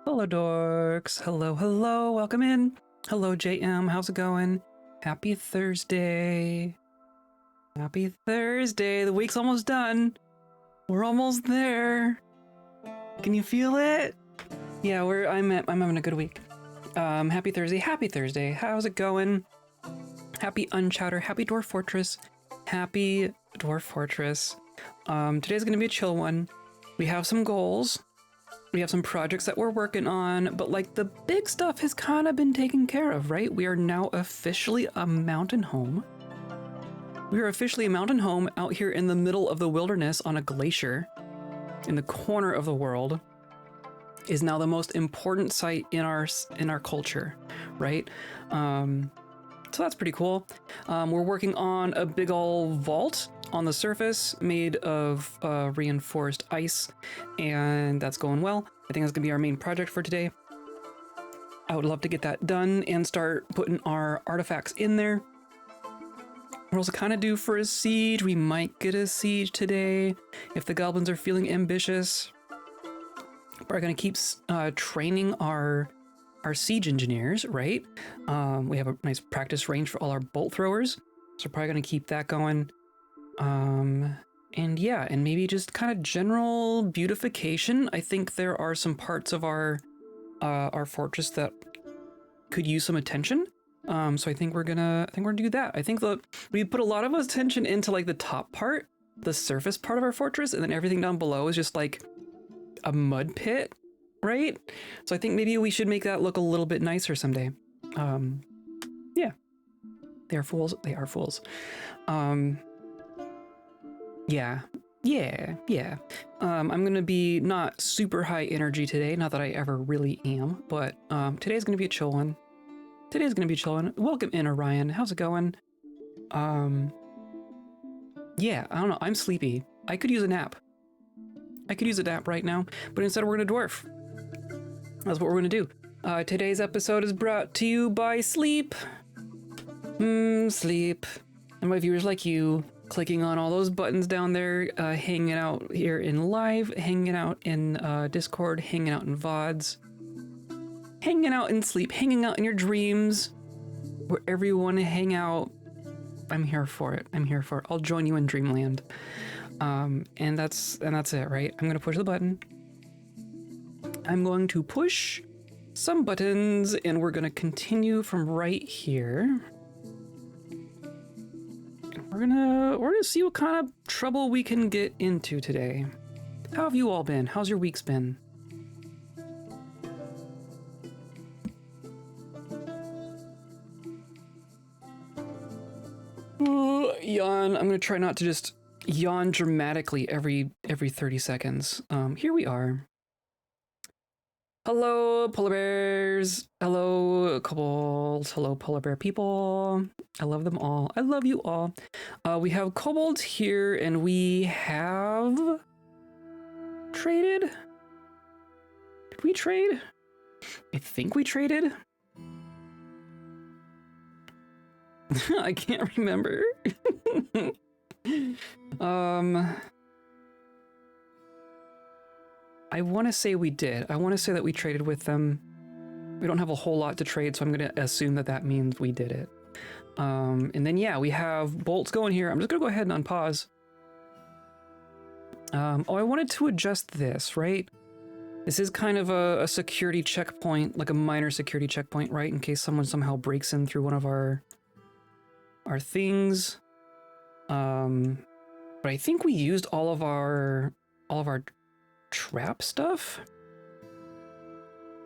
Hello, dorks. Hello, hello. Welcome in. Hello, JM. How's it going? Happy Thursday. Happy Thursday. The week's almost done. We're almost there. Can you feel it? Yeah, I'm having a good week. Happy Thursday. Happy Thursday. How's it going? Happy Unchowder. Happy Dwarf Fortress. Happy Dwarf Fortress. Today's gonna be a chill one. We have some goals. We have some projects that we're working on, but like the big stuff has kind of been taken care of, right? We are now officially a mountain home. We are officially a mountain home out here in the middle of the wilderness on a glacier in the corner of the world. Is now the most important site in our culture, right? So that's pretty cool. We're working on a big ol' vault on the surface made of reinforced ice, and that's going well. I think that's gonna be our main project for today. I would love to get that done and start putting our artifacts in there. What else kind of do for a siege? We might get a siege today if the goblins are feeling ambitious. We're gonna keep training our siege engineers, right? We have a nice practice range for all our bolt throwers, so we're probably gonna keep that going. And yeah, and maybe just kind of general beautification. I think there are some parts of our fortress that could use some attention. So I think we're gonna do that. I think we put a lot of attention into like the top part, the surface part of our fortress, and then everything down below is just like a mud pit, right? So I think maybe we should make that look a little bit nicer someday. Yeah, they are fools. They are fools. Yeah. I'm gonna be not super high energy today, not that I ever really am, but today's gonna be a chill one. Welcome in, Orion. How's it going? Yeah, I don't know. I'm sleepy. I could use a nap. Right now, but instead we're gonna dwarf. That's what we're gonna do. Today's episode is brought to you by sleep. Sleep. And my viewers like you, clicking on all those buttons down there, hanging out here in live, hanging out in Discord, hanging out in VODs, hanging out in sleep, hanging out in your dreams, wherever you want to hang out. I'm here for it. I'll join you in dreamland. And that's it, right? I'm gonna push the button. I'm going to push some buttons, and we're gonna continue from right here. We're gonna see what kind of trouble we can get into today. How have you all been? How's your weeks been? Yawn. I'm gonna try not to just yawn dramatically every 30 seconds. Here we are. Hello, polar bears. Hello, kobolds. Hello, polar bear people. I love them all. I love you all. We have kobolds here, and we have traded. Did we trade? I think we traded. I can't remember. I want to say we did. I want to say that we traded with them. We don't have a whole lot to trade, so I'm going to assume that that means we did it. And then, yeah, we have bolts going here. I'm just going to go ahead and unpause. Oh, I wanted to adjust this, right? This is kind of a security checkpoint, like a minor security checkpoint, right? In case someone somehow breaks in through one of our things. But I think we used all of our trap stuff,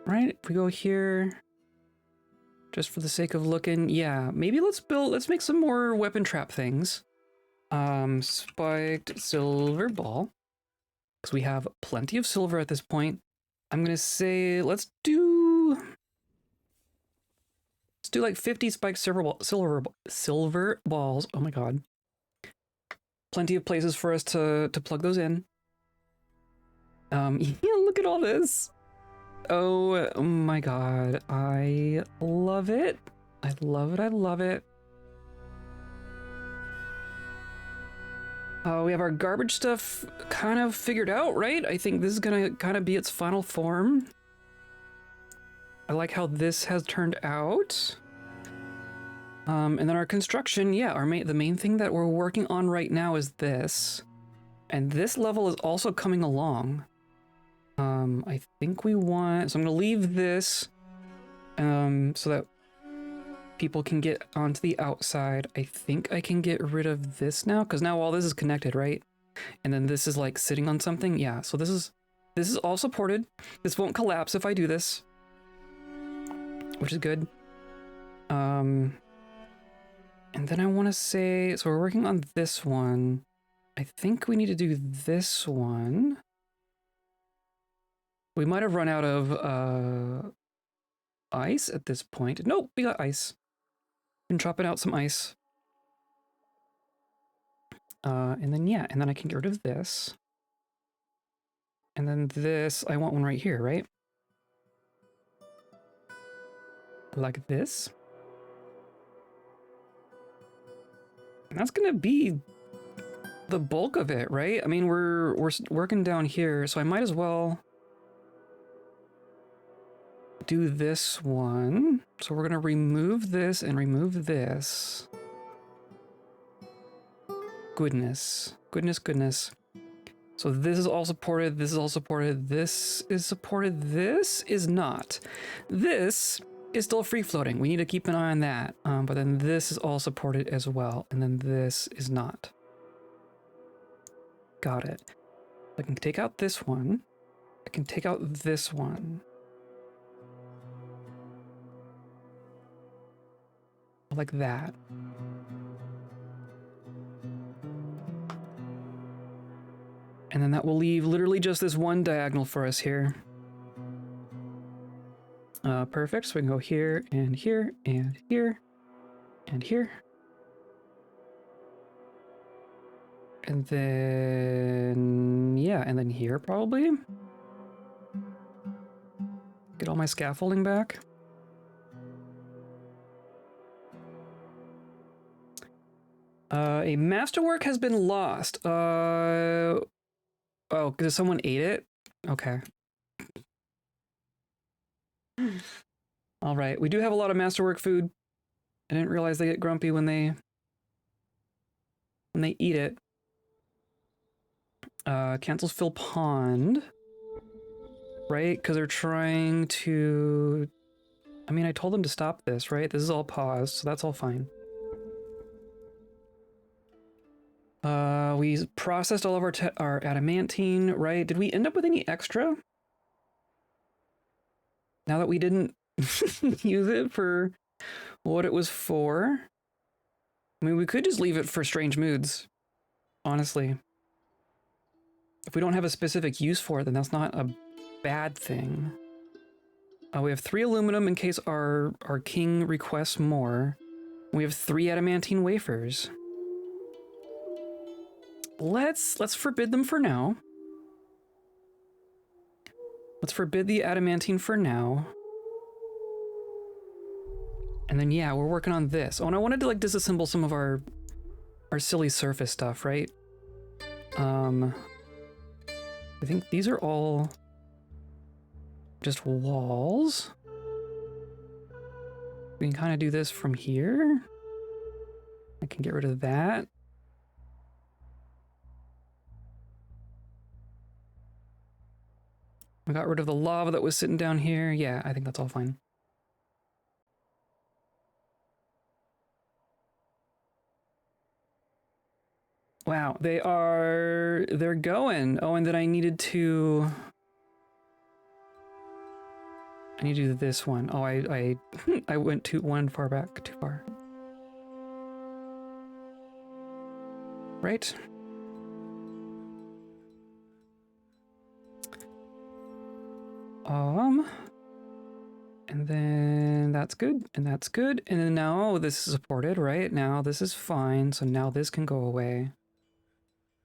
right? If we go here, just for the sake of looking, yeah, maybe let's make some more weapon trap things. Spiked silver ball, because we have plenty of silver at this point. I'm gonna say let's do like 50 spiked silver balls. Oh my god, plenty of places for us to plug those in. Yeah, look at all this. Oh my god, I love it. I love it. We have our garbage stuff kind of figured out, right? I think this is gonna kind of be its final form. I like how this has turned out. And then our construction, yeah, the main thing that we're working on right now is this. And this level is also coming along. I think we want, so I'm gonna leave this so that people can get onto the outside. I think I can get rid of this now, because now all this is connected, right? And then this is like sitting on something. Yeah, so this is all supported. This won't collapse if I do this, which is good. And then I want to say, so we're working on this one. I think we need to do this one. We might have run out of ice at this point. Nope, we got ice. Been chopping out some ice. And then, yeah, and then I can get rid of this. And then this, I want one right here, right? Like this. And that's gonna be the bulk of it, right? I mean, we're working down here, so I might as well do this one. So we're gonna remove this and remove this. Goodness, goodness, goodness. So this is all supported, this is all supported, this is supported, this is not. This is still free floating. We need to keep an eye on that. But then this is all supported as well, and then this is not. Got it. I can take out this one. I can take out this one. Like that. And then that will leave literally just this one diagonal for us here. Perfect, so we can go here, and here, and here, and here. And then, yeah, and then here probably. Get all my scaffolding back. A masterwork has been lost. Oh, because someone ate it? Okay. All right, we do have a lot of masterwork food. I didn't realize they get grumpy when they eat it. Cancels fill pond. Right? Because they're trying to... I mean, I told them to stop this, right? This is all paused, so that's all fine. We processed all of our adamantine, right? Did we end up with any extra? Now that we didn't use it for what it was for? I mean, we could just leave it for strange moods, honestly. If we don't have a specific use for it, then that's not a bad thing. We have 3 aluminum in case our king requests more. We have 3 adamantine wafers. Let's forbid them for now. Let's forbid the adamantine for now. And then, yeah, we're working on this. Oh, and I wanted to, like, disassemble some of our silly surface stuff, right? I think these are all just walls. We can kind of do this from here. I can get rid of that. We got rid of the lava that was sitting down here. Yeah, I think that's all fine. Wow, they're going. Oh, and then I need to do this one. Oh, I went too far back, too far. Right? And then that's good, and that's good. And then now this is supported, right? Now this is fine, so now this can go away.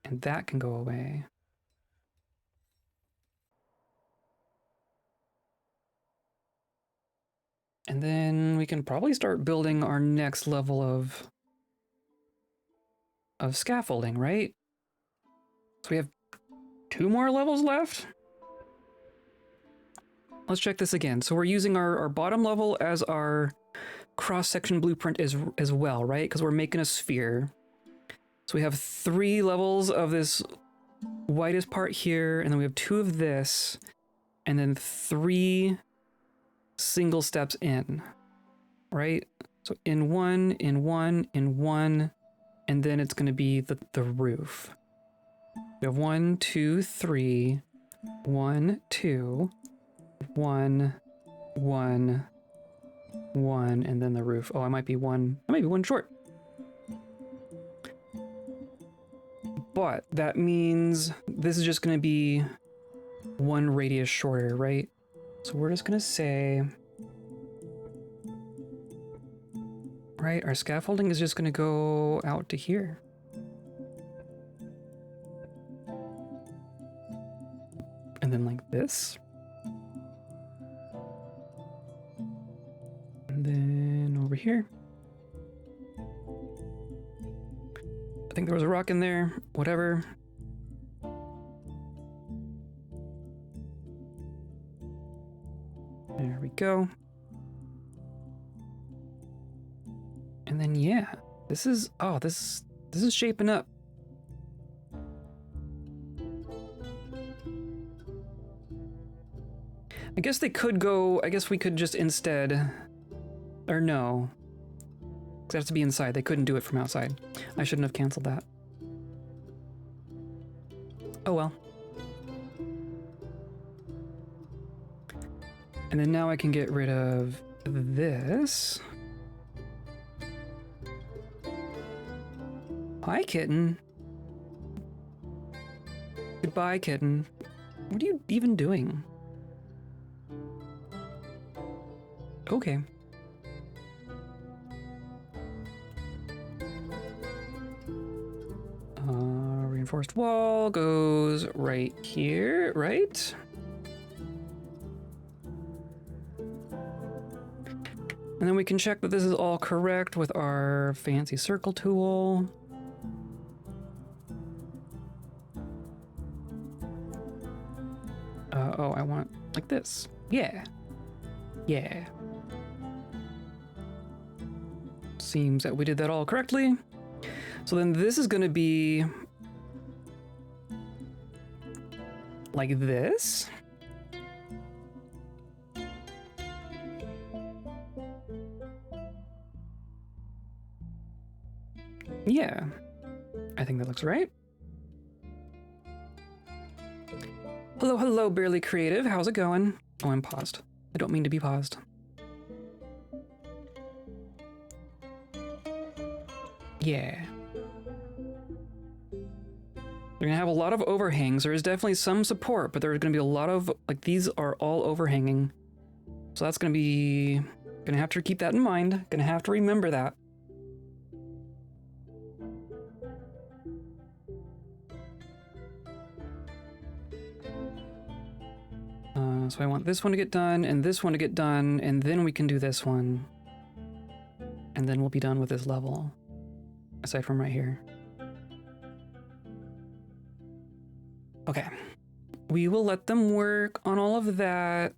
And that can go away. And then we can probably start building our next level of scaffolding, right? So we have 2 more levels left? let's check this again. So we're using our bottom level as our cross-section blueprint as well, right? Because we're making a sphere. So we have 3 levels of this whitest part here, and then we have 2 of this, and then 3 single steps in, right? So in one, in one, in one, and then it's going to be the roof. We have 1, 2, 3, 1, 2, 1, 1, 1, and then the roof. Oh, I might be one short. But that means this is just going to be 1 radius shorter, right? So we're just going to say, right, our scaffolding is just going to go out to here. And then like this. And then over here. I think there was a rock in there, whatever. There we go. And then yeah, this is shaping up. I guess they could go, I guess we could just instead, or no. It has to be inside. They couldn't do it from outside. I shouldn't have canceled that. Oh well. And then now I can get rid of this. Hi, kitten. Goodbye, kitten. What are you even doing? Okay. Reinforced wall goes right here, right? And then we can check that this is all correct with our fancy circle tool. Oh, I want like this. Yeah. Yeah. Seems that we did that all correctly. So then this is going to be like this. Yeah, I think that looks right. Hello, hello, Barely Creative. How's it going? Oh, I'm paused. I don't mean to be paused. Yeah. They're gonna have a lot of overhangs. There is definitely some support, but there's gonna be a lot of, like, these are all overhanging. So that's gonna have to keep that in mind. Gonna have to remember that. So I want this one to get done, and this one to get done, and then we can do this one. And then we'll be done with this level. Aside from right here. Okay. We will let them work on all of that.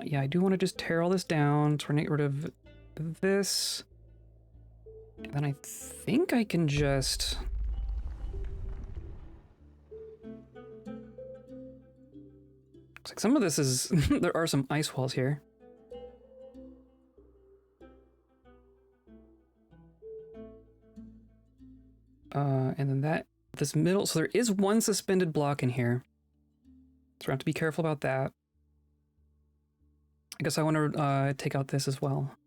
Yeah, I do want to just tear all this down. So we're gonna get rid of this. And then I think I can just... Looks like some of this is... there are some ice walls here. And then this middle, so there is one suspended block in here. So we have to be careful about that. I guess I want to take out this as well.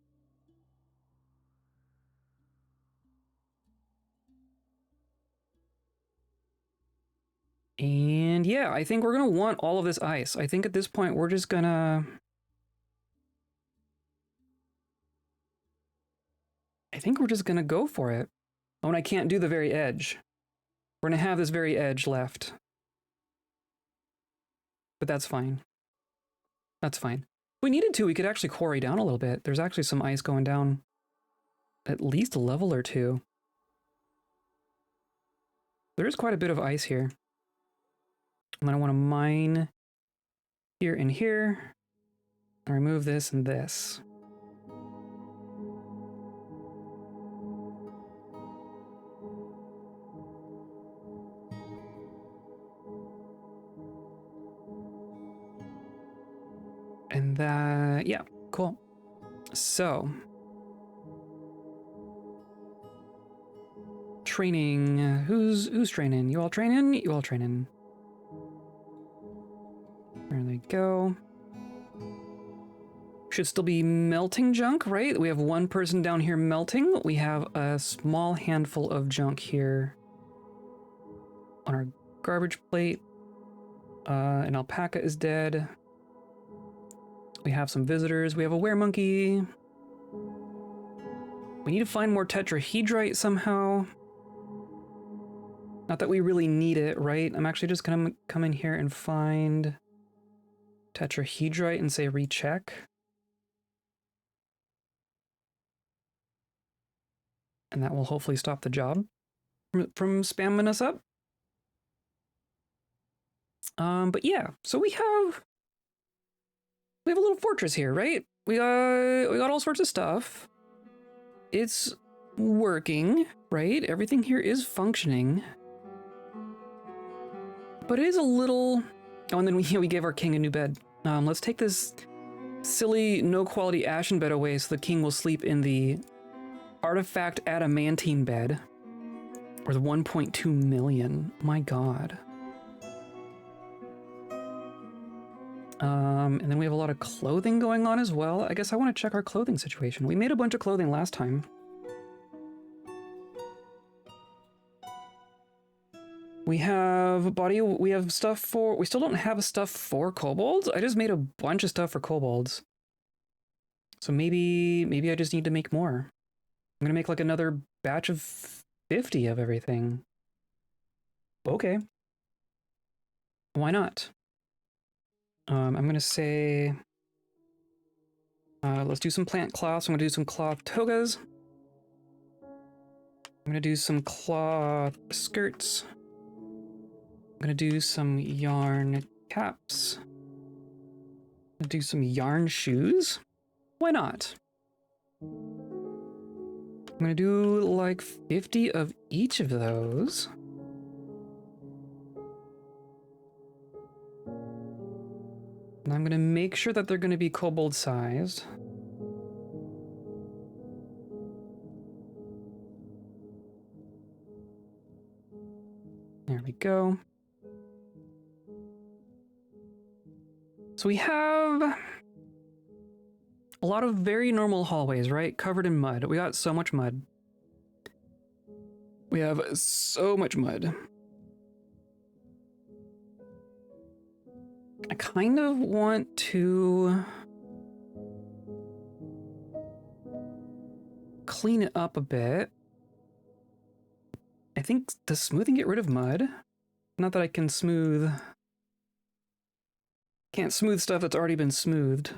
And yeah, I think we're going to want all of this ice. I think at this point we're just going to... I think we're just going to go for it. Oh, and I can't do the very edge. We're going to have this very edge left. But that's fine. That's fine. If we needed to, we could actually quarry down a little bit. There's actually some ice going down at least a level or two. There is quite a bit of ice here. And then I want to mine here and here. And remove this and this. And that, yeah, cool. So, training. Who's training? You all training? You all training. There they go. Should still be melting junk, right? We have one person down here melting. We have a small handful of junk here on our garbage plate. An alpaca is dead. We have some visitors. We have a weremonkey. We need to find more tetrahedrite somehow. Not that we really need it, right? I'm actually just gonna come in here and find tetrahedrite and say recheck. And that will hopefully stop the job from spamming us up. But yeah, so we have a little fortress here, right? We got all sorts of stuff. It's working, right? Everything here is functioning. But it is a little... Oh, and then we gave our king a new bed. Let's take this silly, no-quality ashen bed away so the king will sleep in the artifact adamantine bed. Worth 1.2 million. My god. And then we have a lot of clothing going on as well. I guess I want to check our clothing situation. We made a bunch of clothing last time. We have body, we have stuff for, we still don't have stuff for kobolds. I just made a bunch of stuff for kobolds. So maybe I just need to make more. I'm gonna make like another batch of 50 of everything. Okay. Why not? I'm gonna say, let's do some plant cloths. I'm gonna do some cloth togas. I'm gonna do some cloth skirts. I'm gonna do some yarn caps. I'm gonna do some yarn shoes. Why not? I'm gonna do like 50 of each of those. And I'm gonna make sure that they're gonna be kobold sized. There we go. So we have a lot of very normal hallways, right? Covered in mud. We got so much mud. We have so much mud. I kind of want to clean it up a bit. I think, does smoothing get rid of mud? Not that I can smooth... Can't smooth stuff that's already been smoothed.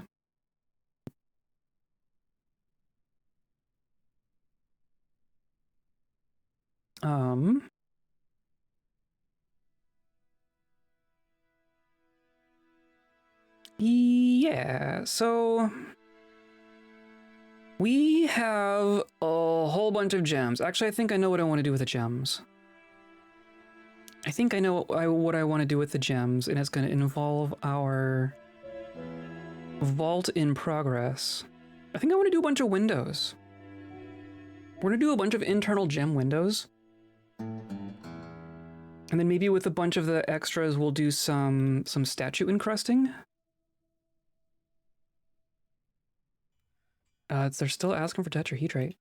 Yeah, so we have a whole bunch of gems. Actually, I think I know what I want to do with the gems. I think I know what I want to do with the gems, and it's going to involve our vault in progress. I think I want to do a bunch of windows. We're going to do a bunch of internal gem windows. And then maybe with a bunch of the extras, we'll do some statue encrusting. They're still asking for tetrahedrite.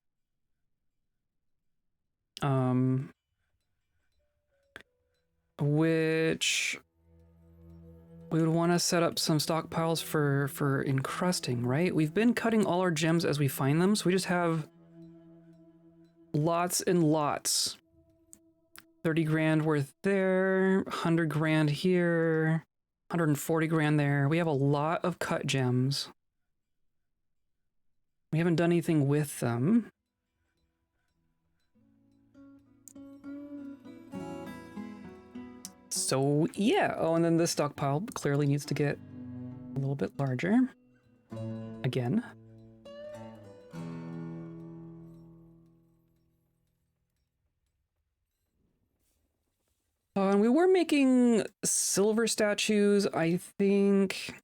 Which we would want to set up some stockpiles for encrusting, right? We've been cutting all our gems as we find them, so we just have lots and lots. 30 grand worth there, 100 grand here, 140 grand there. We have a lot of cut gems. We haven't done anything with them. So yeah, oh, and then this stockpile clearly needs to get A little bit larger. Again. And we were making silver statues. I think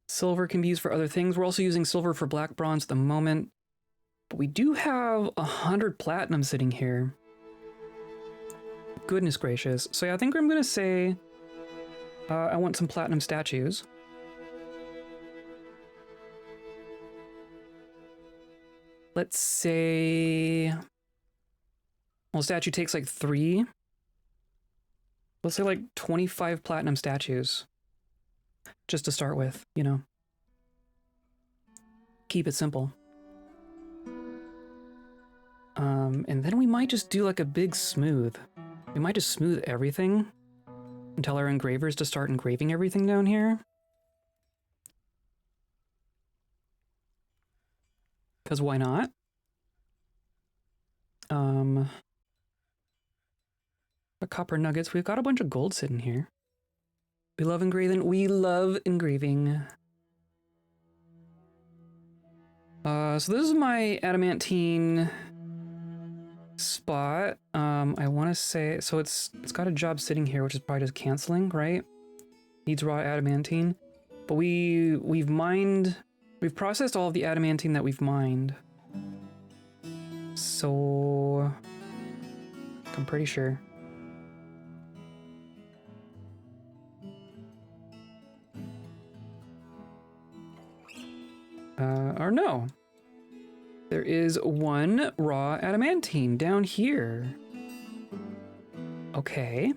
silver can be used for other things. We're also using silver for black bronze at the moment. But we do have 100 platinum sitting here. Goodness gracious. So yeah, I think I'm going to say I want some platinum statues. Let's say... Well, statue takes like 3. Let's say like 25 platinum statues. Just to start with, you know. Keep it simple. And then we might just do like a big smooth. We might just smooth everything and tell our engravers to start engraving everything down here. Because why not? The copper nuggets. We've got a bunch of gold sitting here. We love engraving. We love engraving. So this is my adamantine spot. I want to say, so it's got a job sitting here, which is probably just canceling, right? Needs raw adamantine. But we've processed all of the adamantine that we've mined. So I'm pretty sure. Or no. There is 1 raw adamantine down here. Okay.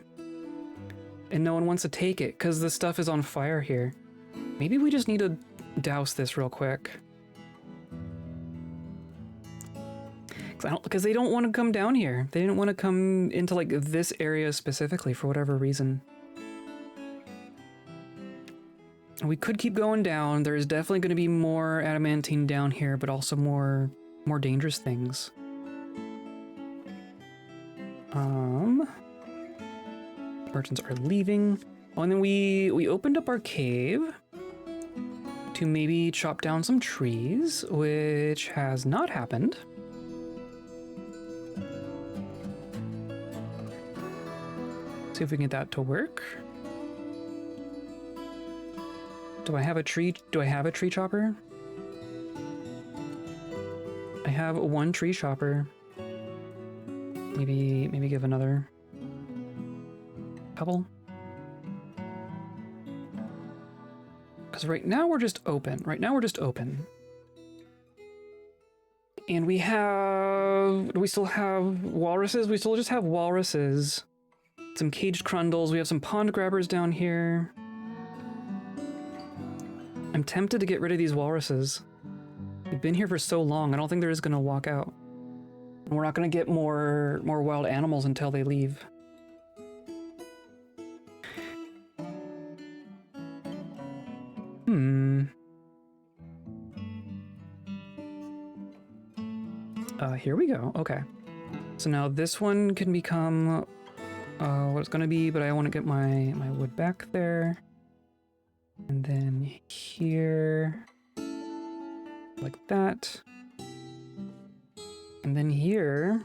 And no one wants to take it because the stuff is on fire here. Maybe we just need to douse this real quick. Because they don't want to come down here. They didn't want to come into like this area specifically for whatever reason. We could keep going down. There's definitely going to be more adamantine down here, but also more dangerous things. Merchants are leaving. Oh, and then we opened up our cave to maybe chop down some trees, which has not happened. See if we can get that to work. Do I have a tree chopper? I have 1 tree chopper. Maybe give another couple. Because right now we're just open. And we still have walruses? We still just have walruses. Some caged crundles. We have some pond grabbers down here. I'm tempted to get rid of these walruses. We've been here for so long, I don't think they're just gonna walk out. And we're not gonna get more wild animals until they leave. Here we go. Okay. So now this one can become what it's gonna be, but I want to get my wood back there. And then here, like that. And then here.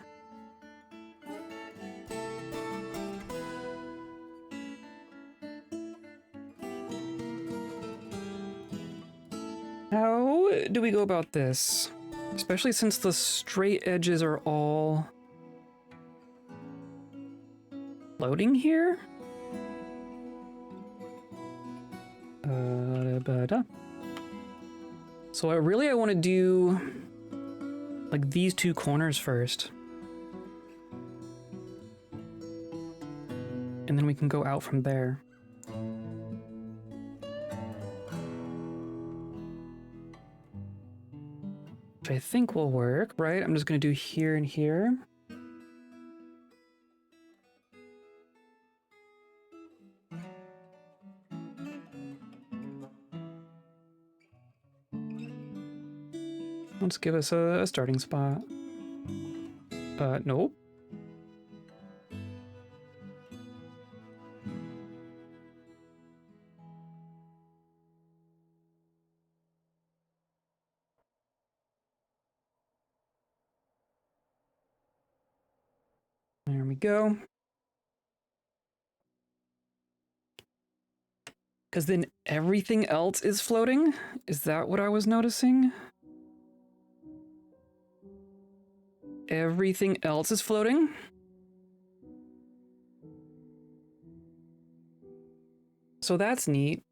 How do we go about this? Especially since the straight edges are all floating here? So I want to do like these 2 corners first. And then we can go out from there. Which I think will work, right? I'm just going to do here and here. Let's give us a starting spot. Nope. go. Because then everything else is floating? Is that what I was noticing? Everything else is floating? So that's neat.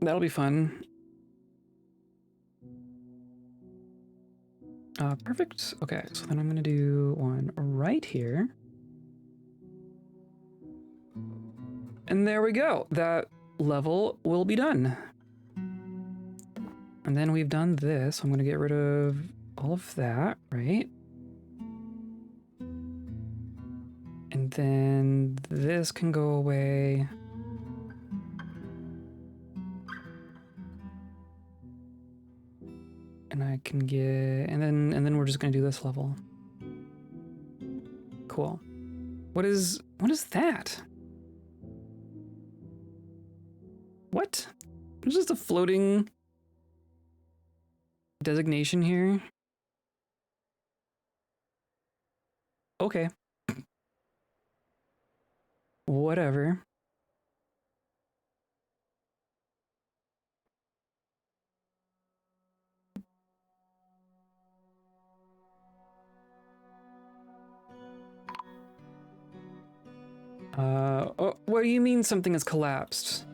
That'll be fun. Perfect. Okay, so then I'm gonna do one right here. And there we go. That level will be done. And then we've done this. I'm gonna get rid of all of that, right? And then this can go away. And I can get, and then we're just gonna do this level. Cool. What is that? What? There's just a floating designation here. Okay. Whatever. Oh, what do you mean something has collapsed?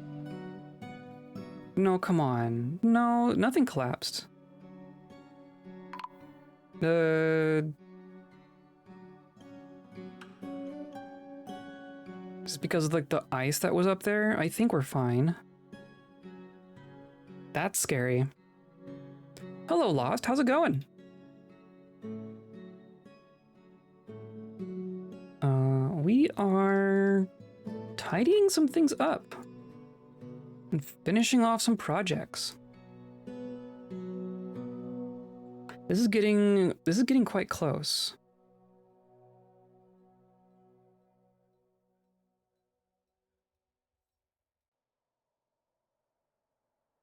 No, come on. No, nothing collapsed. Just because of like the ice that was up there, I think we're fine. That's scary. Hello, Lost. How's it going? We are tidying some things up and finishing off some projects. This is getting quite close.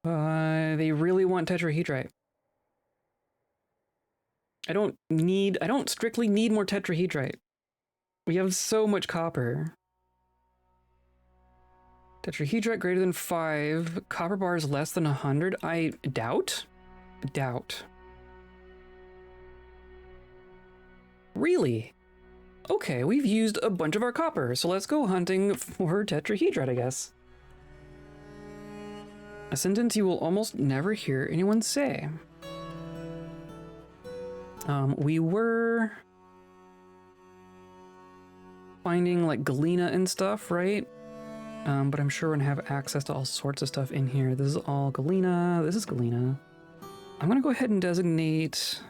They really want tetrahedrite. I don't strictly need more tetrahedrite. We have so much copper. Tetrahedrite greater than 5. Copper bars less than 100. I doubt. Doubt. Really? Okay, we've used a bunch of our copper, so let's go hunting for tetrahedrite, I guess. A sentence you will almost never hear anyone say. We were finding like galena and stuff, right? But I'm sure we're gonna have access to all sorts of stuff in here. This is all galena. This is galena. I'm gonna go ahead and designate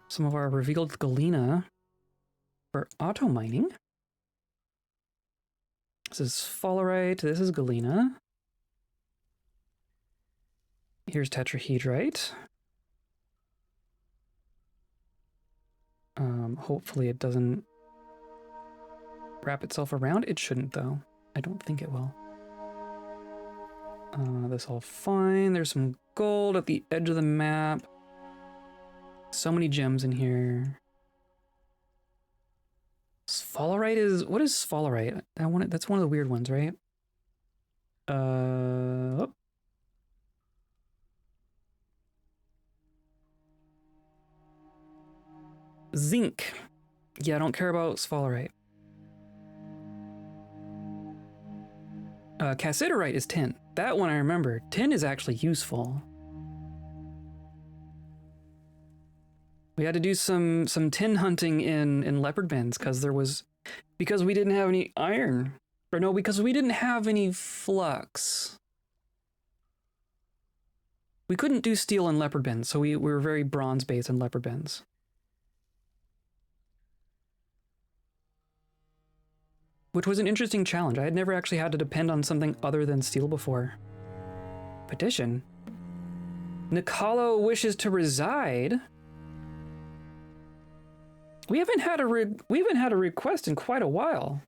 some of our revealed galena for auto mining. This is fallorite. This is galena. Here's tetrahedrite. Hopefully it doesn't wrap itself around. It shouldn't, though. I don't think it will. This all fine. There's some gold at the edge of the map. So many gems in here. Sphalerite is... What is sphalerite? That's one of the weird ones, right? Oh. Zinc. Yeah, I don't care about sphalerite. Cassiterite is tin. That one I remember. Tin is actually useful. We had to do some tin hunting in leopard bends because we didn't have any iron. Or no, because we didn't have any flux. We couldn't do steel in leopard bends, so we were very bronze based in leopard bends. Which was an interesting challenge. I had never actually had to depend on something other than steel before. Petition. Nicolo wishes to reside. We haven't had a request in quite a while.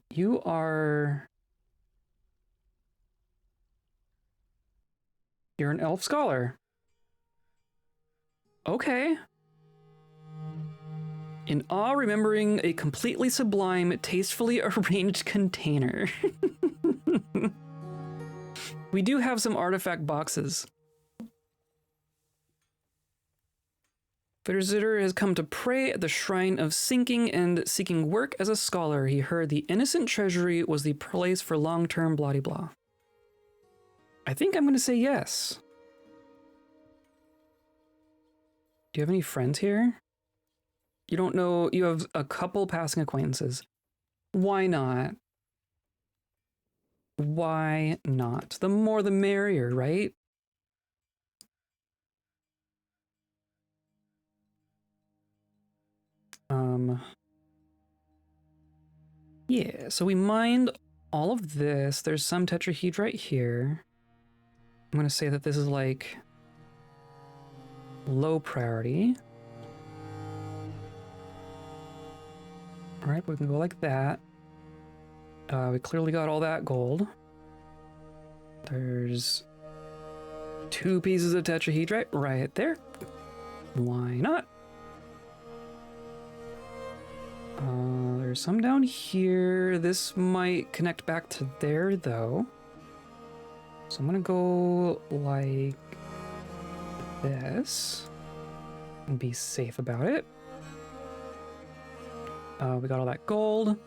You are You're an elf scholar. Okay. In awe, remembering a completely sublime, tastefully arranged container. We do have some artifact boxes. Visitor has come to pray at the shrine of sinking and seeking work as a scholar. He heard the innocent treasury was the place for long-term blah blah. I think I'm going to say yes. Do you have any friends here? You don't know, you have a couple passing acquaintances. Why not? Why not? The more the merrier, right? Yeah, so we mined all of this. There's some tetrahedrite here. I'm gonna say that this is like low priority. All right, we can go like that. We clearly got all that gold. There's 2 pieces of tetrahedrite right there. Why not? There's some down here. This might connect back to there, though. So I'm gonna go like this and be safe about it. We got all that gold.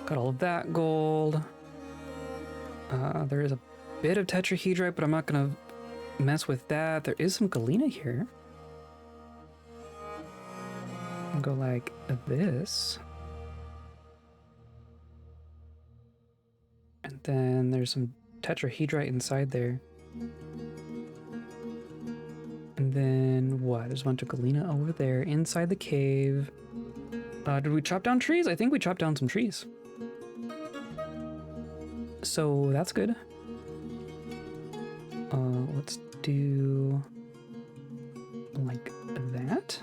Got all of that gold. There is a bit of tetrahedrite, but I'm not gonna mess with that. There is some galena here. I'll go like this. And then there's some tetrahedrite inside there. And then what? There's a bunch of galena over there inside the cave. Did we chop down trees? I think we chopped down some trees. So that's good. Let's do like that.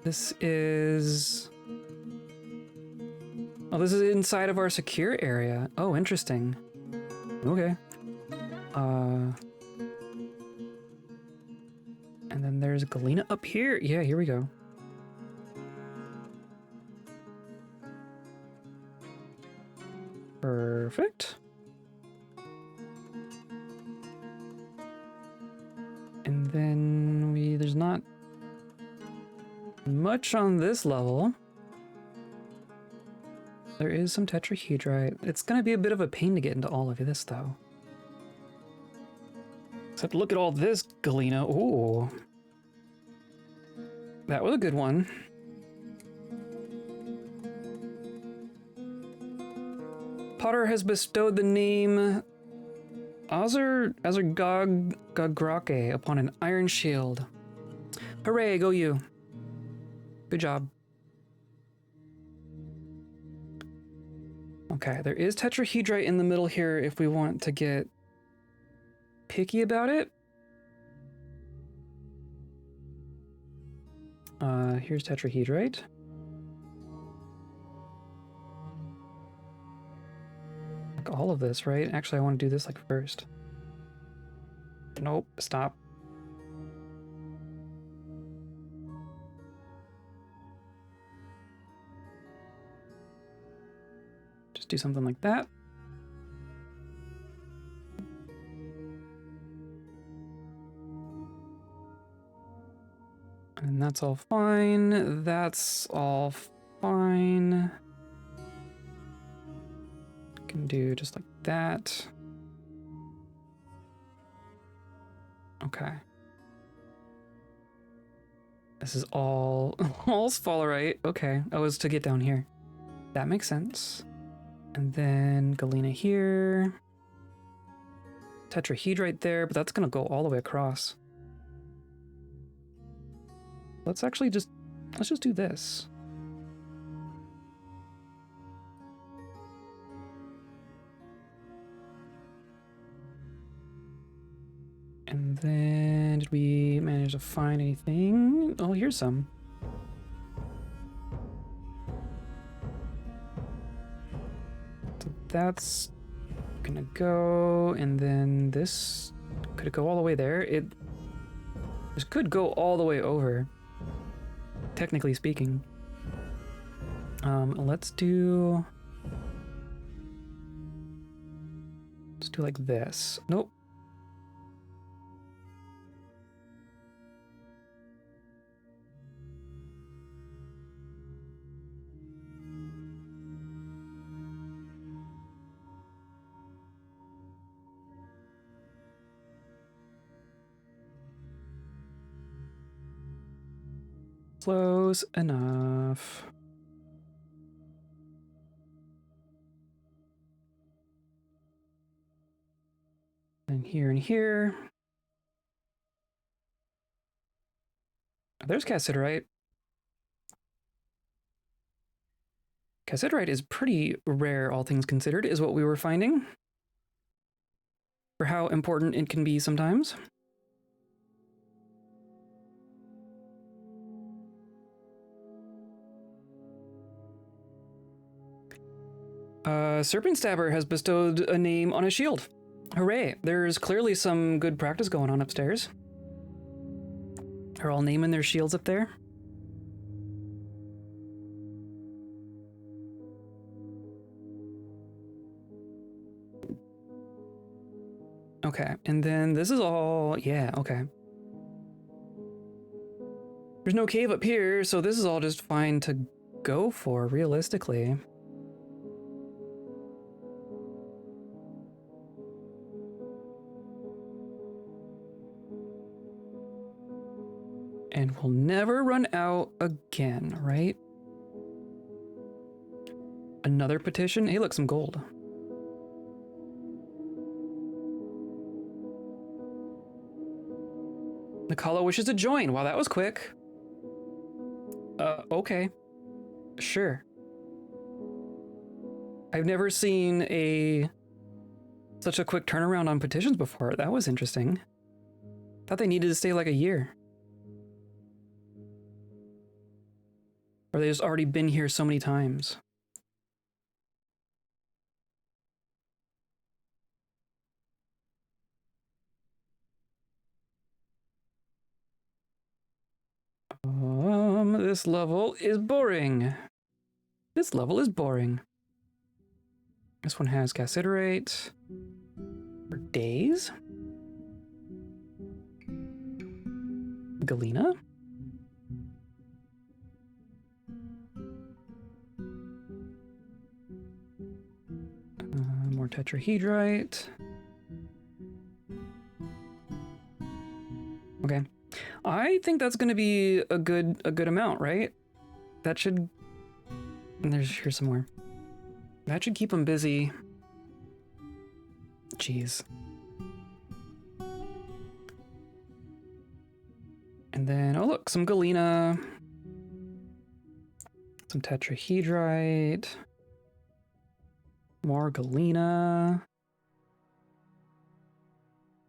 This is... Oh, this is inside of our secure area. Oh, interesting. Okay. And then there's galena up here. Yeah, here we go. Perfect. And then there's not much on this level. There is some tetrahedrite. It's gonna be a bit of a pain to get into all of this, though. Except look at all this galena. Ooh. That was a good one. Potter has bestowed the name Azurgagrake upon an iron shield. Hooray, go you. Good job. Okay, there is tetrahedrite in the middle here if we want to get picky about it. Here's tetrahedrite. Like all of this, right? Actually, I want to do this like first. Nope, stop. Just do something like that. And that's all fine. That's all fine. Can do just like that. Okay. This is all sphalerite. Okay. Oh, it's to get down here. That makes sense. And then galena here. Tetrahedrite there, but that's gonna go all the way across. Let's just do this. And then did we manage to find anything? Oh, here's some. So that's Gonna go, and then this, could it go all the way there? This could go all the way over, technically speaking. Let's do like this. Nope. Close enough. And here and here. There's cassiterite. Cassiterite is pretty rare, all things considered, is what we were finding. For how important it can be sometimes. Serpent Stabber has bestowed a name on a shield. Hooray! There's clearly some good practice going on upstairs. They're all naming their shields up there. Okay, and then this is all, yeah, okay. There's no cave up here, so this is all just fine to go for, realistically. And we'll never run out again, right? Another petition? Hey, look, some gold. Nikala wishes to join. Wow, that was quick. Okay. Sure. I've never seen such a quick turnaround on petitions before. That was interesting. Thought they needed to stay like a year. Or they just already been here so many times. This level is boring. This level is boring. This one has cassiterite for days. Galena. More tetrahedrite. Okay. I think that's going to be a good amount, right? That should... And here's some more. That should keep them busy. Jeez. And then, oh look, some galena. Some tetrahedrite. More galena.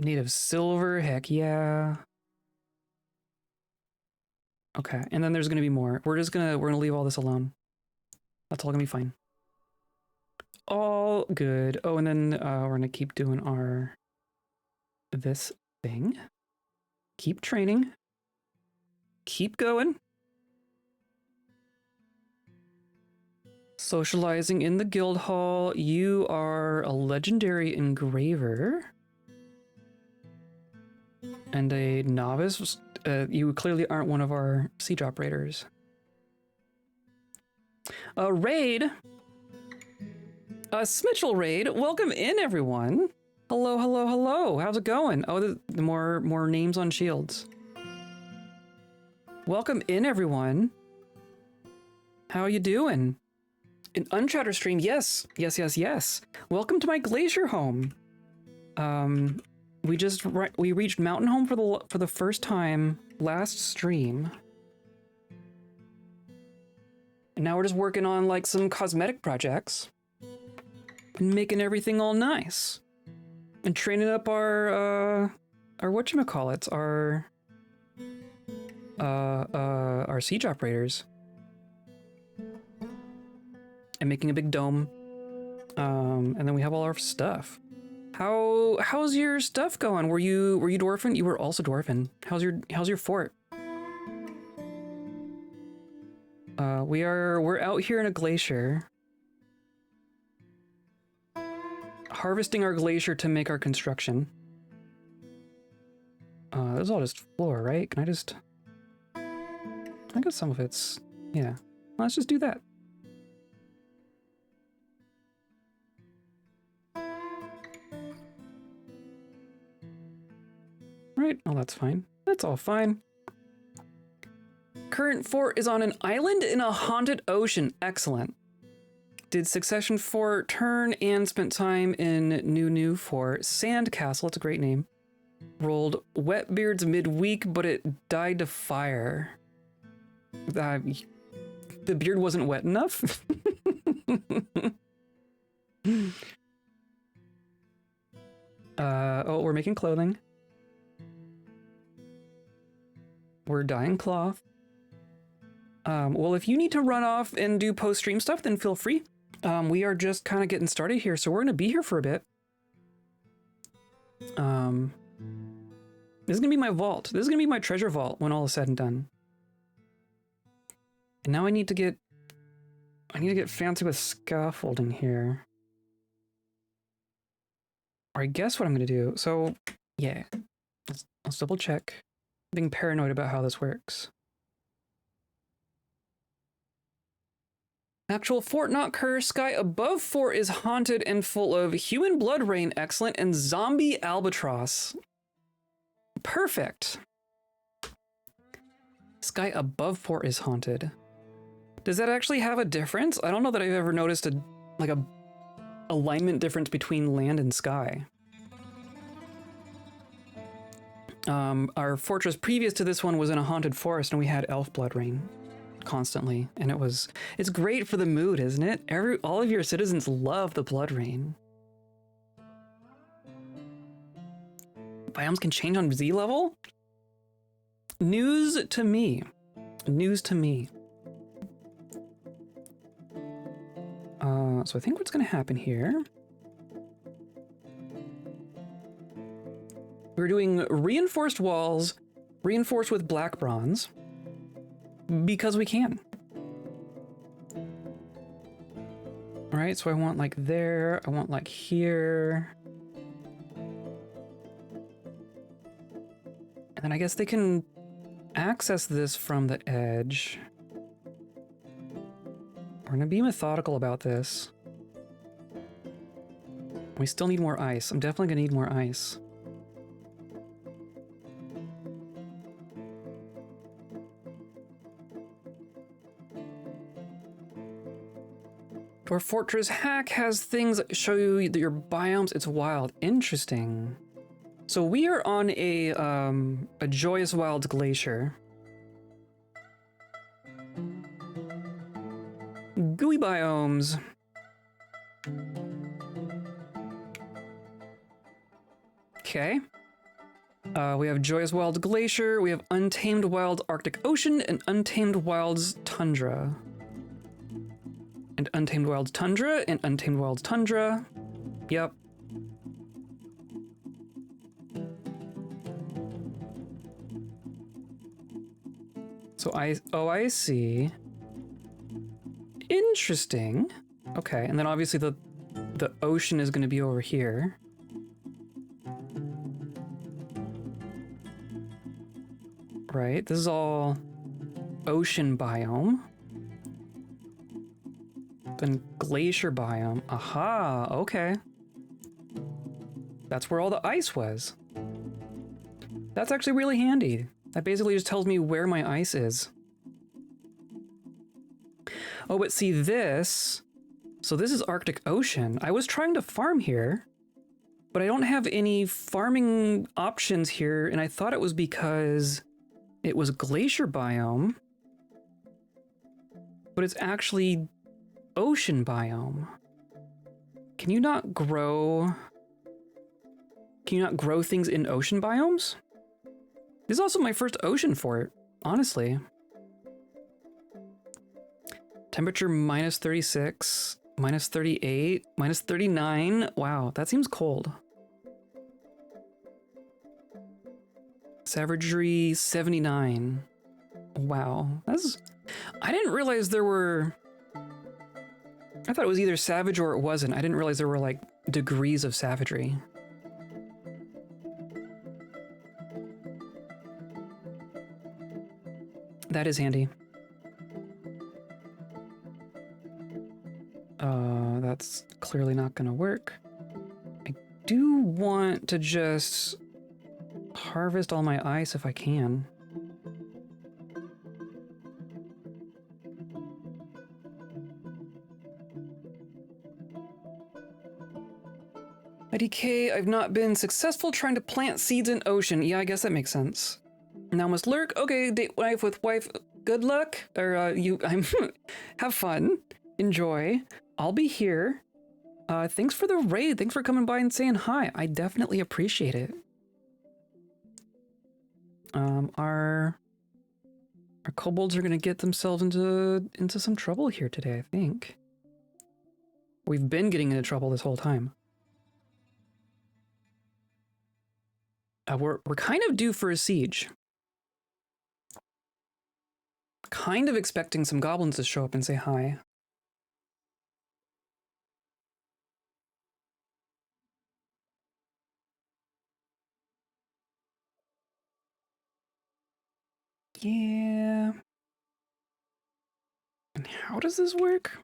Native silver, heck yeah. Okay, and then there's gonna be more. We're gonna leave all this alone. That's all gonna be fine. All good. Oh, and then we're gonna keep doing this thing. Keep training. Keep going. Socializing in the guild hall. You are a legendary engraver. And a novice. You clearly aren't one of our siege operators. Raid. Smitchell Raid. Welcome in, everyone. Hello, hello, hello. How's it going? Oh, the more names on shields. Welcome in, everyone. How you doing? An Unchatter stream, yes. Yes. Welcome to my glacier home. We reached Mountain Home for the first time last stream. And now we're just working on like some cosmetic projects and making everything all nice. And training up our whatchamacallits, our siege operators. And making a big dome. And then we have all our stuff. How's your stuff going? Were you dwarfing? You were also dwarfing. How's your fort? We're out here in a glacier. Harvesting our glacier to make our construction. This is all just floor, right? Can I just... I guess some of it's... Yeah. Let's just do that. Right, oh, that's fine. That's all fine. Current fort is on an island in a haunted ocean. Excellent. Did Succession Fort turn and spent time in New Fort. Sandcastle, it's a great name. Rolled Wetbeard's midweek, but it died to fire. The beard wasn't wet enough? Oh, we're making clothing. We're dyeing cloth. Well, if you need to run off and do post-stream stuff, then feel free. We are just kind of getting started here, so we're going to be here for a bit. This is going to be my vault. This is going to be my treasure vault when all is said and done. And now I need to get fancy with scaffolding here. Or I guess what I'm going to do. So, yeah. Let's double check. I'm being paranoid about how this works. Actual fort not cursed. Sky above fort is haunted and full of human blood rain, excellent, and zombie albatross. Perfect. Sky above fort is haunted. Does that actually have a difference? I don't know that I've ever noticed a alignment difference between land and sky. Our fortress previous to this one was in a haunted forest, and we had elf blood rain constantly, and it's great for the mood, isn't it? All of your citizens love the blood rain. Biomes can change on Z level? News to me. News to me. So I think what's going to happen here... We're doing reinforced walls, reinforced with black bronze, because we can. All right, so I want like there, I want like here. And then I guess they can access this from the edge. We're gonna be methodical about this. We still need more ice. I'm definitely gonna need more ice. Dwarf Fortress hack has things that show you that your biomes, it's wild. Interesting. So we are on a Joyous Wilds glacier. Gooey biomes. Okay. We have Joyous Wilds Glacier, we have Untamed Wilds Arctic Ocean, and Untamed Wilds Tundra. And Untamed Wilds Tundra, and Untamed Wilds Tundra. Yep. So I see. Interesting. Okay, and then obviously the ocean is going to be over here. Right, this is all ocean biome. Then glacier biome. Aha, okay. That's where all the ice was. That's actually really handy. That basically just tells me where my ice is. Oh, but see this. So this is Arctic Ocean. I was trying to farm here, but I don't have any farming options here, and I thought it was because it was glacier biome, but it's actually ocean biome. Can you not grow things in ocean biomes? This is also my first ocean fort, honestly. Temperature -36, -38, -39. Wow, that seems cold. Savagery 79. Wow. I didn't realize there were... I thought it was either savage or it wasn't. I didn't realize there were, like, degrees of savagery. That is handy. That's clearly not gonna work. I do want to just harvest all my ice if I can. IDK, I've not been successful trying to plant seeds in ocean. Yeah, I guess that makes sense. Now must lurk. Okay, date wife with wife. Good luck. Or, have fun. Enjoy. I'll be here. Thanks for the raid. Thanks for coming by and saying hi. I definitely appreciate it. Our kobolds are gonna get themselves into some trouble here today, I think. We've been getting into trouble this whole time. We're kind of due for a siege. Kind of expecting some goblins to show up and say hi. Yeah. And how does this work?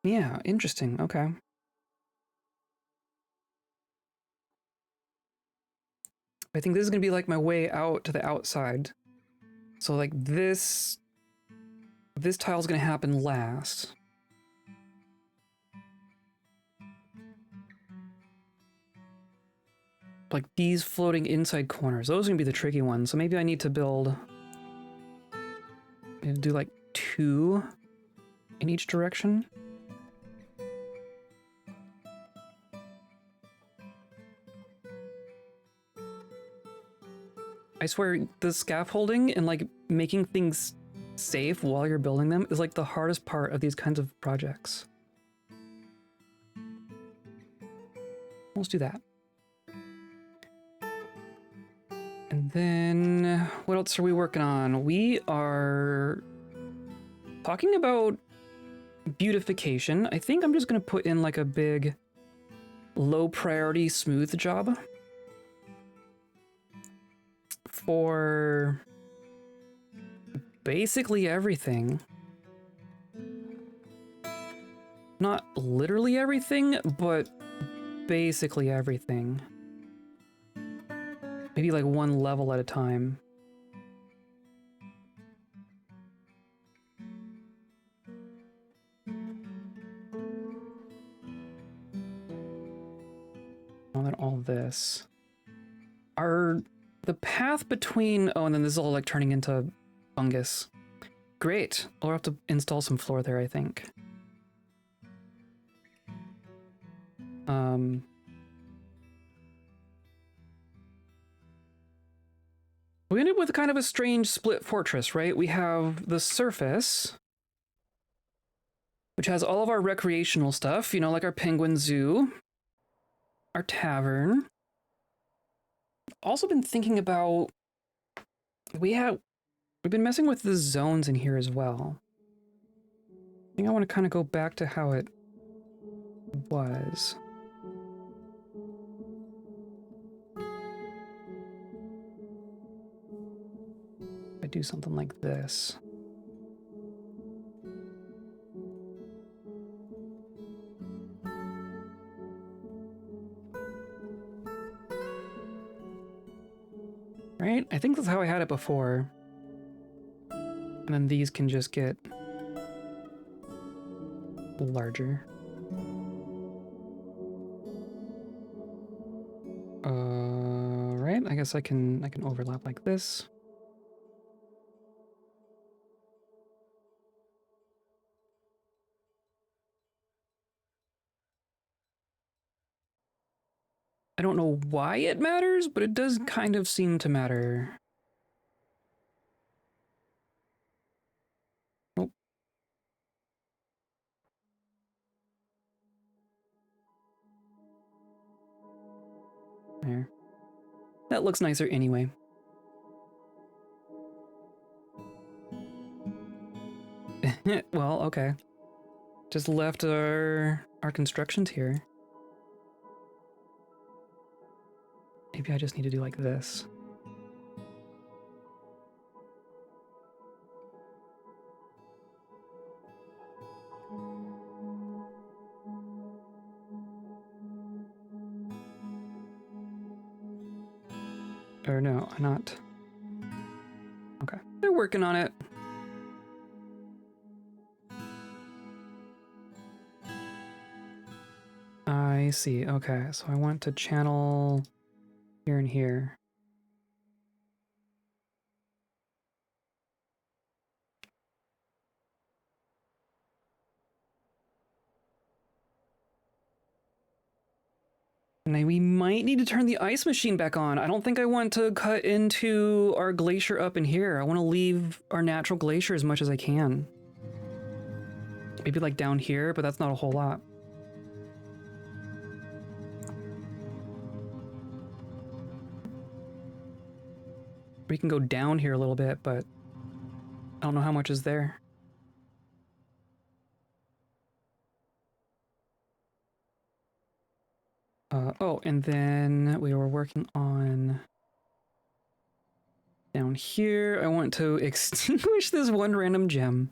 Yeah, interesting. Okay. I think this is gonna be like my way out to the outside. So like this tile's gonna happen last. Like these floating inside corners, those are gonna be the tricky ones. So maybe I need to build, do like 2 in each direction. I swear the scaffolding and like making things safe while you're building them is like the hardest part of these kinds of projects. Let's do that. And then what else are we working on? We are talking about beautification. I think I'm just gonna put in like a big low priority smooth job for basically everything. Not literally everything, but basically everything. Maybe like 1 level at a time. And then all this. The path between... Oh, and then this is all like turning into fungus. Great. I'll have to install some floor there, I think. We ended with kind of a strange split fortress, right? We have the surface, which has all of our recreational stuff, you know, like our penguin zoo, our tavern. Also been thinking about... We've been messing with the zones in here as well. I think I want to kind of go back to how it was. I do something like this. Right? I think that's how I had it before. And then these can just get larger. Right? I guess I can overlap like this. I don't know why it matters, but it does kind of seem to matter. Oh, That looks nicer anyway. Well, okay. Just left our constructions here. Maybe I just need to do like this. Or no, not. Okay, they're working on it. I see, okay, so I want to channel here and here. And we might need to turn the ice machine back on. I don't think I want to cut into our glacier up in here. I want to leave our natural glacier as much as I can. Maybe like down here, but that's not a whole lot. We can go down here a little bit, but I don't know how much is there. Oh, and then we were working on down here. I want to extinguish this one random gem.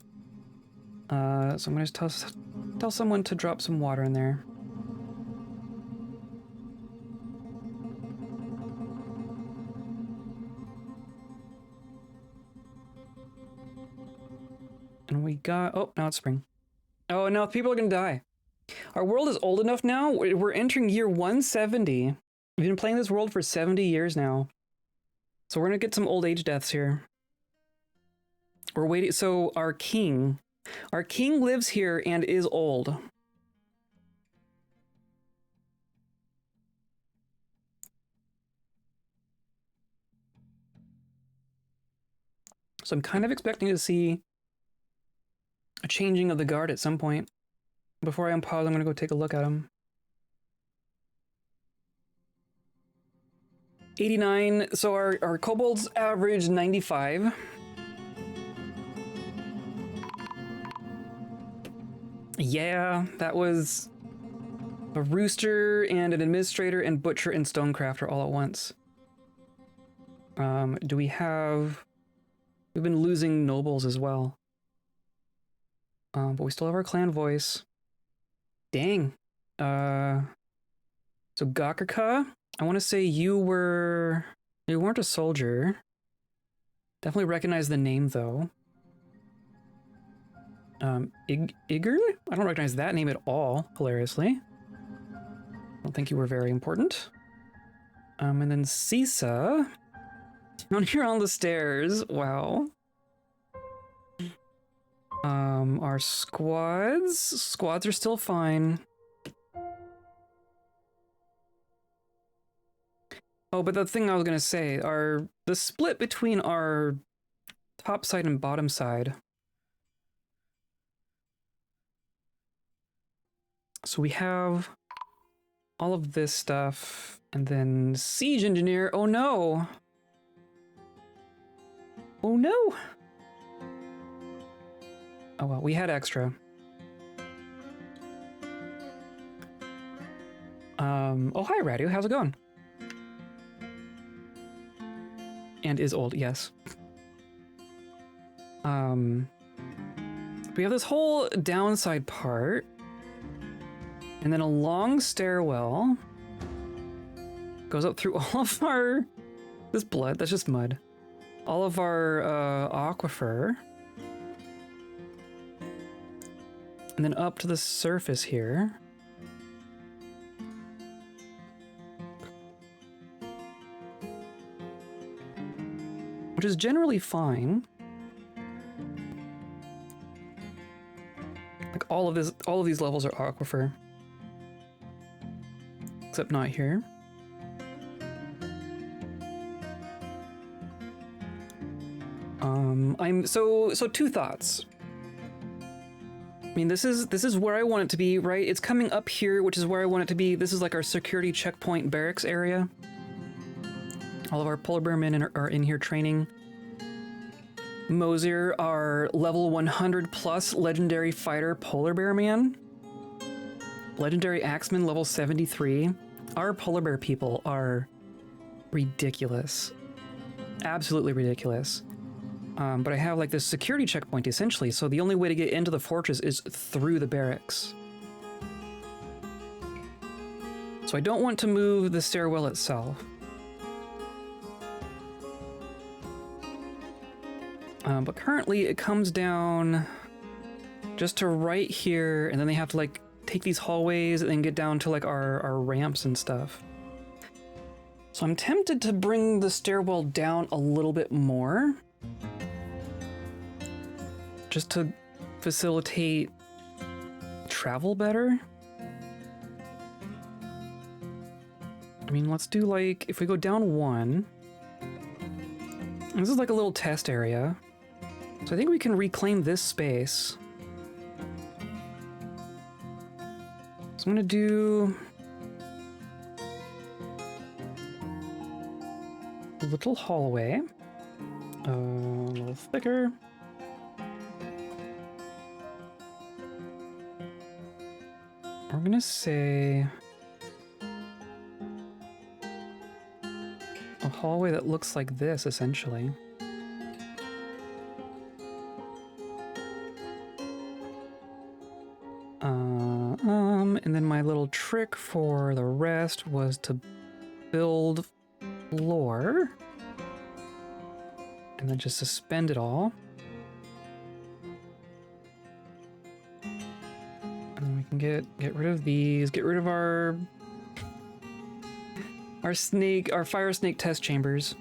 So I'm gonna tell someone to drop some water in there. And we got, oh, now it's spring. Oh, no, people are gonna die. Our world is old enough now. We're entering year 170. We've been playing this world for 70 years now. So we're gonna get some old age deaths here. We're waiting, so our king lives here and is old. So I'm kind of expecting to see a changing of the guard at some point. Before I unpause, I'm gonna go take a look at him. 89, so our kobolds average 95. Yeah, that was a rooster and an administrator and butcher and stonecrafter all at once. Do we have... We've been losing nobles as well. But we still have our clan voice. Dang. So Gakrka, I want to say you weren't a soldier. Definitely recognize the name though. Igern? I don't recognize that name at all, hilariously. I don't think you were very important. And then Sisa, down here on the stairs, wow. Our squads are still fine. Oh, but the thing I was gonna say, the split between our top side and bottom side. So we have all of this stuff, and then siege engineer. Oh no! Oh no! Oh well, we had extra. Oh hi Radio, how's it going? And is old, yes. We have this whole downside part, and then a long stairwell goes up through all of our... This blood, that's just mud. All of our aquifer. And then up to the surface here. Which is generally fine. Like all of these levels are aquifer. Except not here. So two thoughts. I mean, this is where I want it to be, right? It's coming up here, which is where I want it to be. This is like our security checkpoint barracks area. All of our polar bear men are in here training. Mosier, our level 100 plus legendary fighter polar bear man. Legendary axeman level 73. Our polar bear people are ridiculous. Absolutely ridiculous. But I have like this security checkpoint essentially, so the only way to get into the fortress is through the barracks. So I don't want to move the stairwell itself. But currently it comes down just to right here, and then they have to like take these hallways and then get down to like our ramps and stuff. So I'm tempted to bring the stairwell down a little bit more, just to facilitate travel better. I mean, let's do like, if we go down one, this is like a little test area. So I think we can reclaim this space. So I'm gonna do a little hallway, a little thicker. We're gonna say a hallway that looks like this, essentially. And then my little trick for the rest was to build floor and then just suspend it all. And then we can get rid of these, get rid of our fire snake test chambers.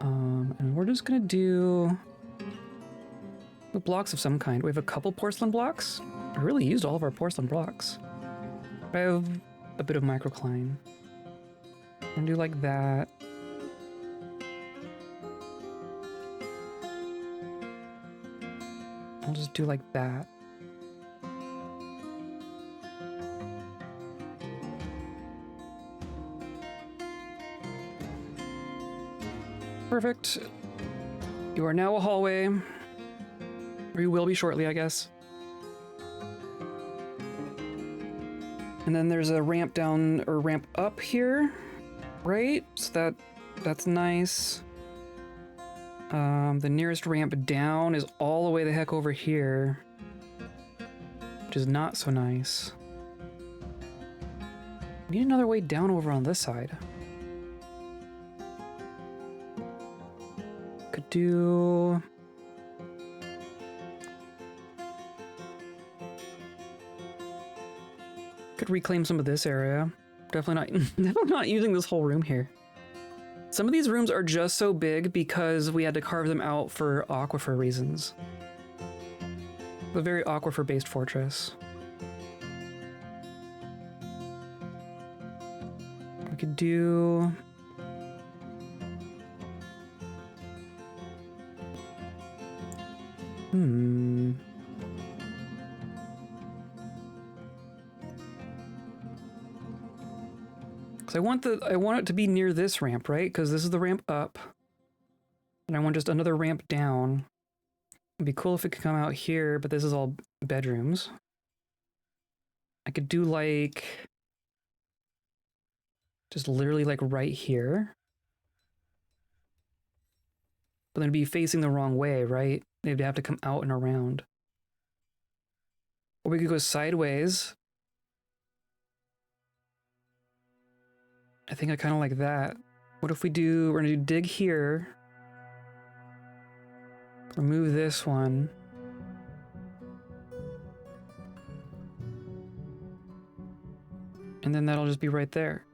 And we're just gonna do blocks of some kind. We have a couple porcelain blocks. I really used all of our porcelain blocks. I have a bit of microcline. I'm gonna do like that. I'll just do like that. Perfect. You are now a hallway. Or you will be shortly, I guess. And then there's a ramp down, or ramp up here, right? So that's nice. The nearest ramp down is all the way the heck over here, which is not so nice. We need another way down over on this side. Could do... Could reclaim some of this area. Definitely not using this whole room here. Some of these rooms are just so big because we had to carve them out for aquifer reasons. A very aquifer-based fortress. We could do... Because I want it to be near this ramp, right? Because this is the ramp up. And I want just another ramp down. It'd be cool if it could come out here, but this is all bedrooms. I could do like... just literally like right here. But then it'd be facing the wrong way, right? They'd have to come out and around. Or we could go sideways. I think I kind of like that. What if we do, we're gonna do dig here. Remove this one. And then that'll just be right there.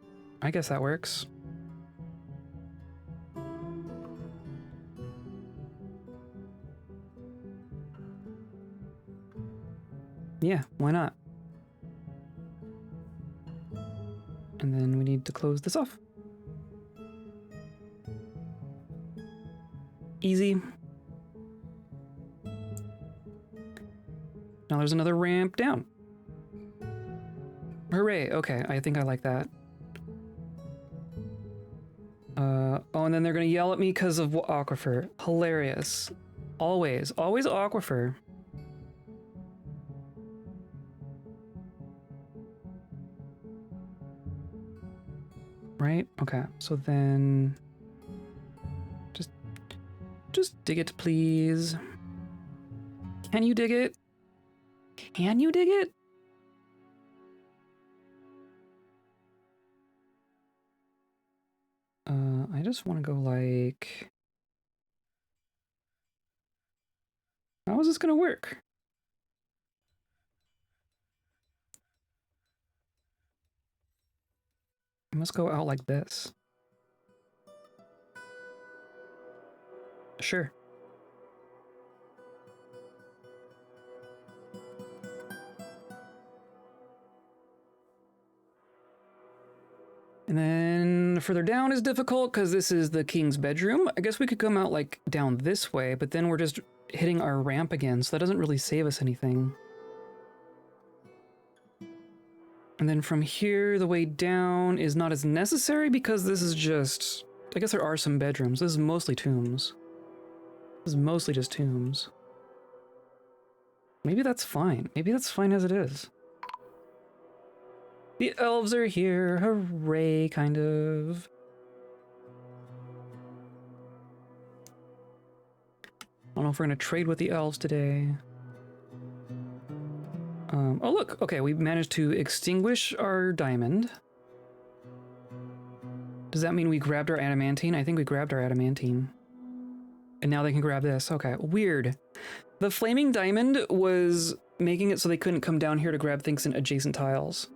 I guess that works. Yeah, why not? And then we need to close this off. Easy. Now there's another ramp down. Hooray, okay, I think I like that. Oh, and then they're gonna yell at me because of aquifer. Hilarious. Always aquifer. Right? Okay, so then... Just dig it, please. Can you dig it? Can you dig it? I just want to go like... How is this gonna work? I must go out like this. Sure. And then further down is difficult because this is the king's bedroom. I guess we could come out like down this way, but then we're just hitting our ramp again, so that doesn't really save us anything. And then from here, the way down is not as necessary because this is just... I guess there are some bedrooms. This is mostly tombs. This is mostly just tombs. Maybe that's fine. Maybe that's fine as it is. The elves are here. Hooray, kind of. I don't know if we're going to trade with the elves today. Oh, look. Okay, we managed to extinguish our diamond. Does that mean we grabbed our adamantine? I think we grabbed our adamantine. And now they can grab this. Okay, weird. The flaming diamond was making it so they couldn't come down here to grab things in adjacent tiles.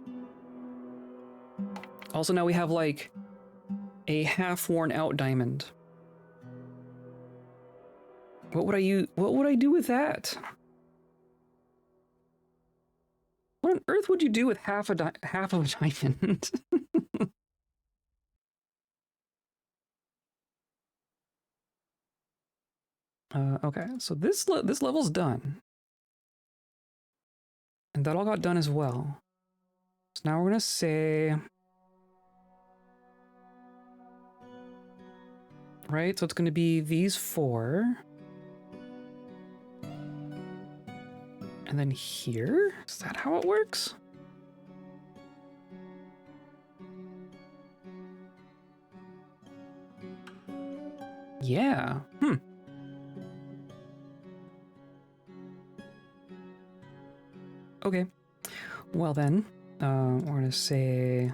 Also, now we have, like, a half-worn-out diamond. What would I do with that? What on earth would you do with half of a diamond? Okay, so this level's done. And that all got done as well. So now we're gonna say... Right, so it's gonna be these four. And then here? Is that how it works? Yeah. Okay. Well then, we're gonna say...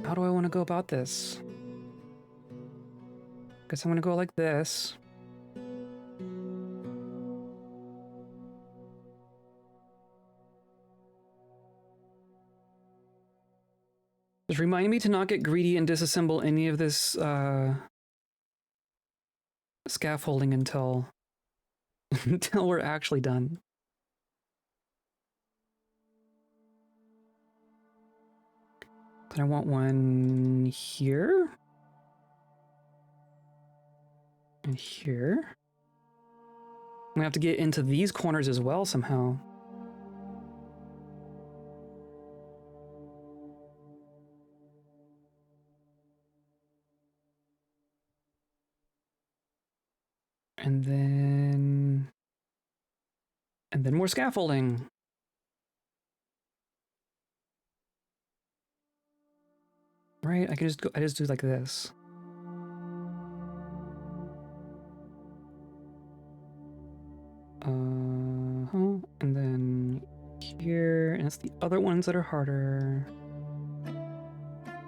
How do I want to go about this? Guess I'm gonna go like this. Just remind me to not get greedy and disassemble any of this scaffolding until until we're actually done. Then I want one here. And here. I'm gonna have to get into these corners as well somehow. And then more scaffolding. Right? I just do like this. And then here, and it's the other ones that are harder.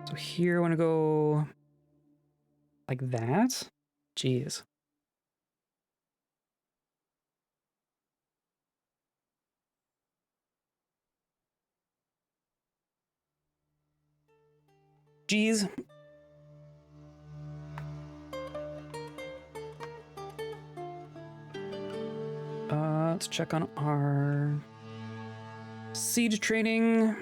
So here I want to go like that. Jeez. Jeez. Let's check on our siege training.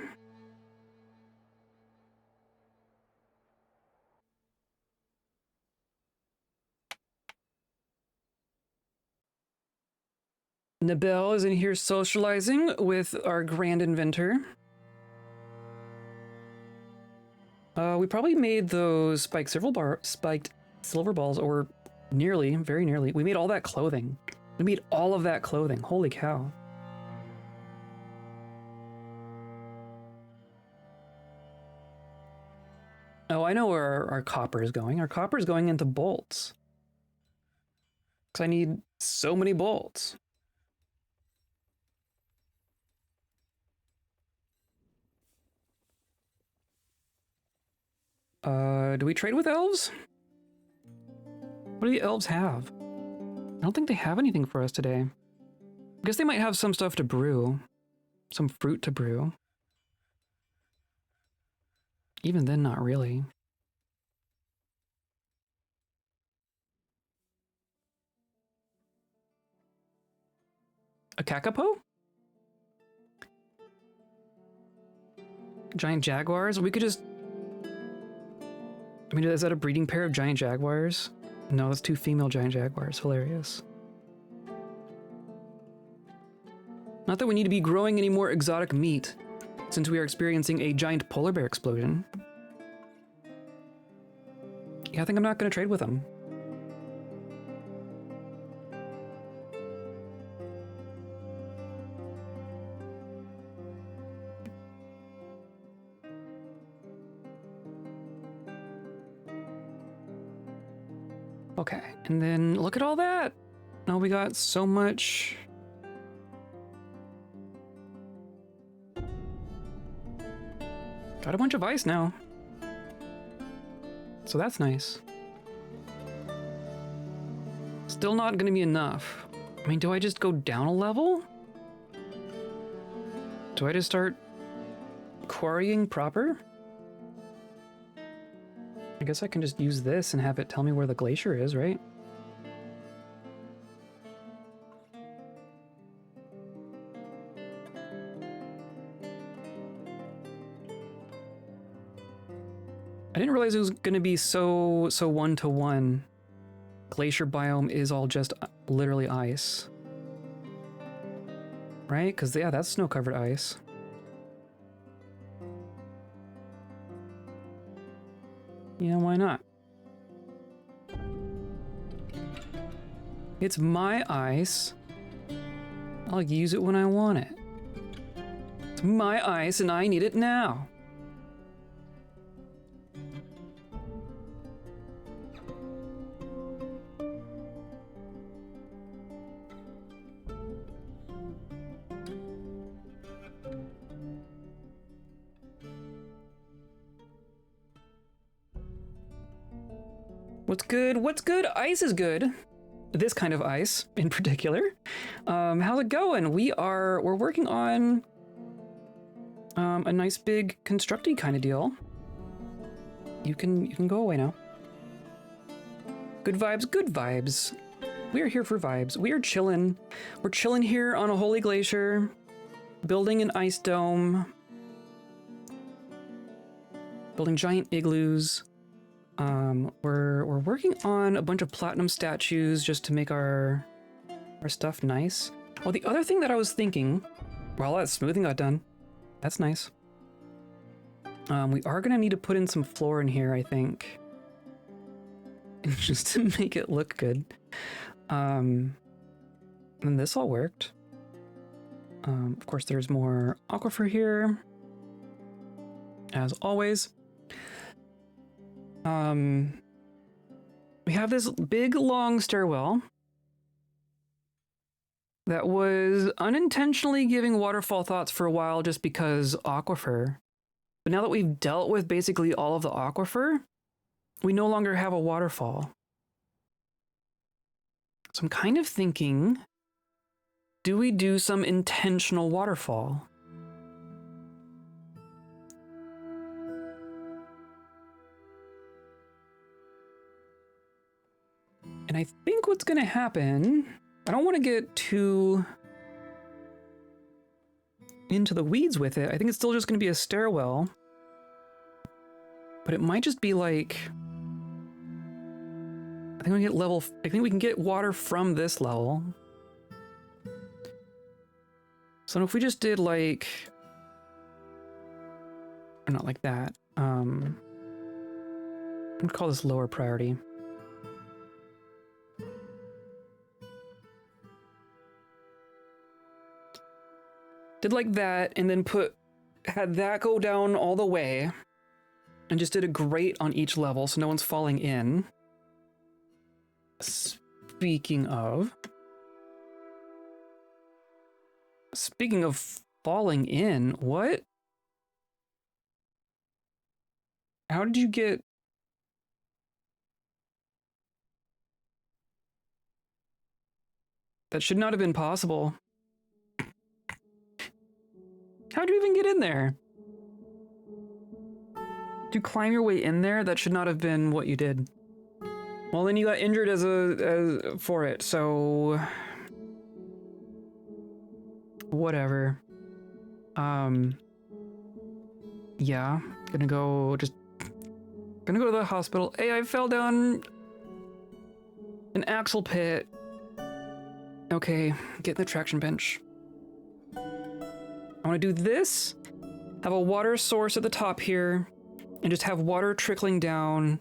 Nabel is in here socializing with our grand inventor. We probably made those spiked silver balls, or nearly, very nearly. We made all that clothing. We made all of that clothing. Holy cow. Oh, I know where our copper is going. Our copper is going into bolts. Because I need so many bolts. Do we trade with elves? What do the elves have? I don't think they have anything for us today. I guess they might have some stuff to brew. Some fruit to brew. Even then, not really. A kakapo? Giant jaguars? We could just... I mean, is that a breeding pair of giant jaguars? No, that's 2 female giant jaguars. Hilarious. Not that we need to be growing any more exotic meat, since we are experiencing a giant polar bear explosion. Yeah, I think I'm not going to trade with them. Okay, and then look at all that. Now we got so much. Got a bunch of ice now. So that's nice. Still not gonna be enough. I mean, do I just go down a level? Do I just start quarrying proper? I guess I can just use this and have it tell me where the glacier is, right? I didn't realize it was going to be so one-to-one. Glacier biome is all just literally ice. Right? Because, yeah, that's snow-covered ice. Yeah, why not? It's my ice. I'll use it when I want it. It's my ice and I need it now. What's good? What's good? Ice is good. This kind of ice in particular. How's it going? We're working on a nice big constructy kind of deal. You can go away now. Good vibes, good vibes. We are here for vibes. We are chilling. We're chilling here on a holy glacier, building an ice dome, building giant igloos. We're working on a bunch of platinum statues just to make our stuff nice. Oh, the other thing that I was thinking, well, that smoothing got done. That's nice. We are gonna need to put in some floor in here, I think, just to make it look good. And this all worked. Of course, there's more aquifer here, as always. We have this big, long stairwell that was unintentionally giving waterfall thoughts for a while just because aquifer. But now that we've dealt with basically all of the aquifer, we no longer have a waterfall. So I'm kind of thinking, do we do some intentional waterfall? And I think what's going to happen, I don't want to get too into the weeds with it. I think it's still just going to be a stairwell. But it might just be like, I think we can get water from this level. So if we just did like, or not like that, I'm gonna call this lower priority. Did like that, and then had that go down all the way, and just did a grate on each level so no one's falling in. Speaking of falling in, what? How did you get... That should not have been possible. How'd you even get in there? Did you climb your way in there? That should not have been what you did. Well, then you got injured for it, so... Whatever. Yeah, gonna go to the hospital. Hey, I fell down an axle pit. Okay, get in the traction bench. I want to do this, have a water source at the top here, and just have water trickling down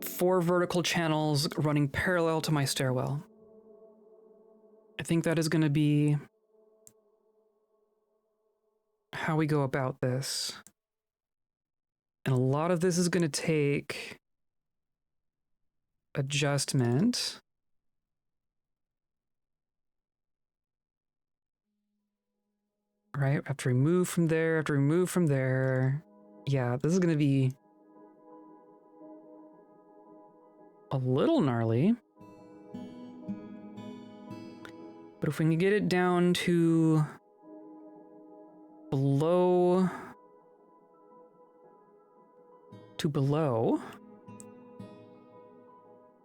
4 vertical channels running parallel to my stairwell. I think that is going to be how we go about this. And a lot of this is going to take adjustment. Right, after we move from there, Yeah, this is going to be a little gnarly. But if we can get it down to below...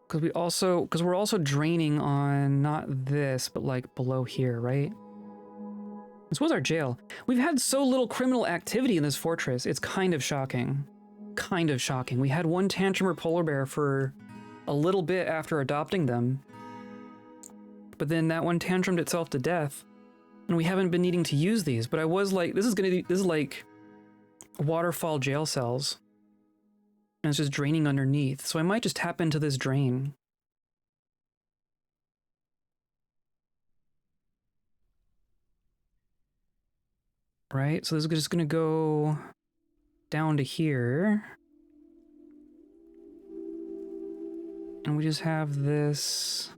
because we're also draining on not this, but like below here, right? This was our jail. We've had so little criminal activity in this fortress. It's kind of shocking. Kind of shocking. We had one tantrumer polar bear for a little bit after adopting them. But then that one tantrumed itself to death. And we haven't been needing to use these. But I was like, this is like waterfall jail cells. And it's just draining underneath. So I might just tap into this drain. Right, so this is just gonna go down to here. And we just have this.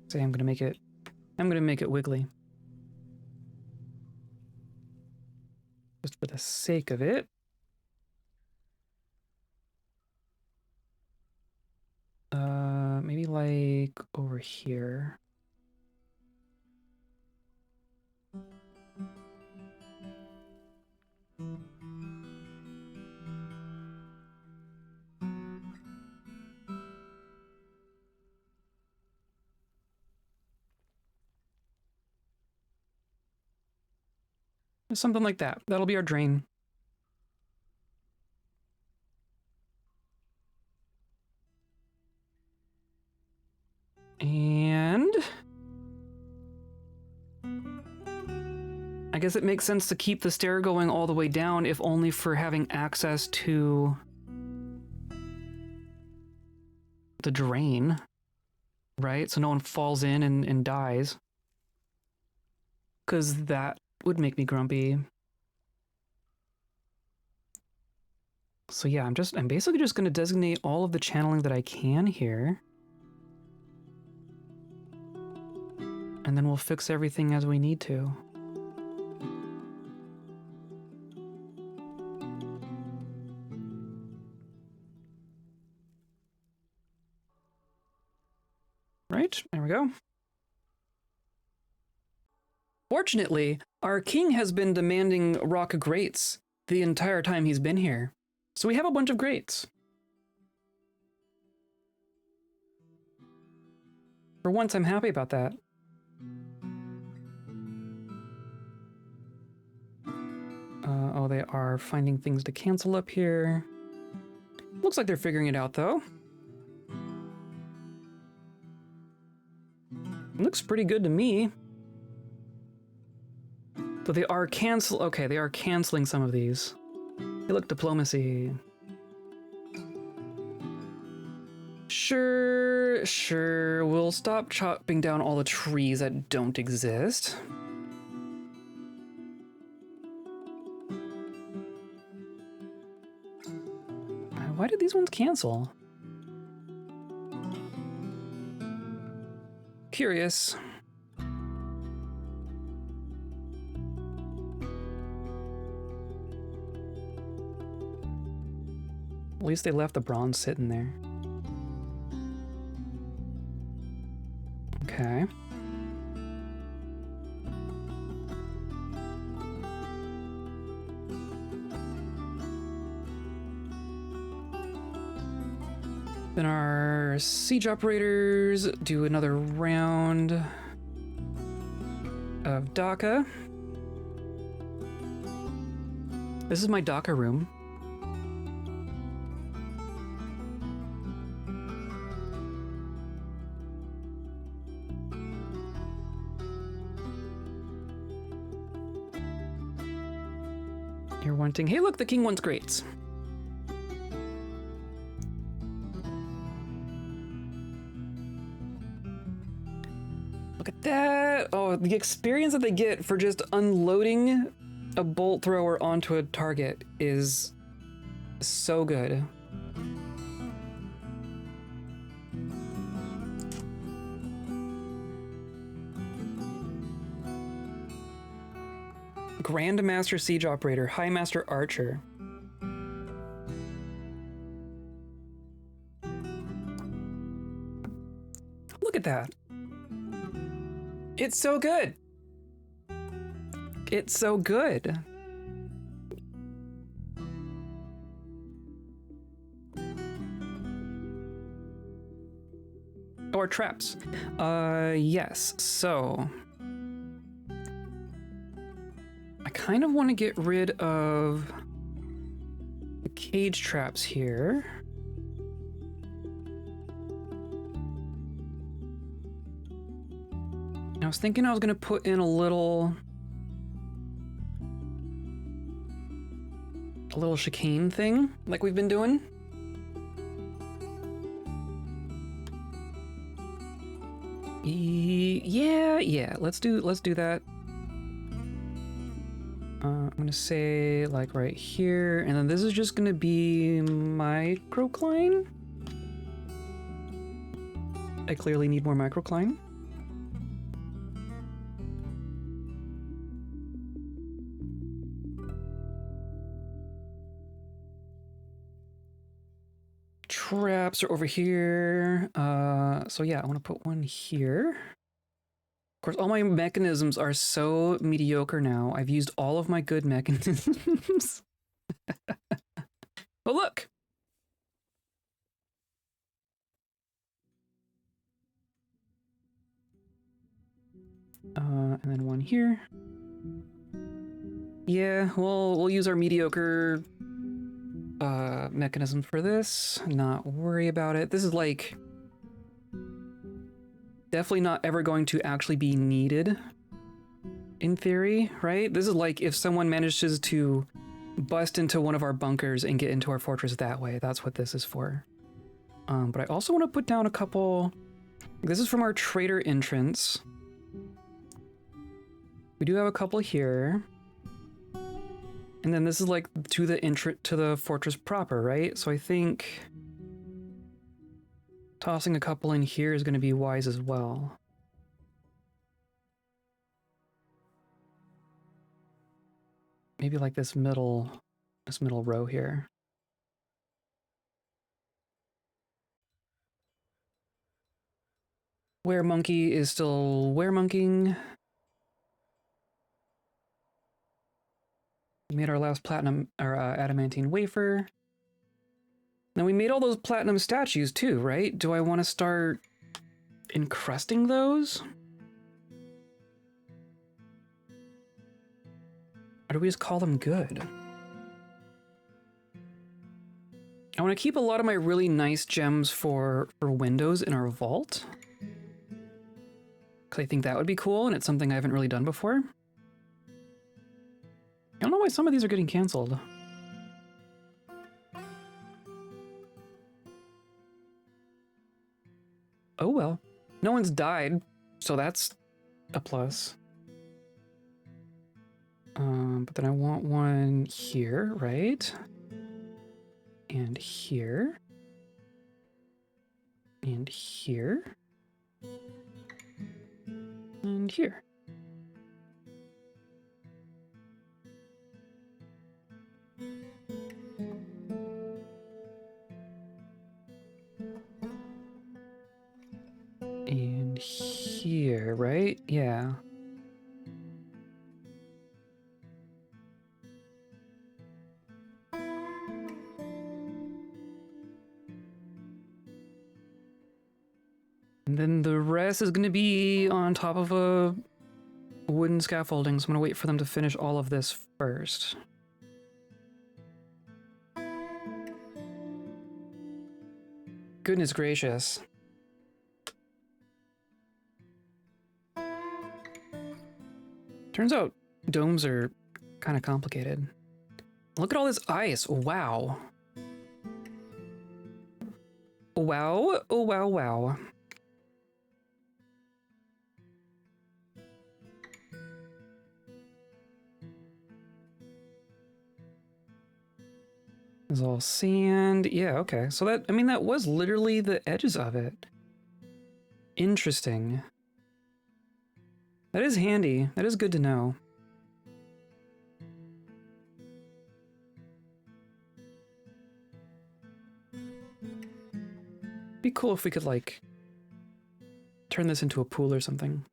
Say I'm gonna make it wiggly. Just for the sake of it. Maybe like over here. Something like that. That'll be our drain. And I guess it makes sense to keep the stair going all the way down, if only for having access to the drain, right? So no one falls in and dies. Because that would make me grumpy. So yeah, I'm basically just going to designate all of the channeling that I can here. And then we'll fix everything as we need to. Right, there we go. Fortunately, our king has been demanding rock grates the entire time he's been here. So we have a bunch of grates. For once, I'm happy about that. Oh, they are finding things to cancel up here. Looks like they're figuring it out, though. Looks pretty good to me. But they are okay, they are canceling some of these. Hey, look, diplomacy. Sure, we'll stop chopping down all the trees that don't exist. Why did these ones cancel? Curious. At least they left the bronze sitting there. Okay. Then our siege operators do another round of DACA. This is my DACA room. You're wanting, hey look, the king wants grates. Look at that. Oh, the experience that they get for just unloading a bolt thrower onto a target is so good. Grandmaster Siege Operator, High Master Archer. Look at that. It's so good. It's so good. Or traps. Yes, so I kind of want to get rid of the cage traps here. I was thinking I was going to put in a little chicane thing like we've been doing. Yeah, let's do that. I'm gonna say like right here, and then this is just gonna be microcline. I clearly need more microcline. Traps are over here. So yeah, I want to put one here. Of course, all my mechanisms are so mediocre now. I've used all of my good mechanisms. But look! And then one here. Yeah, we'll use our mediocre mechanism for this. Not worry about it. This is like definitely not ever going to actually be needed in theory, right? This is like if someone manages to bust into one of our bunkers and get into our fortress that way. That's what this is for. But I also want to put down a couple. This is from our trader entrance. We do have a couple here. And then this is like to the fortress proper, right? So I think tossing a couple in here is going to be wise as well. Maybe like this middle row here. Weremonkey is still weremonking. We made our last platinum or adamantine wafer. Now we made all those platinum statues too, right? Do I want to start encrusting those? Or do we just call them good? I want to keep a lot of my really nice gems for windows in our vault. Because I think that would be cool, and it's something I haven't really done before. I don't know why some of these are getting canceled. Oh well. No one's died, so that's a plus. But then I want one here, right? And here. And here. And here. And here, right? Yeah. And then the rest is going to be on top of a wooden scaffolding, so I'm going to wait for them to finish all of this first. Goodness gracious. Turns out domes are kind of complicated. Look at all this ice. Wow. Wow. Oh, wow, wow. It's all sand. Yeah, okay. So that, I mean, that was literally the edges of it. Interesting. That is handy. That is good to know. Be cool if we could, like, turn this into a pool or something.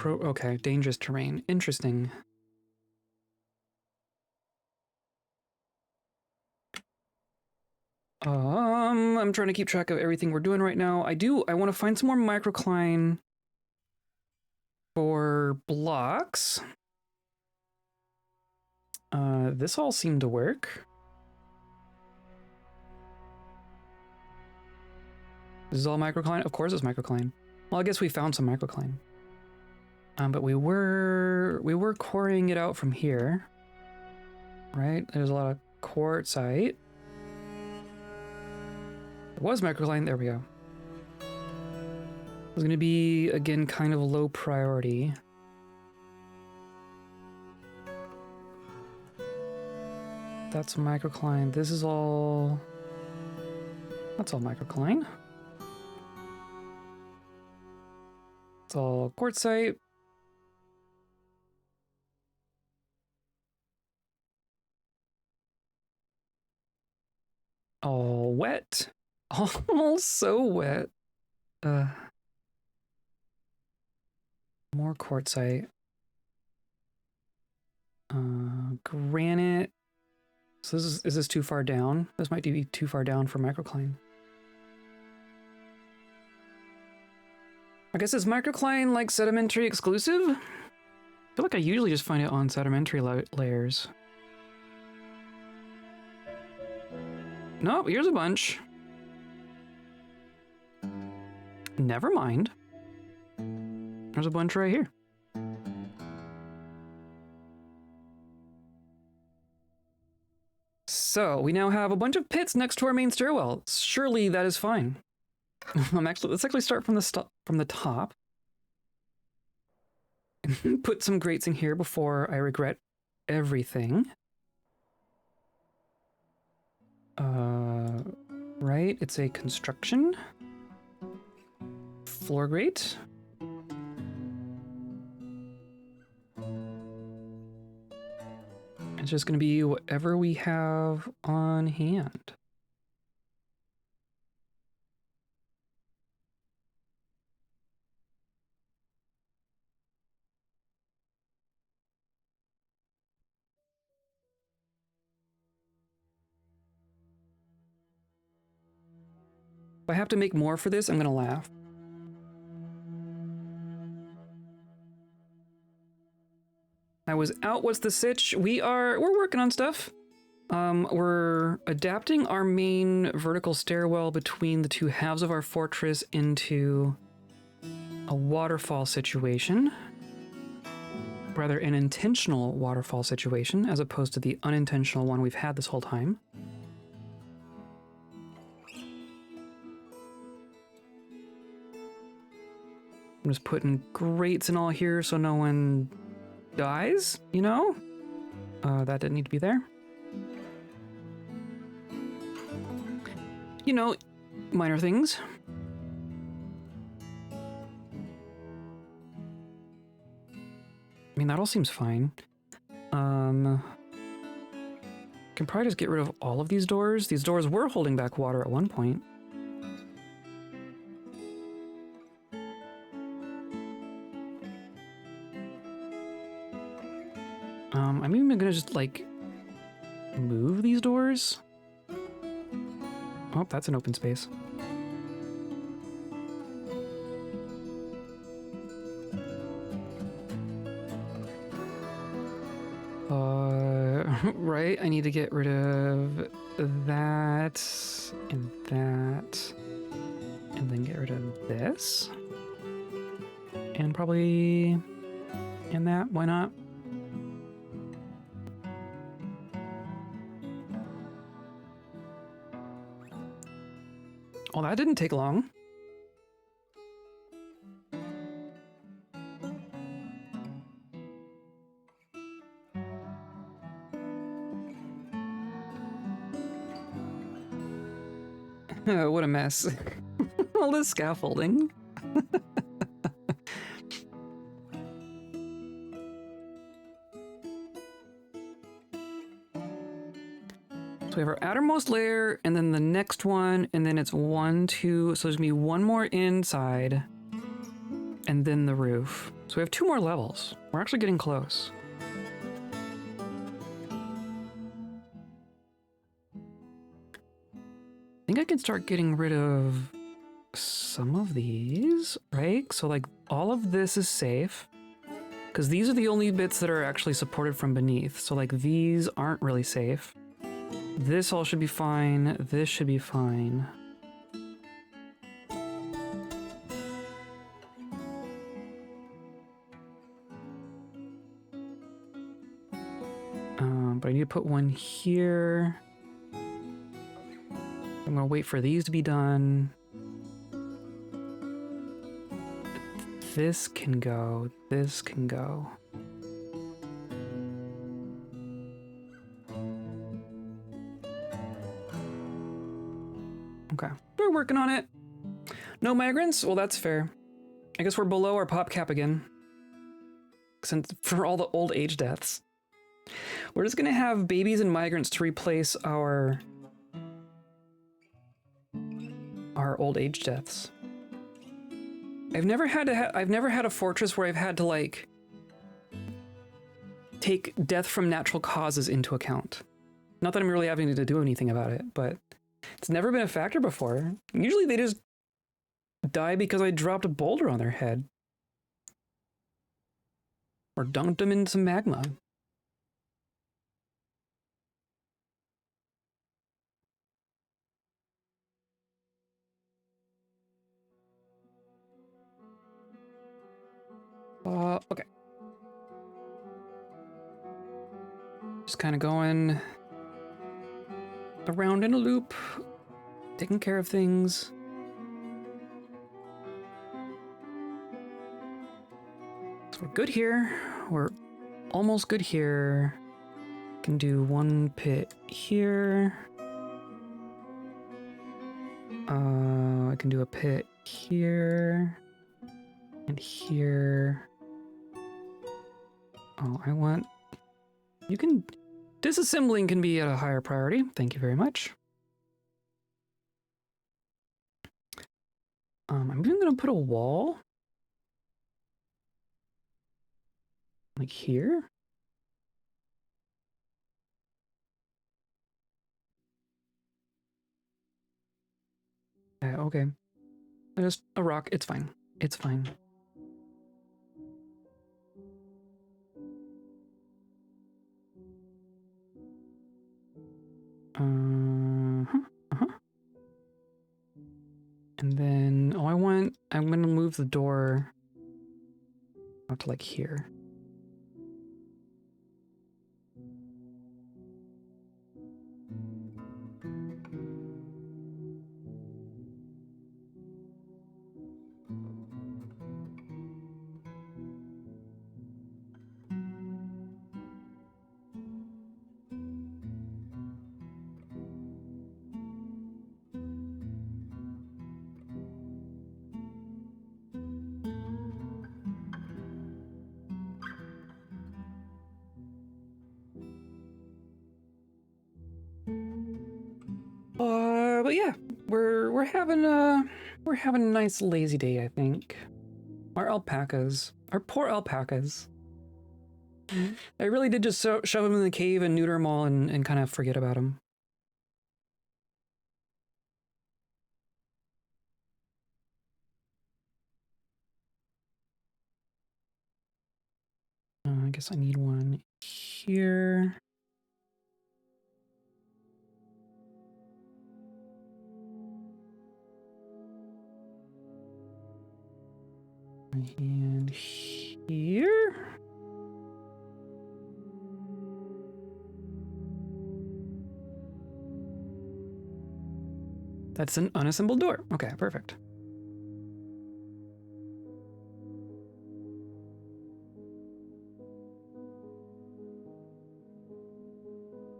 Okay, dangerous terrain. Interesting. I'm trying to keep track of everything we're doing right now. I want to find some more microcline for blocks. This all seemed to work. This is all microcline? Of course it's microcline. Well, I guess we found some microcline. But we were quarrying it out from here. Right? There's a lot of quartzite. It was microcline, there we go. It's gonna be, again, kind of low priority. That's microcline. This is all... That's all microcline. It's all quartzite. All wet. All so wet. More quartzite. Granite. So is this too far down? This might be too far down for microcline. I guess is microcline like sedimentary exclusive? I feel like I usually just find it on sedimentary layers. Nope, here's a bunch. Never mind. There's a bunch right here. So we now have a bunch of pits next to our main stairwell. Surely that is fine. Let's actually start from the top. Put some grates in here before I regret everything. Right, it's a construction floor grate. It's just going to be whatever we have on hand. If I have to make more for this, I'm going to laugh. I was out. What's the sitch? We're working on stuff. We're adapting our main vertical stairwell between the two halves of our fortress into a waterfall situation. Rather, an intentional waterfall situation, as opposed to the unintentional one we've had this whole time. I'm just putting grates and all here so no one dies, you know? That didn't need to be there. You know, minor things. I mean, that all seems fine. Can probably just get rid of all of these doors. These doors were holding back water at one point. I'm even gonna just, like, move these doors. Oh, that's an open space. Right, I need to get rid of that, and that, and then get rid of this. And probably, and that, why not? Well, that didn't take long. What a mess. All this scaffolding. So we have our outermost layer, and then the next one, and then it's 1, 2, so there's gonna be one more inside, and then the roof. So we have 2 more levels. We're actually getting close. I think I can start getting rid of some of these, right? So like all of this is safe, because these are the only bits that are actually supported from beneath. So like these aren't really safe. This all should be fine. This should be fine. But I need to put one here. I'm gonna wait for these to be done. This can go. This can go. Okay, we're working on it. No migrants? Well, that's fair. I guess we're below our pop cap again. Since for all the old age deaths. We're just gonna have babies and migrants to replace our old age deaths. I've never had a fortress where I've had to like take death from natural causes into account. Not that I'm really having to do anything about it, but it's never been a factor before. Usually they just die because I dropped a boulder on their head. Or dunked them in some magma. Okay. Just kind of going around in a loop, taking care of things. So we're good here. We're almost good here. Can do one pit here. I can do a pit here and here. Oh, I want... You can... Disassembling can be at a higher priority. Thank you very much. I'm even gonna put a wall. Like here? Okay. Just a rock. It's fine. It's fine. And then, oh, I'm gonna move the door out to like here. But yeah, we're having a nice lazy day, I think. Our alpacas, our poor alpacas. I really did just shove them in the cave and neuter them all and kind of forget about them. I guess I need one here. And here. That's an unassembled door. Okay, perfect.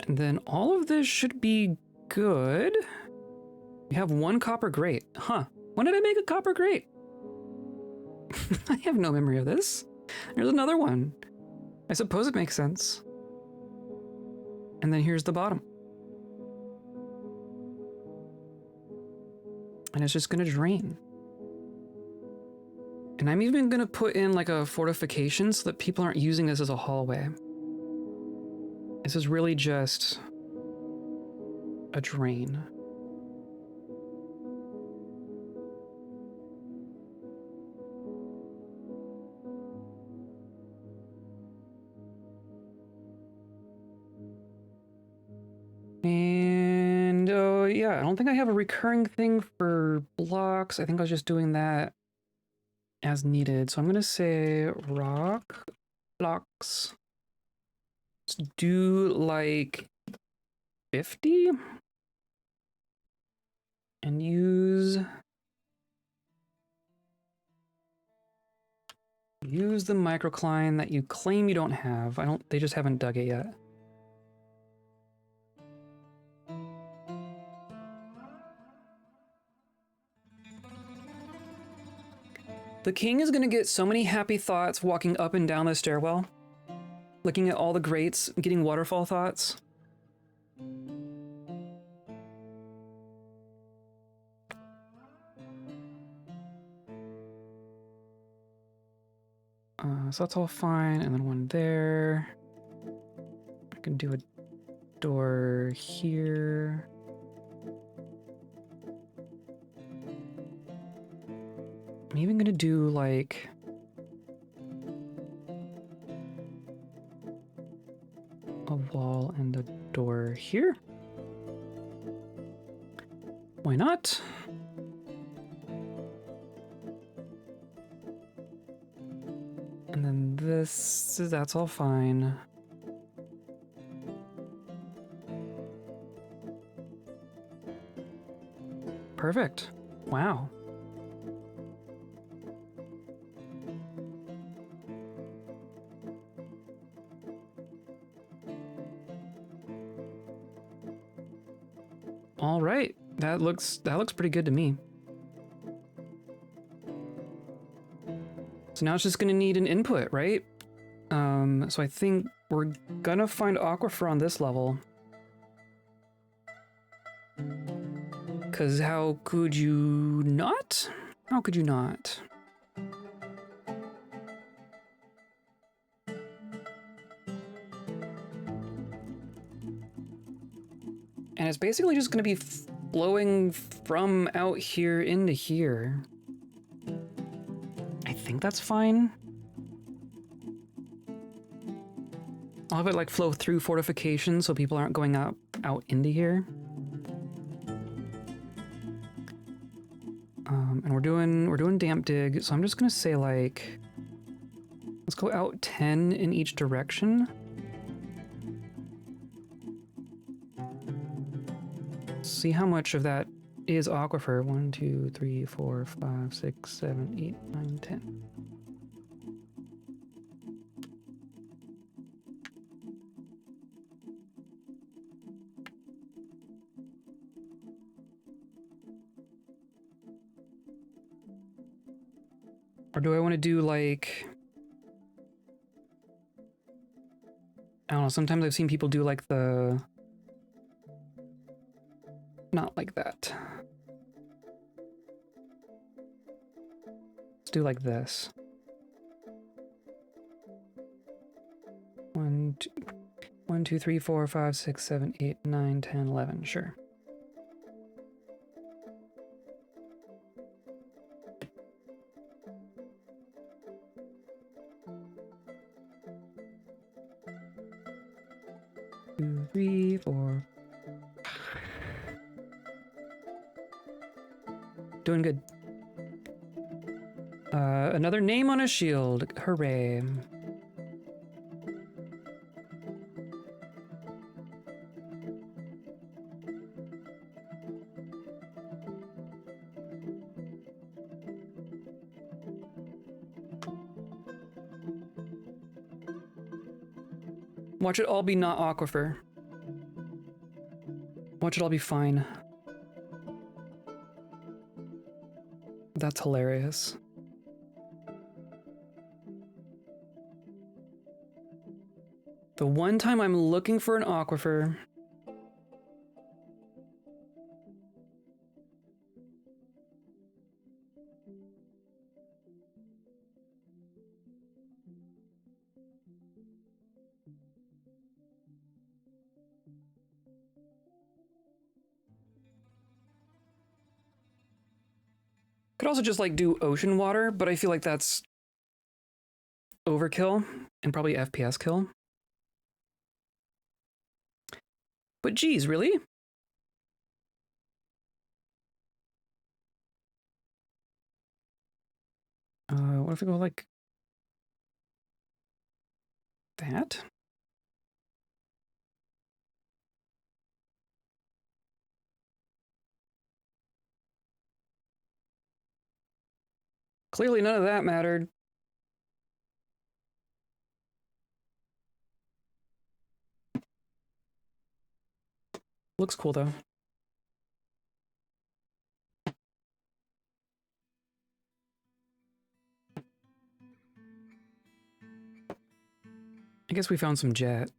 And then all of this should be good. We have one copper grate. Huh. When did I make a copper grate? I have no memory of this. There's another one. I suppose it makes sense. And then here's the bottom. And it's just gonna drain. And I'm even gonna put in like a fortification so that people aren't using this as a hallway. This is really just a drain. And oh yeah, I don't think I have a recurring thing for blocks. I think I was just doing that as needed. So I'm gonna say rock blocks. Let's do like 50 and use the microcline that you claim you don't have. They just haven't dug it yet. The king is gonna get so many happy thoughts walking up and down the stairwell, looking at all the grates, getting waterfall thoughts. So that's all fine, and then one there. I can do a door here. I'm even gonna do like a wall and a door here. Why not? And then that's all fine. Perfect. Wow. All right. That looks pretty good to me. So now it's just gonna need an input, right? So I think we're gonna find aquifer on this level. Cause how could you not? How could you not? And it's basically just gonna be flowing from out here into here. I think that's fine. I'll have it like flow through fortifications so people aren't going out we're doing damp dig, so I'm just gonna say like, let's go out 10 in each direction. See how much of that is aquifer. 1, 2, 3, 4, 5, 6, 7, 8, 9, 10. Or do I want to do like, I don't know, sometimes I've seen people do like the, not like that. Let's do like this. 1, 2, 3, 4, 5, 6, 7, 8, 9, 10, 11, sure. Two, 3, 4. Doing good. Another name on a shield. Hooray. Watch it all be not aquifer. Watch it all be fine. That's hilarious. The one time I'm looking for an aquifer. Could also just like do ocean water, but I feel like that's overkill and probably FPS kill. But geez, really? What if we go like that? Clearly none of that mattered. Looks cool though. I guess we found some jet.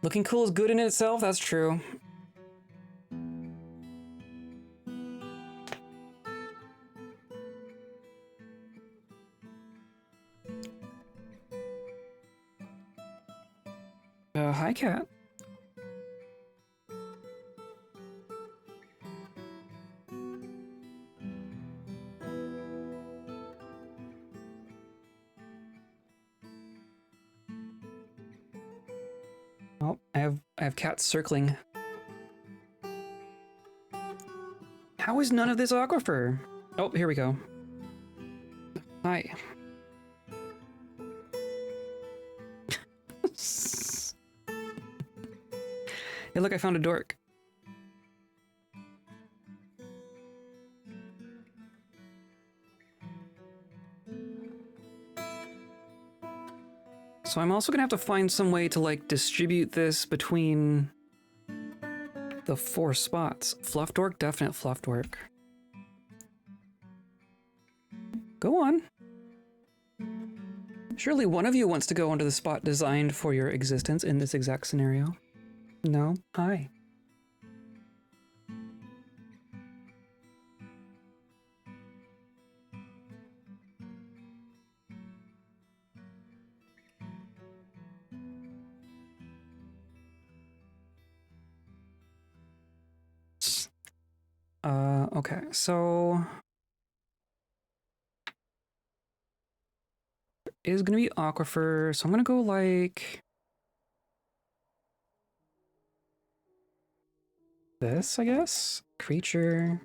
Looking cool is good in itself, that's true. Hi, cat. Oh, I have cats circling. How is none of this aquifer? Oh, here we go. Hi. Hey, look, I found a dork. So I'm also gonna have to find some way to like distribute this between the 4 spots. Fluff dork, definite fluff dork. Go on. Surely one of you wants to go onto the spot designed for your existence in this exact scenario. No? Hi. Okay, so is gonna be aquifer, so I'm gonna go like this, I guess? Creature.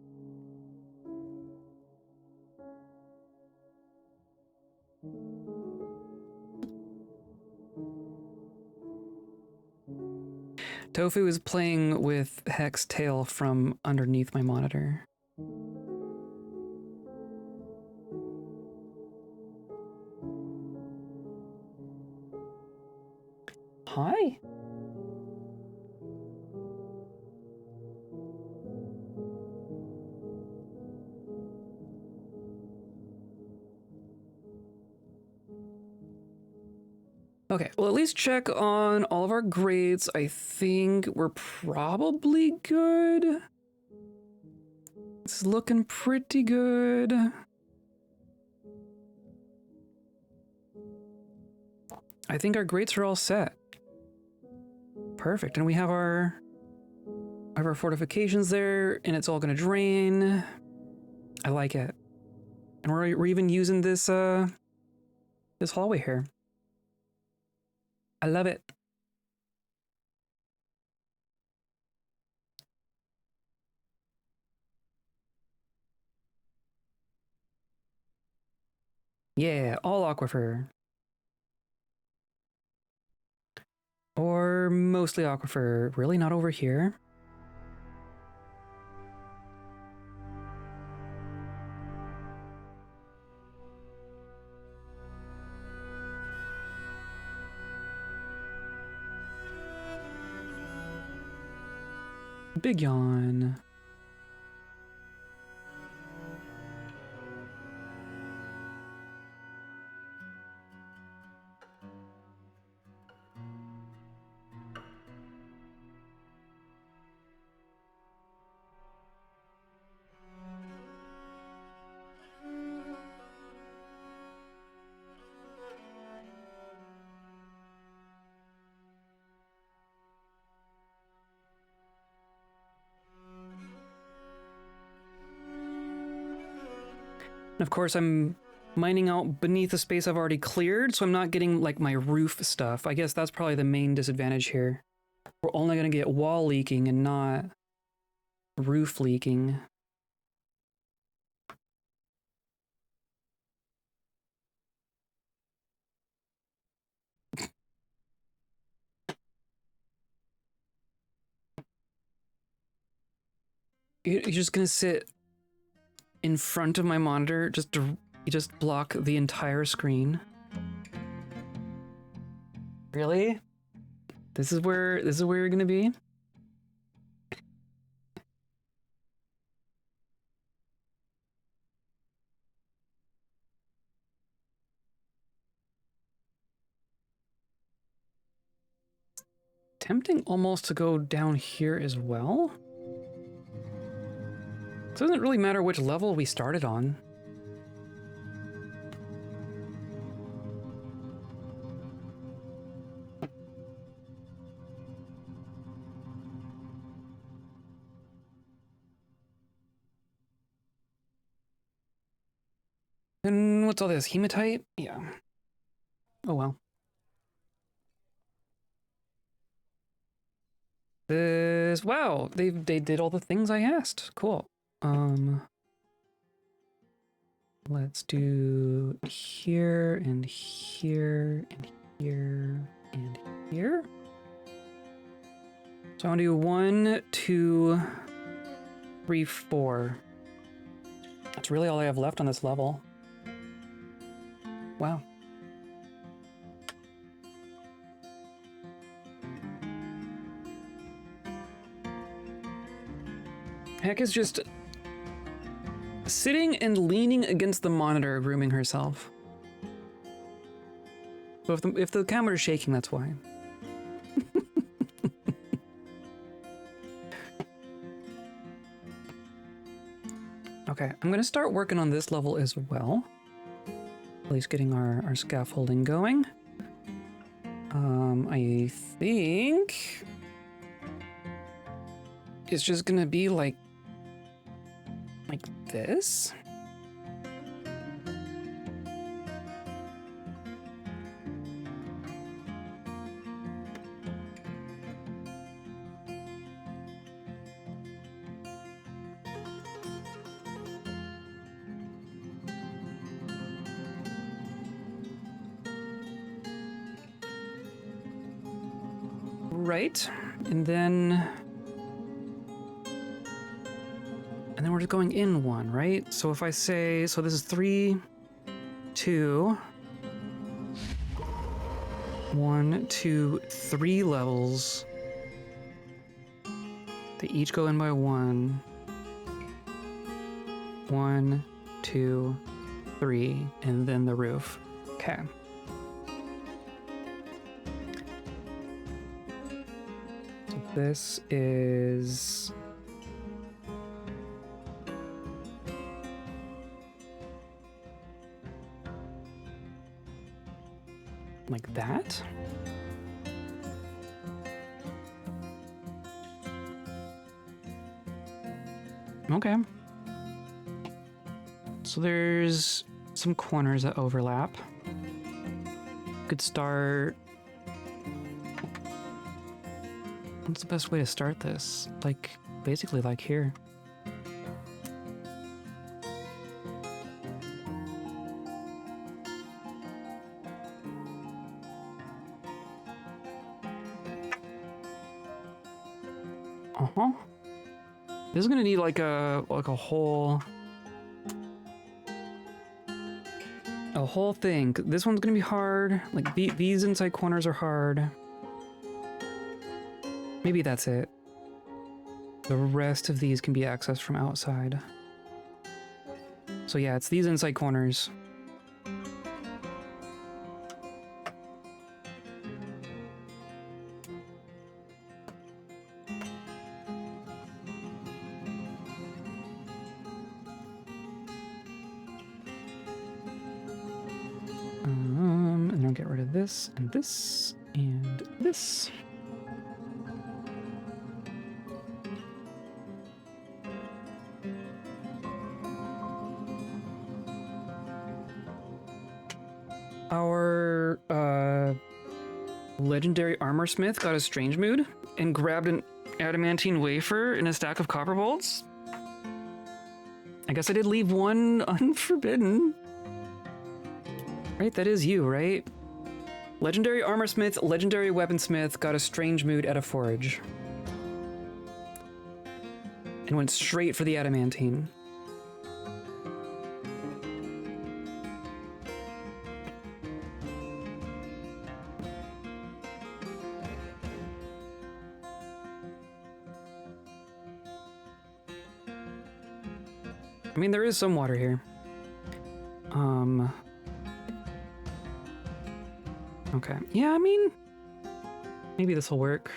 Tofu is playing with Heck's tail from underneath my monitor. Hi. Okay, well, at least check on all of our grades. I think we're probably good. It's looking pretty good. I think our grades are all set. Perfect, and we have our fortifications there, and it's all gonna drain. I like it. And we're even using this this hallway here. I love it. Yeah, all aquifer. Or mostly aquifer. Really not over here? Big yawn. And of course, I'm mining out beneath the space I've already cleared, so I'm not getting like my roof stuff. I guess that's probably the main disadvantage here. We're only going to get wall leaking and not roof leaking. You're just going to sit in front of my monitor, you just block the entire screen. Really? This is where you're gonna be? Tempting almost to go down here as well. It doesn't really matter which level we started on. And what's all this? Hematite? Yeah. Oh well. Wow, they did all the things I asked. Cool. Let's do here and here and here and here. So I want to do 1, 2, 3, 4. That's really all I have left on this level. Wow. Heck is just sitting and leaning against the monitor, grooming herself. So if the camera is shaking, that's why. Okay, I'm gonna start working on this level as well. At least getting our scaffolding going. I think it's just gonna be like this. right? And then we're just going in one, right? So if I say, so this is 3, 2, 1, 2, 3 levels. They each go in by 1. 1, 2, 3, and then the roof. Okay. So this is like that. Okay. So there's some corners that overlap. Could start. What's the best way to start this? Like, basically like here. Uh-huh. This is gonna need like a whole thing. This one's gonna be hard. Like these inside corners are hard. Maybe that's it. The rest of these can be accessed from outside. So yeah, it's these inside corners. And then get rid of this and this and this. Our legendary armorsmith got a strange mood and grabbed an adamantine wafer and a stack of copper bolts. I guess I did leave one unforbidden. Right, that is you, right? Legendary armorsmith, legendary weaponsmith got a strange mood at a forge. And went straight for the adamantine. I mean, there is some water here. Okay. Yeah, I mean, maybe this will work.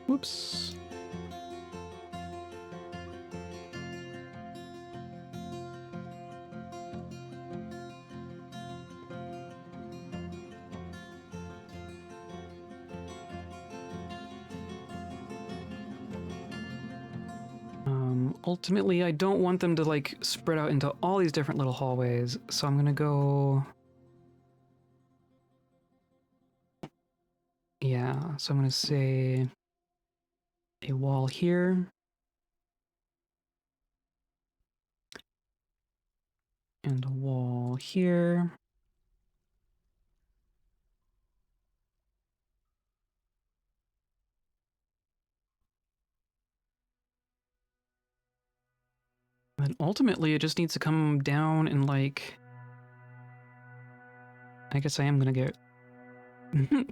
Whoops. Ultimately, I don't want them to, like, spread out into all these different little hallways, so I'm gonna go... Yeah, so I'm gonna say a wall here. And a wall here. And ultimately, it just needs to come down and, like... I guess I am gonna get...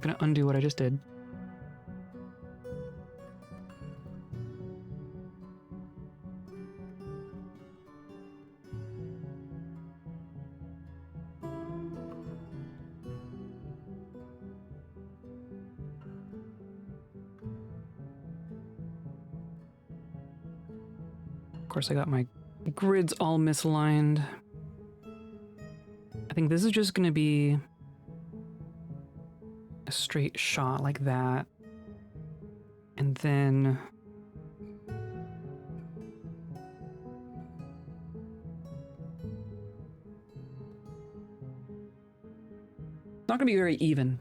gonna undo what I just did. Of course, I got my grids all misaligned. I think this is just gonna be a straight shot like that. And then... Not gonna be very even.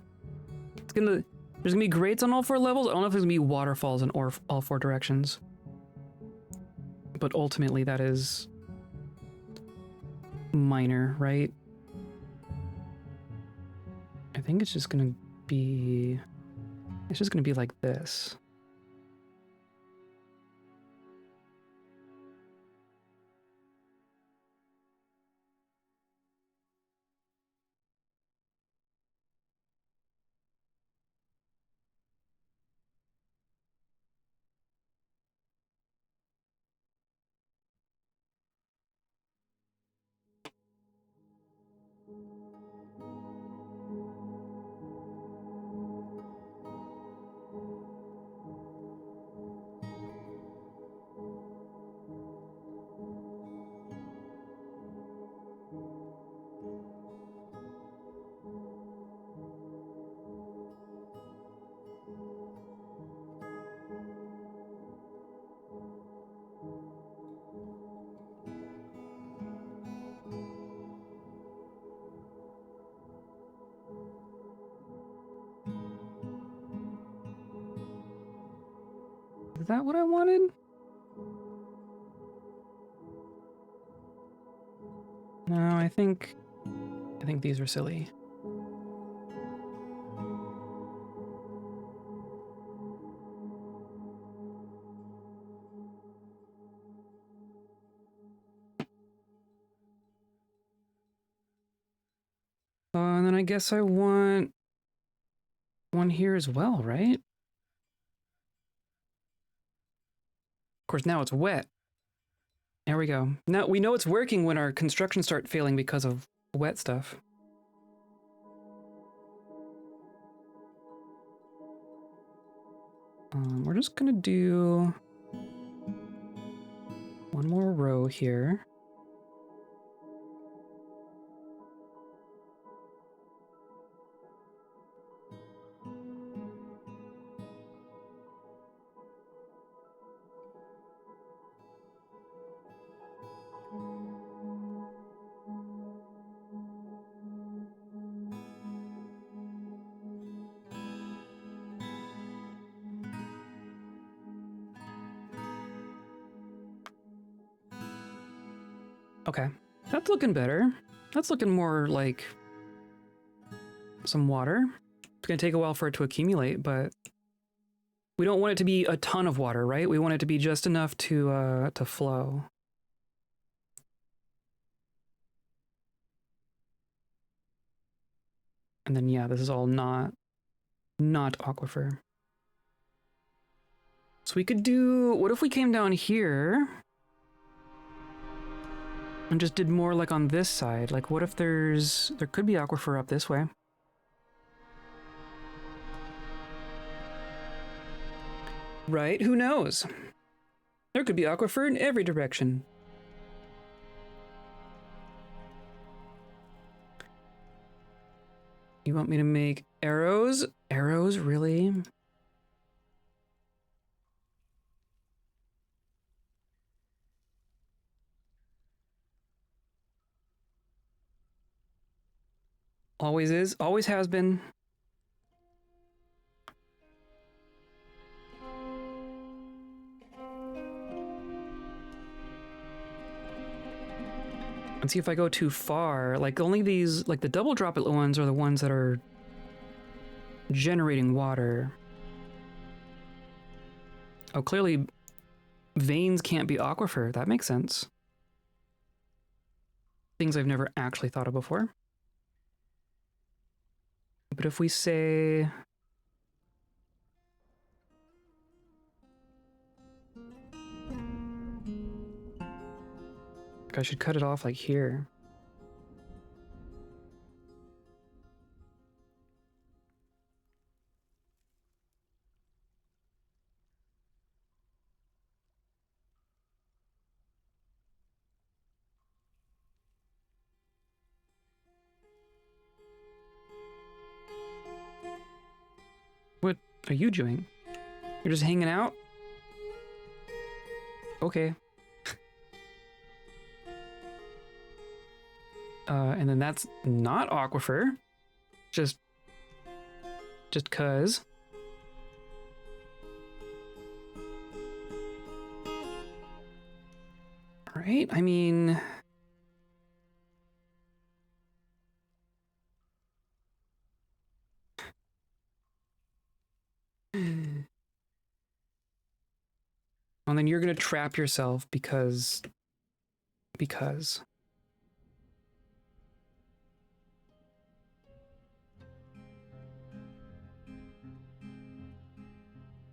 There's gonna be grades on all 4 levels. I don't know if there's gonna be waterfalls in all 4 directions. But ultimately that is minor, right? I think it's just gonna be like this. Is that what I wanted? No, I think these are silly. And then I guess I want one here as well, right? Of course, now it's wet. There we go. Now we know it's working when our construction start failing because of wet stuff. We're just gonna do one more row here. Okay, that's looking better. That's looking more like some water. It's gonna take a while for it to accumulate, but we don't want it to be a ton of water, right? We want it to be just enough to flow. And then yeah, this is all not aquifer. So we could do, what if we came down here and just did more like on this side? Like what if there could be aquifer up this way? Right, who knows? There could be aquifer in every direction. You want me to make arrows? Arrows, really? Always is, always has been. And see if I go too far, like only these, like the double droplet ones are the ones that are generating water. Oh, clearly veins can't be aquifer. That makes sense. Things I've never actually thought of before. But if we say... I should cut it off like here. What are you doing? You're just hanging out? Okay. And then that's not aquifer. Just just 'cause. Right? I mean... And then you're gonna trap yourself because...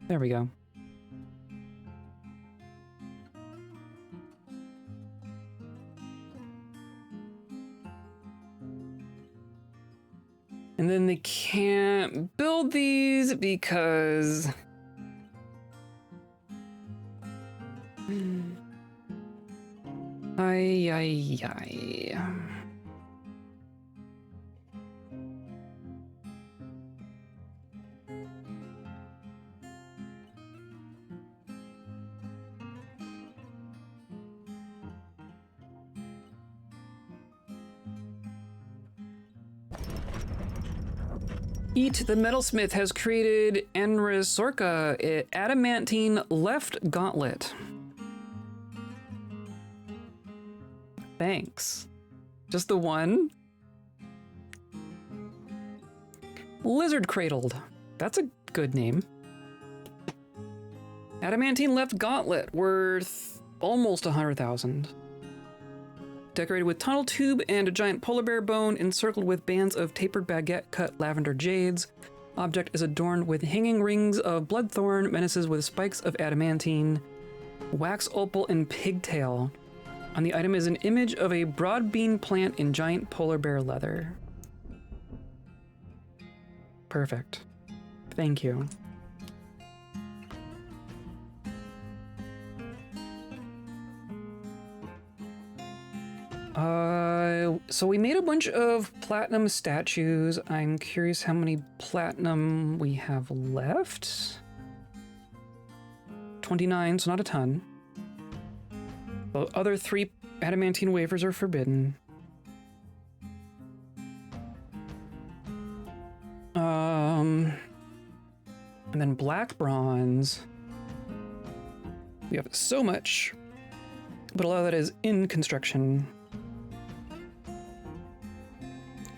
There we go. And then they can't build these because... Ay, ay, ay. Eat the Metalsmith has created Enresorka, adamantine left gauntlet. Thanks. Just the one? Lizard Cradled. That's a good name. Adamantine left gauntlet, worth almost 100,000. Decorated with tunnel tube and a giant polar bear bone encircled with bands of tapered baguette cut lavender jades. Object is adorned with hanging rings of bloodthorn, menaces with spikes of adamantine, wax opal, and pigtail. On the item is an image of a broad bean plant in giant polar bear leather. Perfect. Thank you. So we made a bunch of platinum statues. I'm curious how many platinum we have left. 29, so not a ton. The other 3 adamantine wafers are forbidden. And then black bronze. We have so much, but a lot of that is in construction.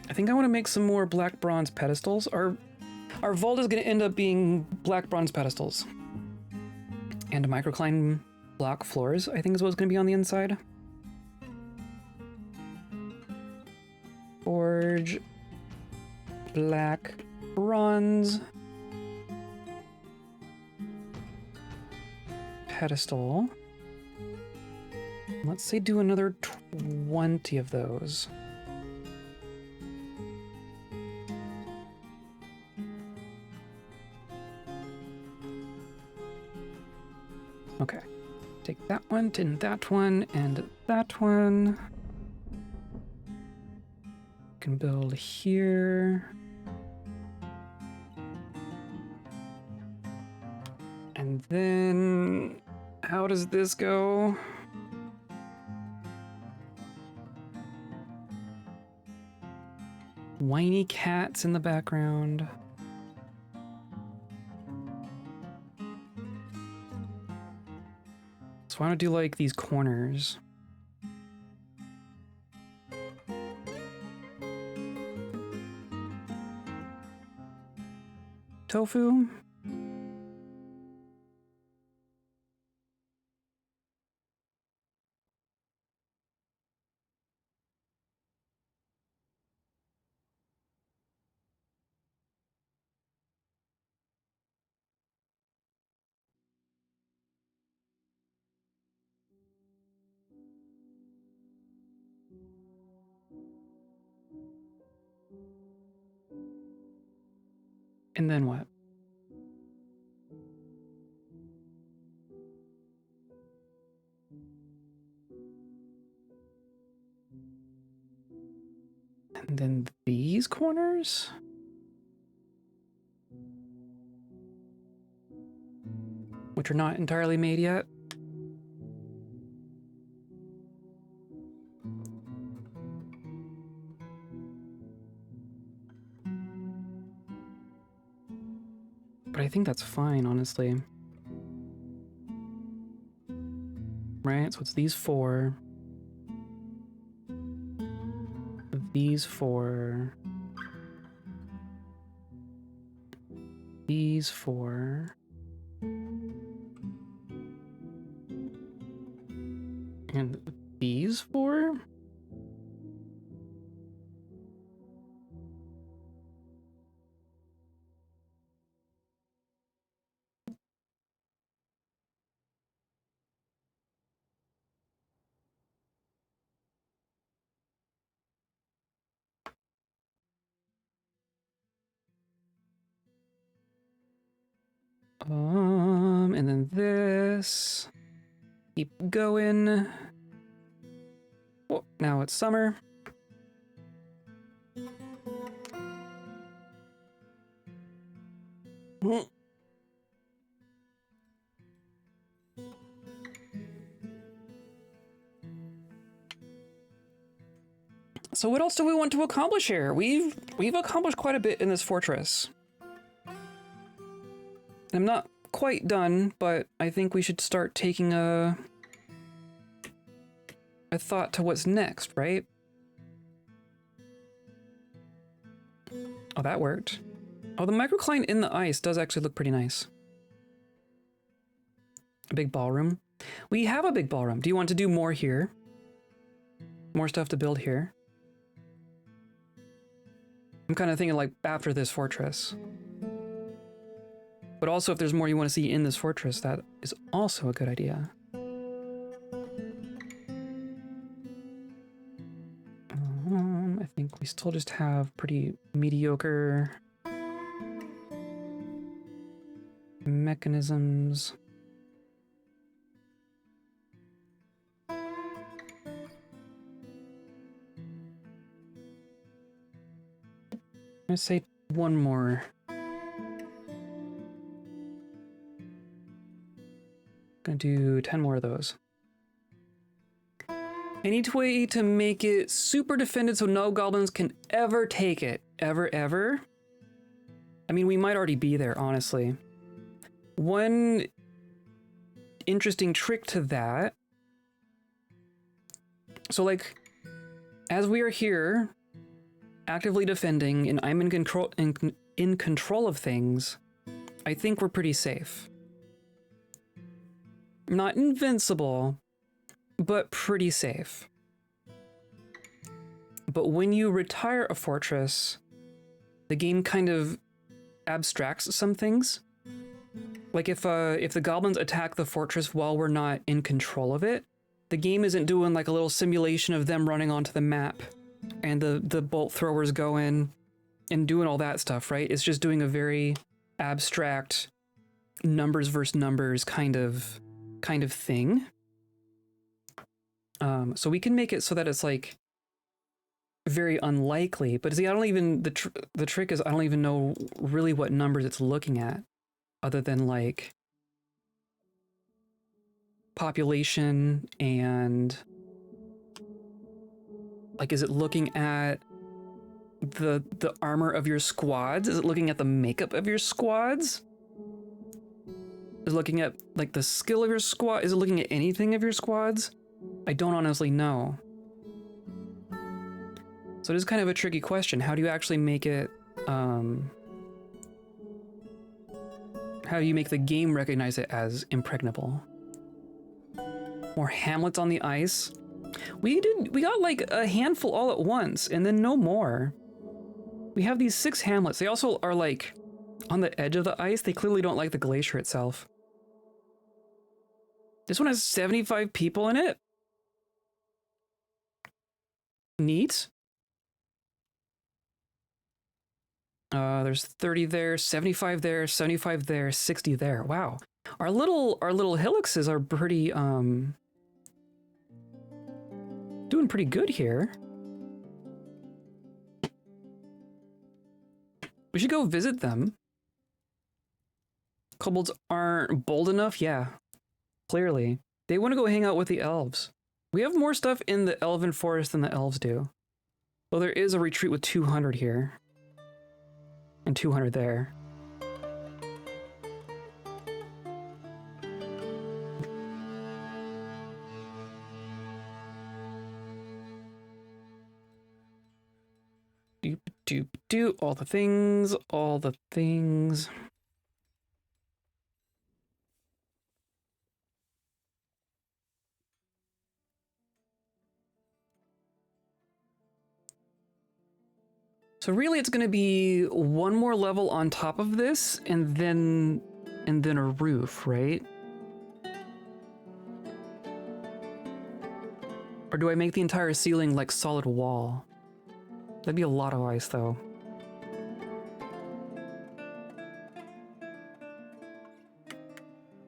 I think I want to make some more black bronze pedestals. Our vault is going to end up being black bronze pedestals. And microcline block floors, I think is what's going to be on the inside. Forge black bronze pedestal. Let's say do another 20 of those. Okay, take that one, and that one, and that one. Can build here. And then, how does this go? Whiny cats in the background. So I want to do like these corners. Tofu. And then what? And then these corners? Which are not entirely made yet. think that's fine, honestly. Right, so it's these four. These four. These four. And these four? And then this. Keep going. Oh, now it's summer. So what else do we want to accomplish here? We've accomplished quite a bit in this fortress. I'm not quite done, but I think we should start taking a thought to what's next, right? Oh, that worked. Oh, the microcline in the ice does actually look pretty nice. A big ballroom. We have a big ballroom. Do you want to do more here? More stuff to build here? I'm kind of thinking like after this fortress. But also if there's more you want to see in this fortress, that is also a good idea. I think we still just have pretty mediocre mechanisms. I'm gonna say one more. Gonna do 10 more of those. I need a way to make it super defended so no goblins can ever take it. Ever. I mean, we might already be there, honestly. One interesting trick to that. So, like, as we are here, actively defending, and I'm in control of things, I think we're pretty safe. Not invincible, but pretty safe. But when you retire a fortress, the game kind of abstracts some things. Like if the goblins attack the fortress while we're not in control of it, the game isn't doing like a little simulation of them running onto the map and the bolt throwers go in and doing all that stuff, right? It's just doing a very abstract numbers versus numbers kind of thing. So we can make it so that it's like very unlikely, but see, I don't even, the trick is I don't even know really what numbers it's looking at other than like population and like, is it looking at the armor of your squads? Is it looking at the makeup of your squads? Is it looking at like the skill of your squad? Is it looking at anything of your squads? I don't honestly know. So it is kind of a tricky question. How do you actually make it, how do you make the game recognize it as impregnable? More hamlets on the ice. We got like a handful all at once and then no more. We have these 6 hamlets. They also are like on the edge of the ice. They clearly don't like the glacier itself. This one has 75 people in it. Neat. There's 30 there, 75 there, 75 there, 60 there. Wow. Our little hillixes are pretty doing pretty good here. We should go visit them. Kobolds aren't bold enough? Yeah. Clearly. They want to go hang out with the elves. We have more stuff in the elven forest than the elves do. Well, there is a retreat with 200 here. And 200 there. Doop, doop, doop. All the things, all the things. So really it's going to be one more level on top of this and then a roof, right? Or do I make the entire ceiling like solid wall? That'd be a lot of ice though.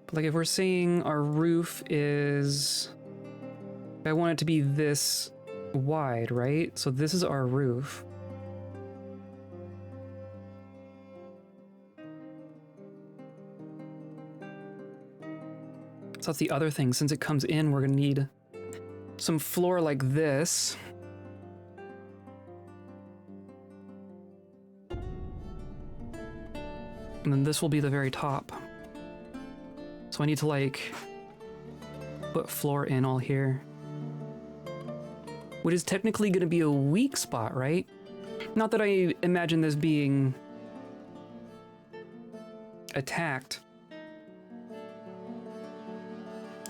But like if we're saying our roof is, I want it to be this wide, right? So this is our roof. So that's the other thing. Since it comes in, we're gonna need some floor like this. And then this will be the very top. So I need to like put floor in all here. Which is technically gonna be a weak spot, right? Not that I imagine this being attacked.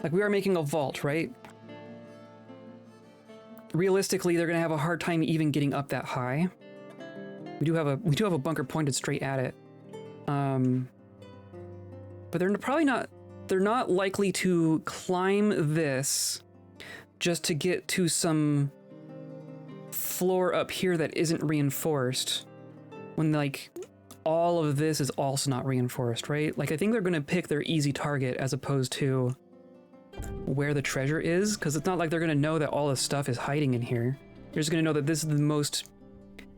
Like we are making a vault, right? Realistically, they're gonna have a hard time even getting up that high. We do have a bunker pointed straight at it. But they're probably not, they're not likely to climb this just to get to some floor up here that isn't reinforced when like all of this is also not reinforced, right? Like I think they're gonna pick their easy target as opposed to where the treasure is, because it's not like they're gonna know that all this stuff is hiding in here. They're just gonna know that this is the most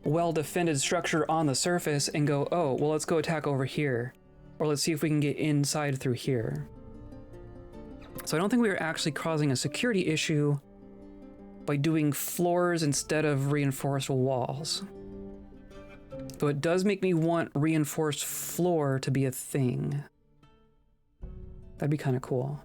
well-defended structure on the surface and go, oh, well, let's go attack over here. Or let's see if we can get inside through here. So I don't think we are actually causing a security issue by doing floors instead of reinforced walls. Though it does make me want reinforced floor to be a thing. That'd be kind of cool.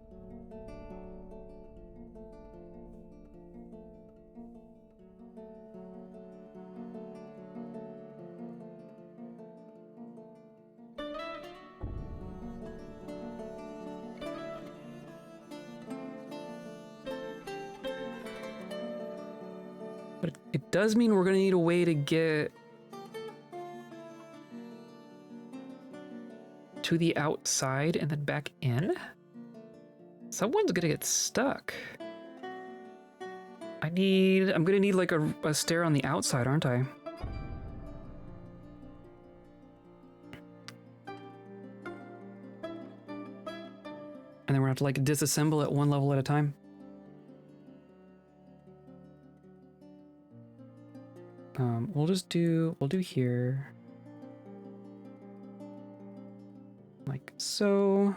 But it does mean we're gonna need a way to get to the outside and then back in? Someone's gonna get stuck. I'm gonna need like a stair on the outside, aren't I? And then we're gonna have to like disassemble it one level at a time. We'll do here. Like so.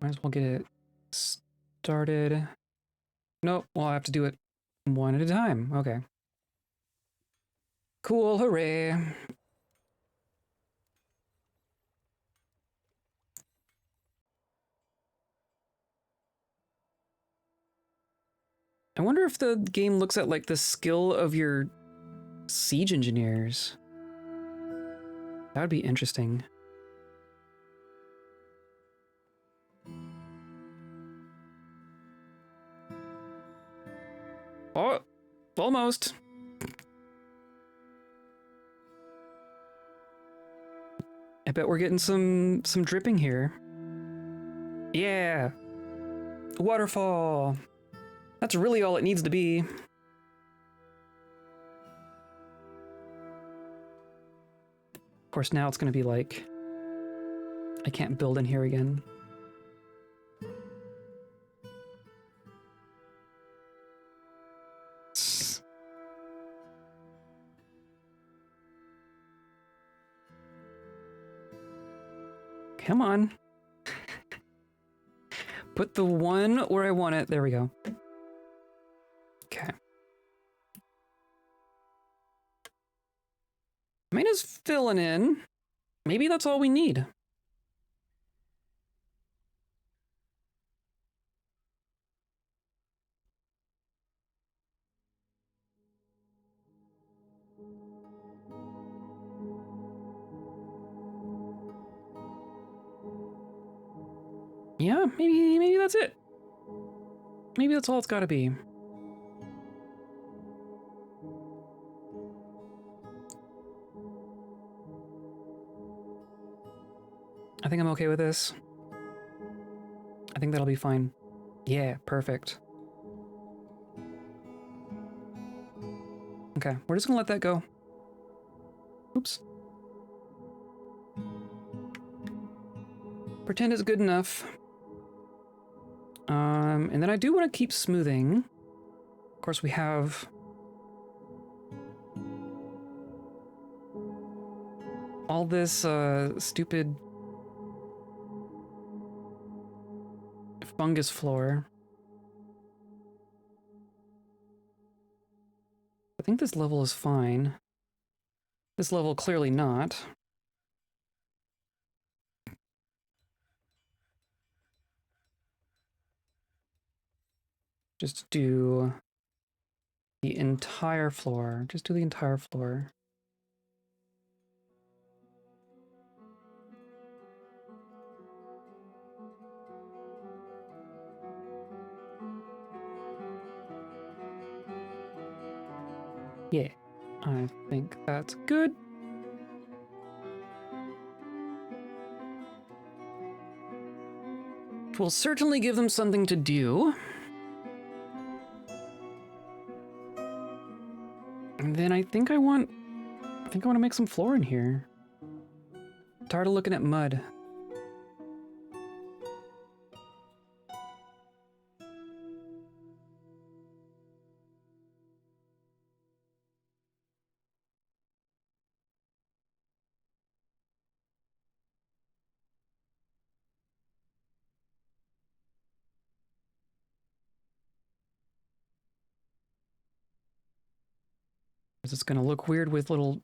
Might as well get it started. Nope, well, I have to do it one at a time. Okay. Cool, hooray. I wonder if the game looks at like the skill of your siege engineers. That would be interesting. Oh, almost. I bet we're getting some dripping here. Yeah. Waterfall. That's really all it needs to be. Of course, now it's going to be like, I can't build in here again. Come on. Put the one where I want it. There we go. Okay. Mina's filling in. Maybe that's all we need. Yeah, maybe that's it. Maybe that's all it's got to be. I think I'm okay with this. I think that'll be fine. Yeah, perfect. Okay, we're just gonna let that go. Oops. Pretend it's good enough. And then I do want to keep smoothing. Of course, we have all this stupid fungus floor. I think this level is fine. This level clearly not. Just do the entire floor. Just do the entire floor. Yeah, I think that's good. We'll certainly give them something to do. And then I think I want to make some floor in here. I'm tired of looking at mud. It's gonna look weird with little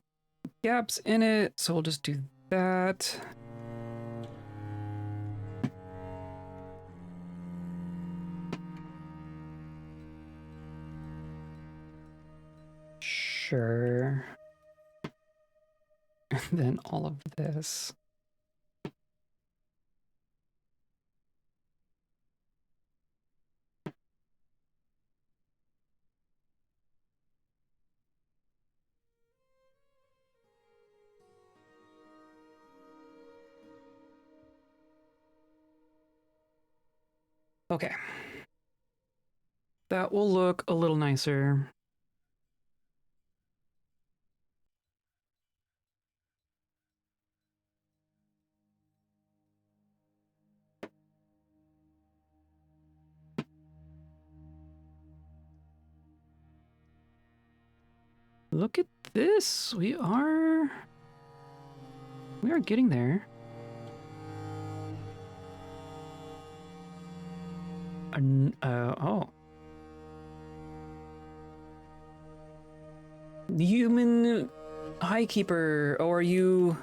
gaps in it, so we'll just do that. Sure. And then all of this. Okay. That will look a little nicer. Look at this. We are getting there. Oh. Human highkeeper. Oh, are you?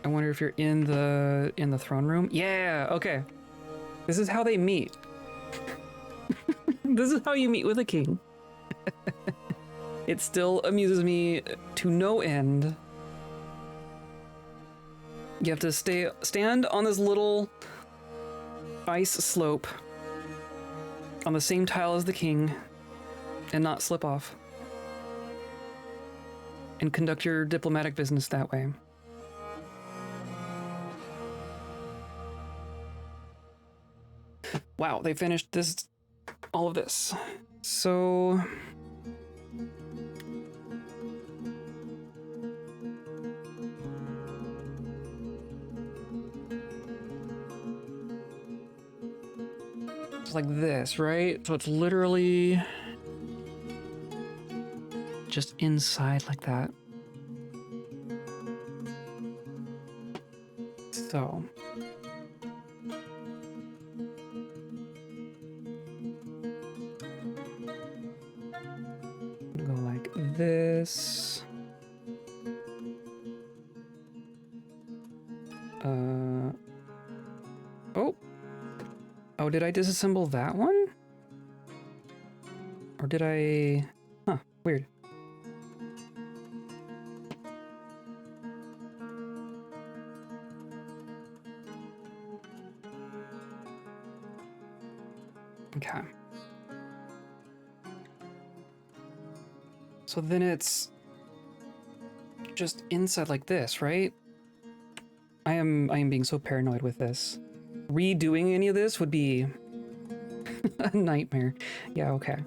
I wonder if you're in the throne room. Yeah, okay. This is how they meet. This is how you meet with a king. It still amuses me to no end. You have to stand on this little ice slope on the same tile as the king and not slip off. And conduct your diplomatic business that way. Wow, they finished all of this. So it's like this, right? So it's literally just inside like that. So go like this. Oh, did I disassemble that one? Or did I? Huh, weird. Okay. So then it's just inside like this, right? I am being so paranoid with this. Redoing any of this would be a nightmare. Yeah, okay.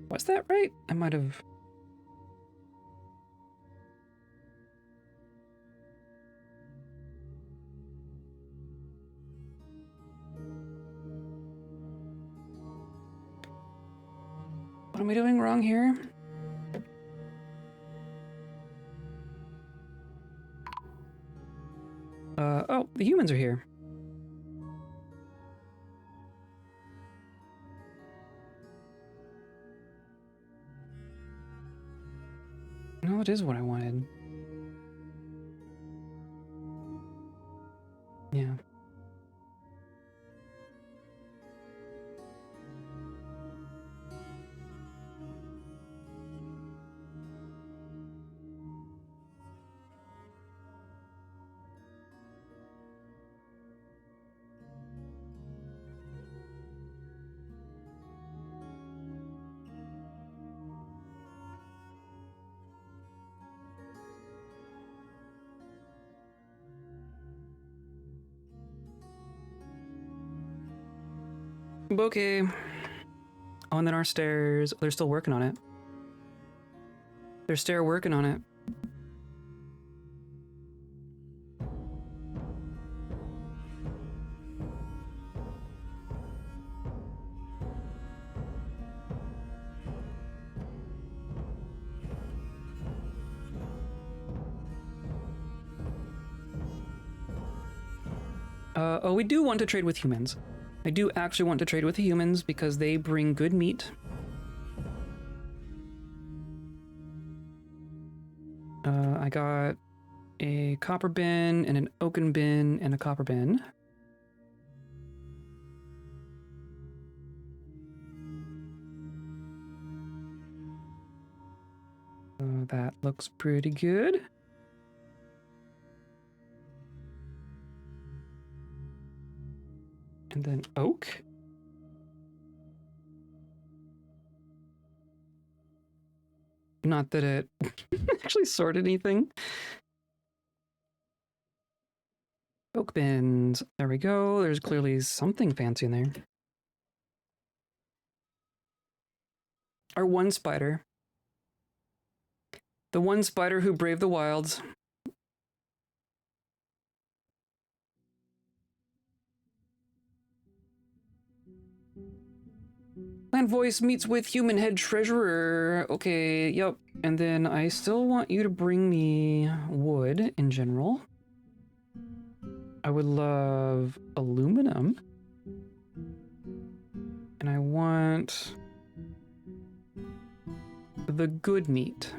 Was that right? I might have... What am I doing wrong here? Oh, the humans are here. No, it is what I wanted. Yeah. Okay. Oh, and then our stairs. They're still working on it. They're still working on it. Oh, we do want to trade with humans. I do actually want to trade with the humans because they bring good meat. I got a copper bin and an oaken bin and a copper bin. That looks pretty good. And then oak. Not that it actually sorted anything. Oak bins. There we go. There's clearly something fancy in there. Our one spider. The one spider who braved the wilds. Plant voice meets with human head treasurer. Okay, yep. And then I still want you to bring me wood in general. I would love aluminum. And I want the good meat.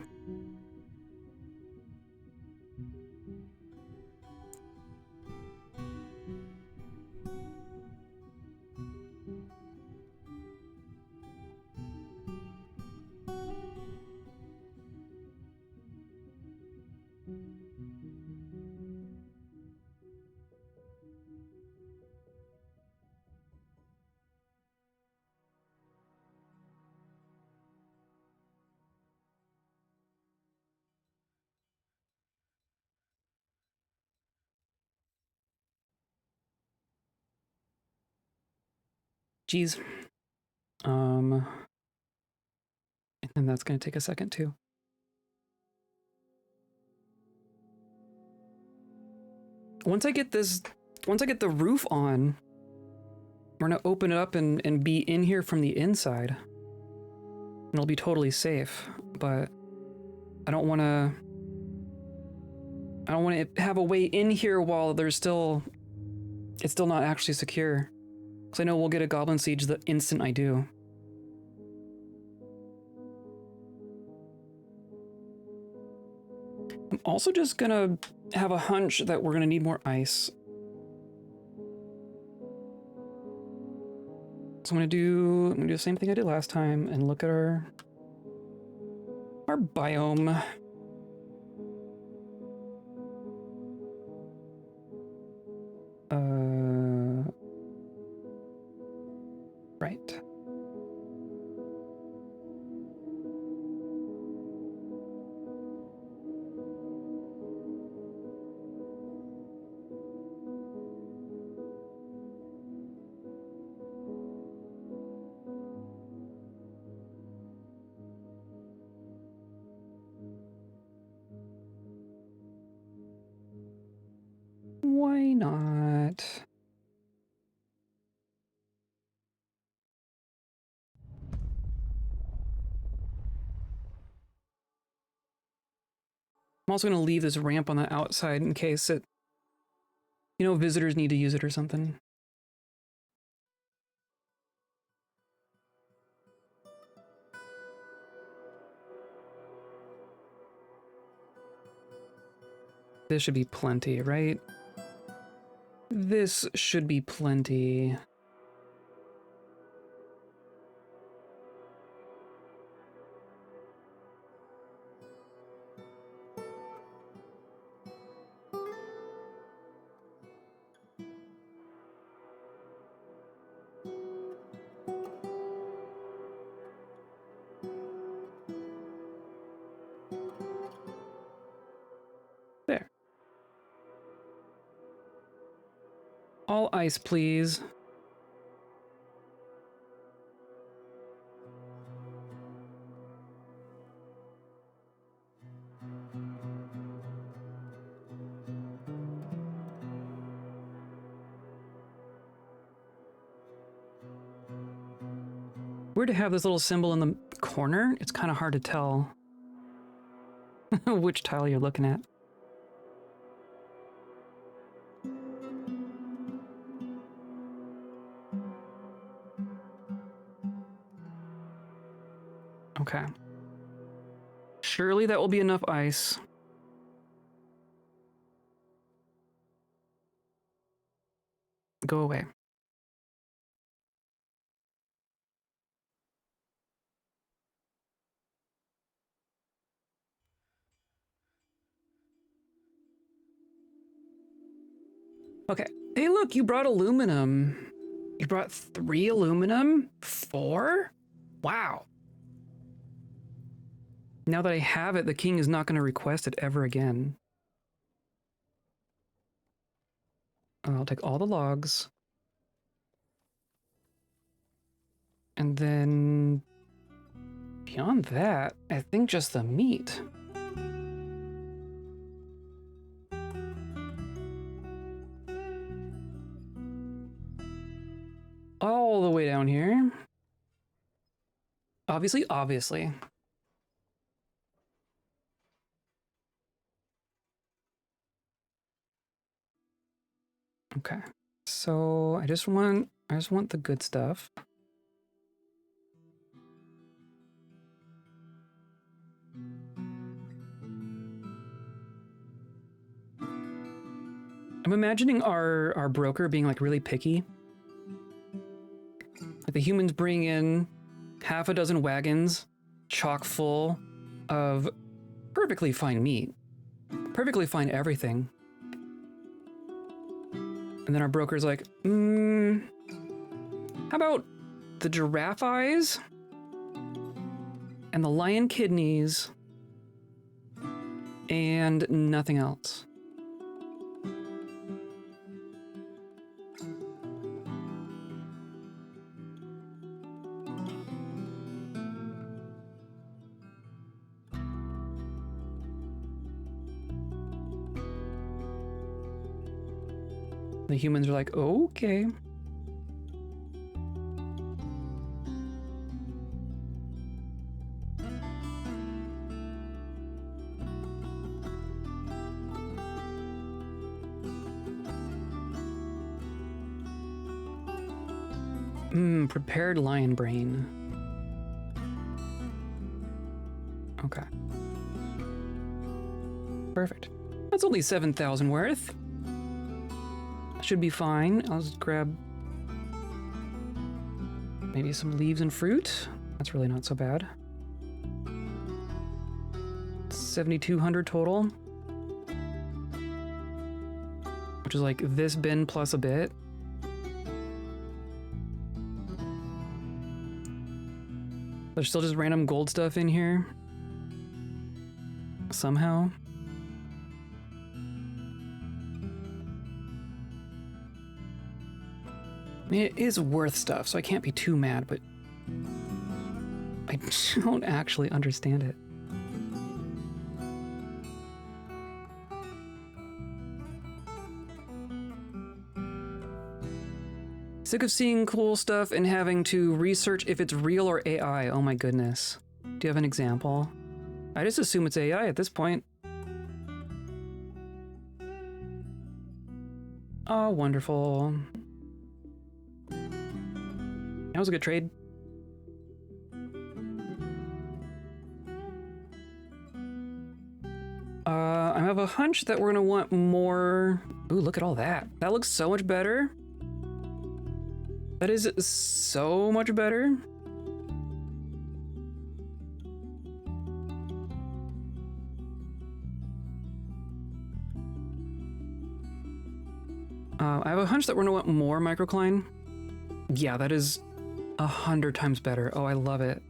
Geez. And then that's going to take a second too. Once I get the roof on, we're going to open it up and be in here from the inside. And it'll be totally safe, but I don't want to have a way in here while it's still not actually secure. Because I know we'll get a goblin siege the instant I do. I'm also just gonna have a hunch that we're gonna need more ice. So I'm gonna do the same thing I did last time and look at our biome. Right. Why not? I'm also going to leave this ramp on the outside in case it, you know, visitors need to use it or something. This should be plenty, right? This should be plenty. There. All ice, please. Weird to have this little symbol in the corner. It's kind of hard to tell which tile you're looking at. Okay. Surely that will be enough ice. Go away. Okay. Hey, look, you brought aluminum. You brought 3 aluminum? 4? Wow. Now that I have it, the king is not going to request it ever again. I'll take all the logs. And then beyond that, I think just the meat. All the way down here. Obviously. Okay. So I just want the good stuff. I'm imagining our broker being like really picky. Like the humans bring in half a dozen wagons chock full of perfectly fine meat, perfectly fine everything. And then our broker's like, how about the giraffe eyes and the lion kidneys and nothing else? The humans are like, okay. Prepared lion brain. Okay. Perfect. That's only 7,000 worth. Should be fine. I'll just grab Maybe some leaves and fruit. That's really not so bad. 7,200 total. Which is like this bin plus a bit. There's still just random gold stuff in here. Somehow. I mean, it is worth stuff, so I can't be too mad, but I don't actually understand it. Sick of seeing cool stuff and having to research if it's real or AI. Oh my goodness. Do you have an example? I just assume it's AI at this point. Oh, wonderful. That was a good trade. I have a hunch that we're gonna want more. Ooh, look at all that. That looks so much better. That is so much better. I have a hunch that we're gonna want more microcline. Yeah, that is 100 times better. Oh, I love it.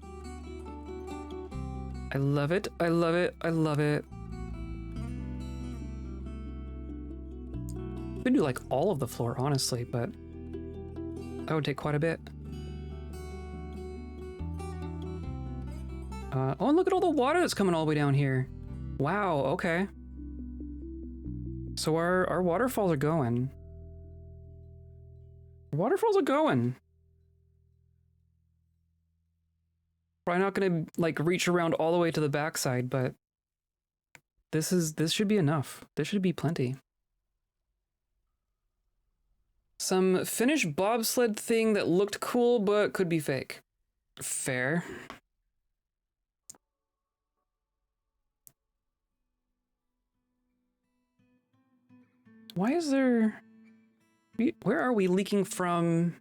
I love it. I love it. I love it. We could do like all of the floor, honestly, but that would take quite a bit. Oh, and look at all the water that's coming all the way down here. Wow, okay. So our waterfalls are going. Waterfalls are going. Probably not gonna like reach around all the way to the backside, but this should be enough. This should be plenty. Some finished bobsled thing that looked cool, but could be fake. Fair. Why is there... Where are we leaking from?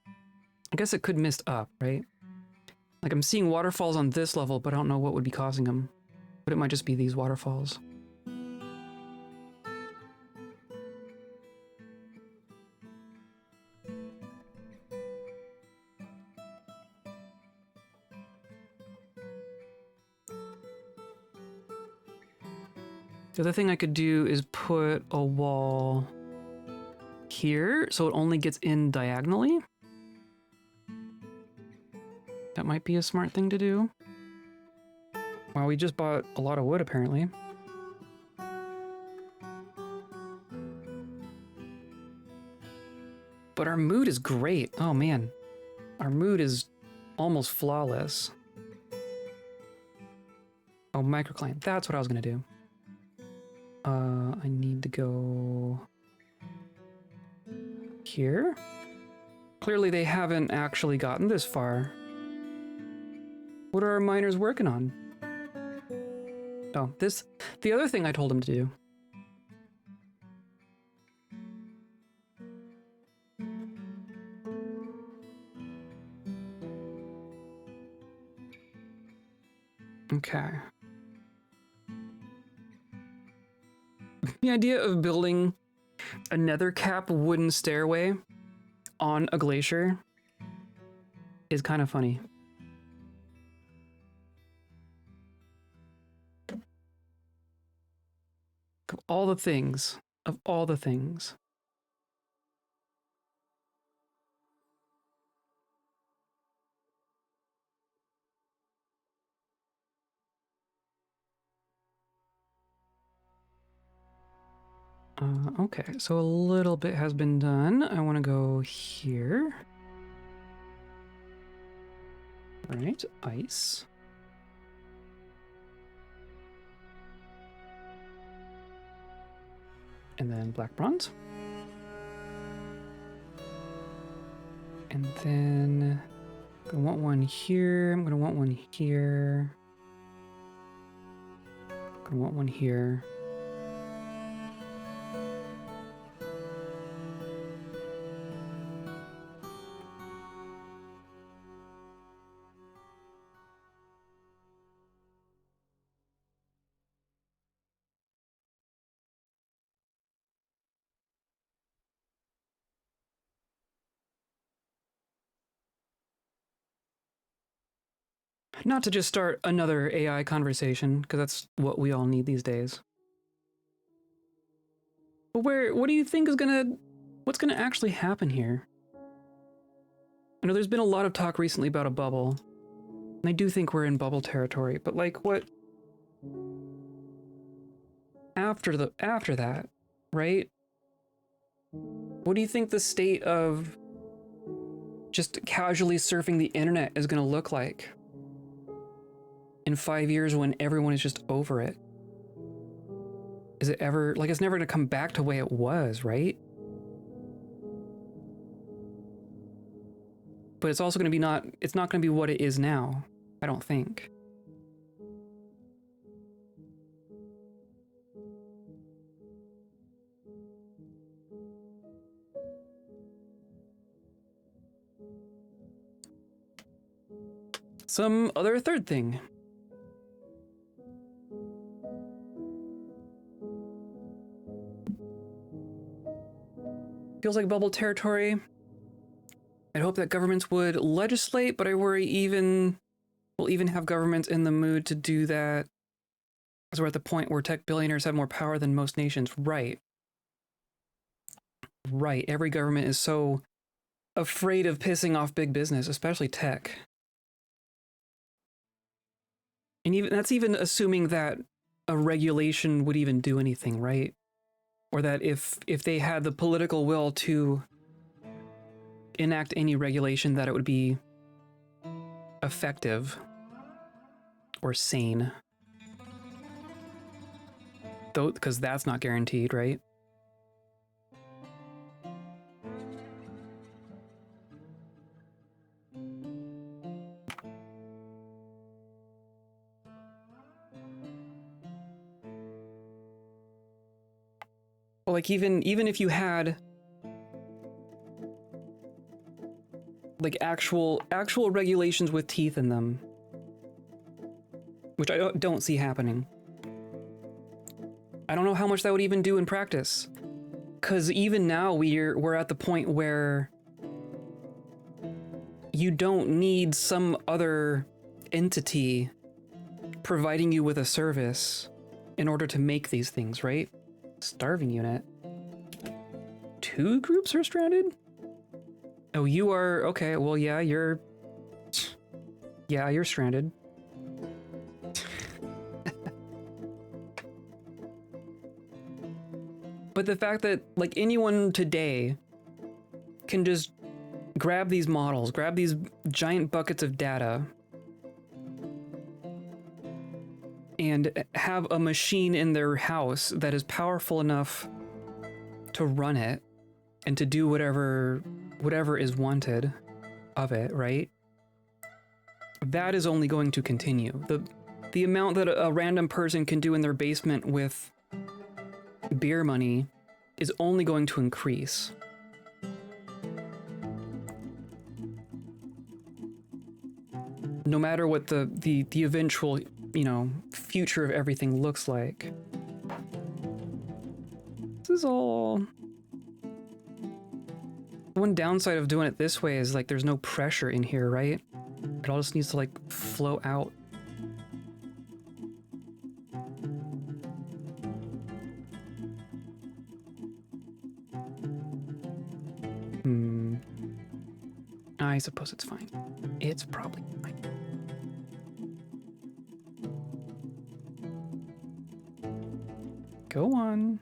I guess it could mist up, right? Like I'm seeing waterfalls on this level, but I don't know what would be causing them. But it might just be these waterfalls. The other thing I could do is put a wall here, so it only gets in diagonally. That might be a smart thing to do. Wow, we just bought a lot of wood, apparently. But our mood is great. Oh, man. Our mood is almost flawless. Oh, microcline. That's what I was going to do. I need to go here. Clearly they haven't actually gotten this far. What are our miners working on? Oh, the other thing I told him to do. Okay. The idea of building a nether cap wooden stairway on a glacier is kind of funny. Of all the things, of all the things. Okay, so a little bit has been done. I want to go here. All right, ice. And then black bronze. And then I'm gonna want one here. I'm gonna want one here. I'm gonna want one here. Not to just start another AI conversation, because that's what we all need these days. But what do you think is what's gonna actually happen here? I know there's been a lot of talk recently about a bubble, and I do think we're in bubble territory, but like what after that, right? What do you think the state of just casually surfing the internet is gonna look like in 5 years when everyone is just over it? Is it ever, like, it's never gonna come back to the way it was, right? But it's also gonna be it's not gonna be what it is now, I don't think. Some other third thing. Feels like bubble territory. I'd hope that governments would legislate, but I worry we'll even have governments in the mood to do that, because we're at the point where tech billionaires have more power than most nations. Right. Right. Every government is so afraid of pissing off big business, especially tech. And even that's even assuming that a regulation would even do anything, right? Or that if they had the political will to enact any regulation, that it would be effective or sane. Though, because that's not guaranteed, right? Well, like even if you had like actual regulations with teeth in them, which I don't see happening. I don't know how much that would even do in practice, because even now we're at the point where you don't need some other entity providing you with a service in order to make these things, right? Starving unit. 2 groups are stranded? Oh, you are, okay, well, yeah, you're stranded. But the fact that, like, anyone today can just grab these models, grab these giant buckets of data, and have a machine in their house that is powerful enough to run it and to do whatever is wanted of it, right? That is only going to continue. The amount that a random person can do in their basement with beer money is only going to increase. No matter what the eventual, you know, future of everything looks like. This is all... One downside of doing it this way is, like, there's no pressure in here, right? It all just needs to, like, flow out. I suppose it's fine. It's probably fine. Go on.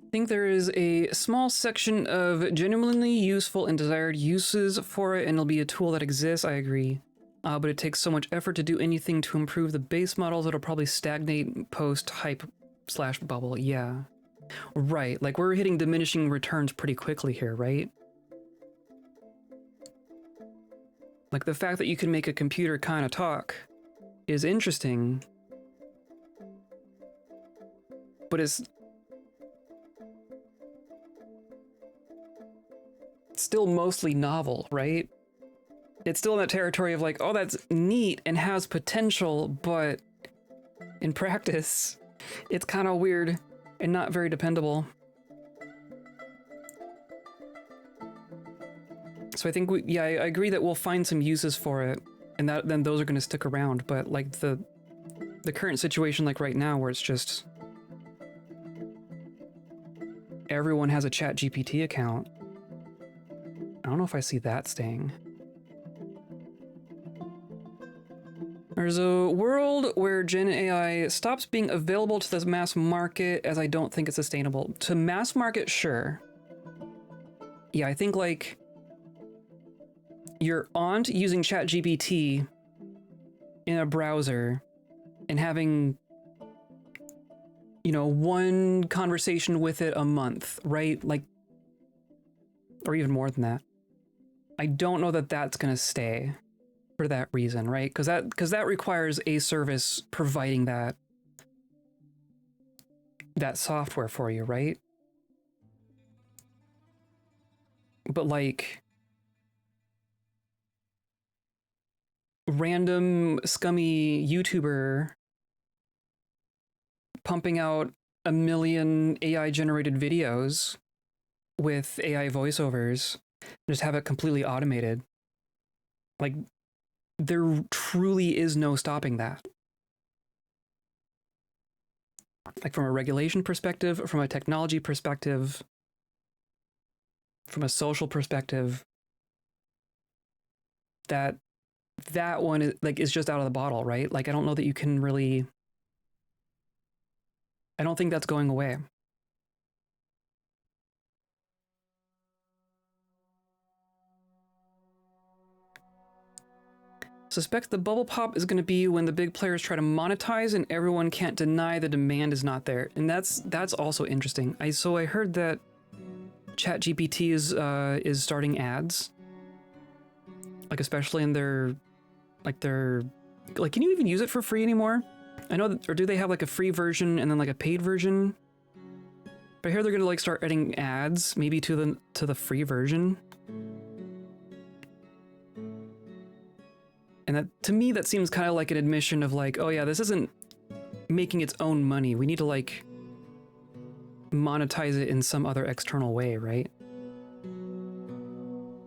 I think there is a small section of genuinely useful and desired uses for it, and it'll be a tool that exists, I agree. But it takes so much effort to do anything to improve the base models, it'll probably stagnate post-hype/bubble, yeah. Right, like we're hitting diminishing returns pretty quickly here, right? Like the fact that you can make a computer kind of talk is interesting, but it's still mostly novel, right? It's still in that territory of like, oh, that's neat and has potential, but in practice, it's kind of weird and not very dependable. So I think I agree that we'll find some uses for it, and then those are going to stick around. But like the current situation, like right now, where it's just everyone has a Chat GPT account. I don't know if I see that staying. There's a world where Gen AI stops being available to the mass market, as I don't think it's sustainable. To mass market, sure. Yeah, I think like your aunt using ChatGPT in a browser and having, you know, one conversation with it a month, right? Like, or even more than that. I don't know that that's going to stay for that reason, right? Because that requires a service providing that software for you, right? But like random scummy YouTuber pumping out a million AI generated videos with AI voiceovers, just have it completely automated. Like, there truly is no stopping that. Like, from a regulation perspective, from a technology perspective, from a social perspective, that one is just out of the bottle, right? Like, I don't know that you can really, I don't think that's going away. Suspect the bubble pop is going to be when the big players try to monetize and everyone can't deny the demand is not there. And that's also interesting. So I heard that ChatGPT is starting ads, like especially in their can you even use it for free anymore? I know that, or do they have like a free version and then like a paid version? But I hear they're going to like start adding ads maybe to the free version. And that, to me, that seems kind of like an admission of like, oh yeah, this isn't making its own money. We need to like monetize it in some other external way, right?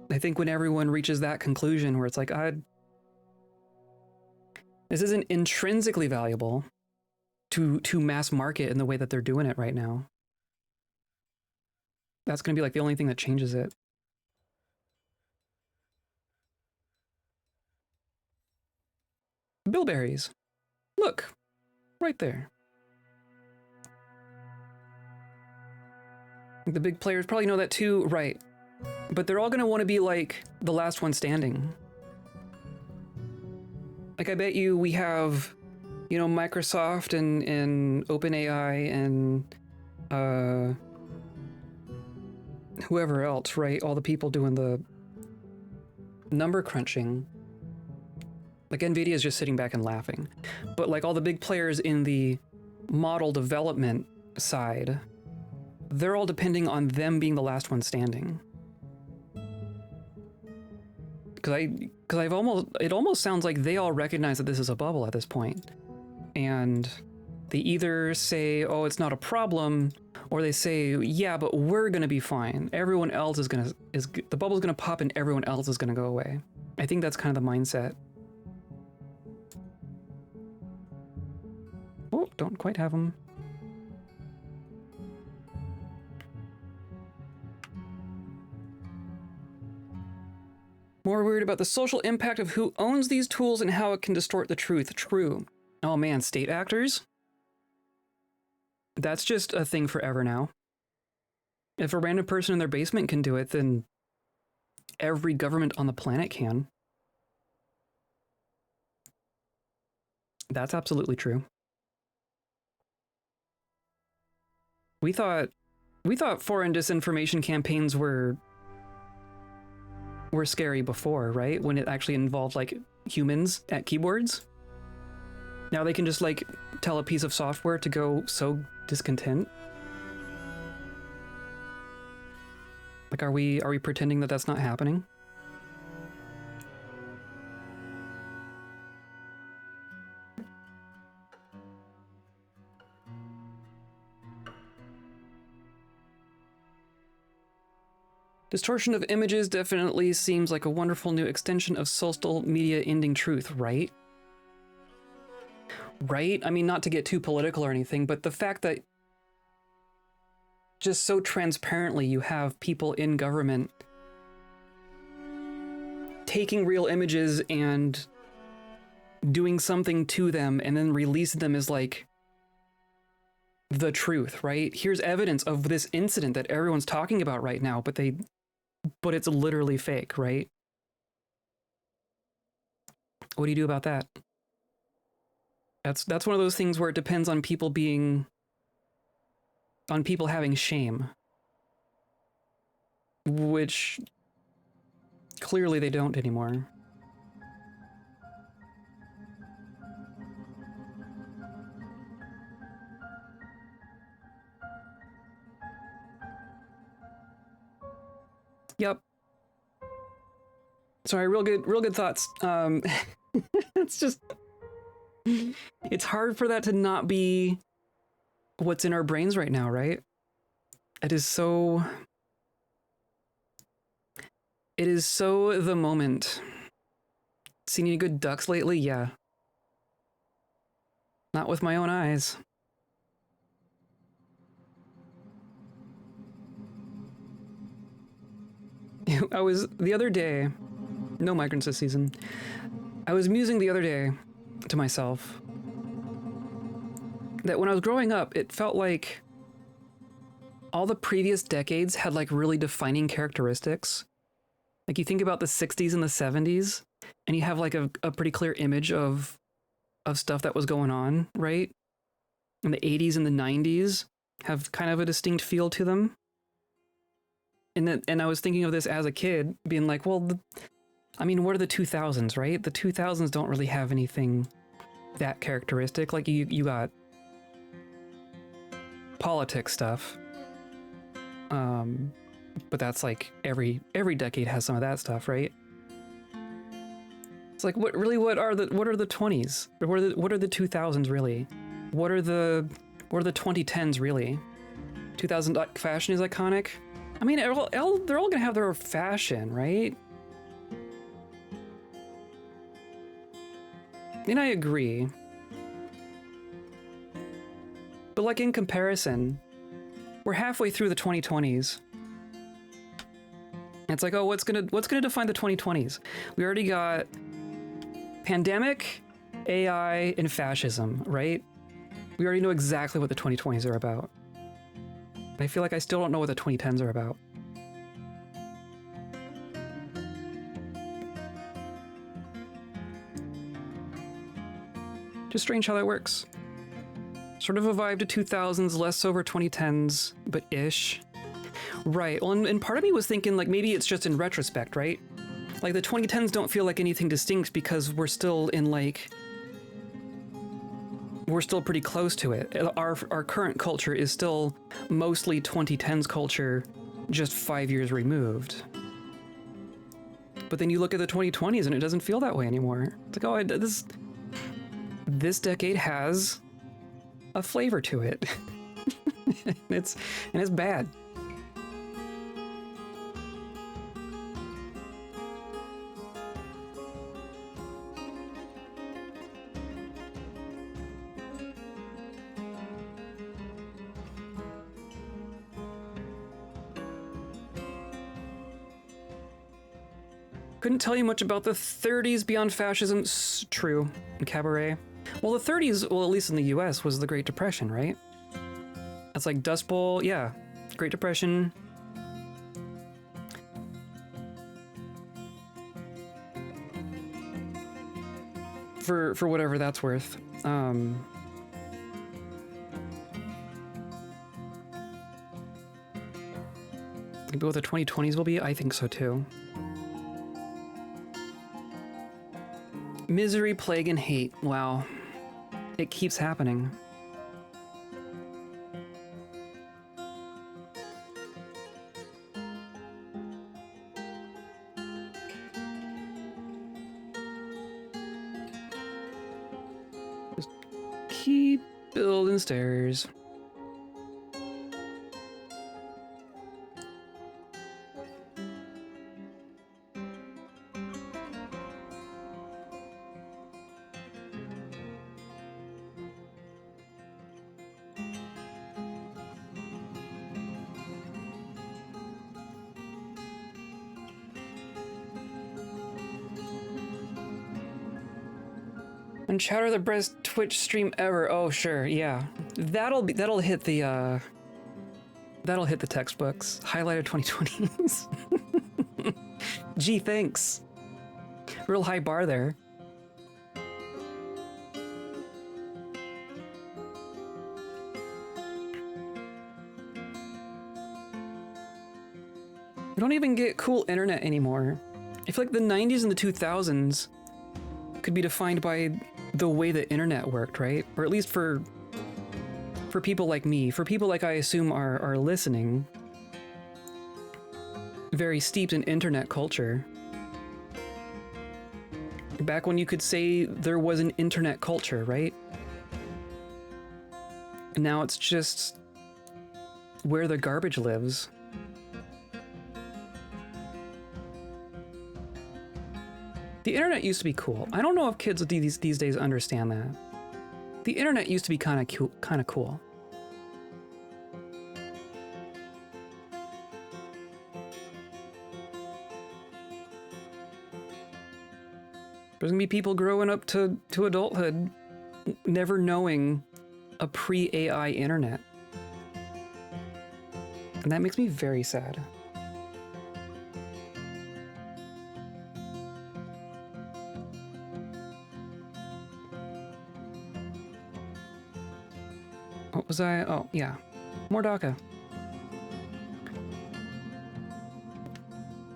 I think when everyone reaches that conclusion where it's like, this isn't intrinsically valuable to mass market in the way that they're doing it right now. That's going to be like the only thing that changes it. Bilberries. Look, right there. The big players probably know that too, right? But they're all going to want to be like the last one standing. Like, I bet you we have, you know, Microsoft and OpenAI and whoever else, right? All the people doing the number crunching. Like, NVIDIA is just sitting back and laughing. But like all the big players in the model development side, they're all depending on them being the last one standing. Because it almost sounds like they all recognize that this is a bubble at this point. And they either say, oh, it's not a problem, or they say, yeah, but we're gonna be fine. Everyone else the bubble's gonna pop and everyone else is gonna go away. I think that's kind of the mindset. Oh, don't quite have them. More worried about the social impact of who owns these tools and how it can distort the truth. True. Oh man, state actors? That's just a thing forever now. If a random person in their basement can do it, then every government on the planet can. That's absolutely true. We thought foreign disinformation campaigns were scary before, right? When it actually involved like humans at keyboards. Now they can just like tell a piece of software to go sow discontent. Like, are we pretending that that's not happening? Distortion of images definitely seems like a wonderful new extension of social media ending truth, right? Right? I mean, not to get too political or anything, but the fact that just so transparently you have people in government taking real images and doing something to them and then releasing them as like the truth, right? Here's evidence of this incident that everyone's talking about right now, but it's literally fake, right? What do you do about that? That's one of those things where it depends on people having shame, which clearly they don't anymore. Yep. Sorry, real good thoughts. It's just, it's hard for that to not be what's in our brains right now, right? It is so the moment. Seen any good ducks lately? Yeah. Not with my own eyes. I was, the other day, no migrants this season. I was musing the other day to myself that when I was growing up, it felt like all the previous decades had like really defining characteristics. Like you think about the 60s and the 70s, and you have like a pretty clear image of stuff that was going on, right? And the 80s and the 90s have kind of a distinct feel to them. And I was thinking of this as a kid, being like, well, I mean, what are the 2000s, right? The 2000s don't really have anything that characteristic. Like you got politics stuff, but that's like every decade has some of that stuff, right? It's like what are the 20s? Or what are the 2000s really? What are the 2010s really? 2000 fashion is iconic. I mean, they're all gonna have their fashion, right? And I agree. But like in comparison, we're halfway through the 2020s. It's like, oh, what's gonna define the 2020s? We already got pandemic, AI, and fascism, right? We already know exactly what the 2020s are about. But I feel like I still don't know what the 2010s are about. Just strange how that works. Sort of a vibe to 2000s, less over 2010s, but ish. Right, well, and part of me was thinking like maybe it's just in retrospect, right? Like the 2010s don't feel like anything distinct because we're still in like, we're still pretty close to it. Our current culture is still mostly 2010s culture, just 5 years removed. But then you look at the 2020s and it doesn't feel that way anymore. It's like, oh, this decade has a flavor to it. and it's bad. Couldn't tell you much about the 30s beyond fascism. True. And cabaret. Well, the 30s, well, at least in the US, was the Great Depression, right? That's like Dust Bowl, yeah. Great Depression. For whatever that's worth. Maybe what the 2020s will be? I think so too. Misery, plague, and hate. Wow. It keeps happening. Just keep building stairs. And Chowder the best Twitch stream ever. Oh sure, yeah. That'll hit the textbooks. Highlighted 2020s. Gee, thanks. Real high bar there. We don't even get cool internet anymore. I feel like the 90s and the 2000s could be defined by the way the internet worked, right? Or at least for people like me, for people like I assume are listening, very steeped in internet culture. Back when you could say there was an internet culture, right? Now it's just where the garbage lives. The internet used to be cool. I don't know if kids these days understand that. The internet used to be kind of cool. There's gonna be people growing up to adulthood never knowing a pre-AI internet. And that makes me very sad. What was I? Oh, yeah. Mordaka.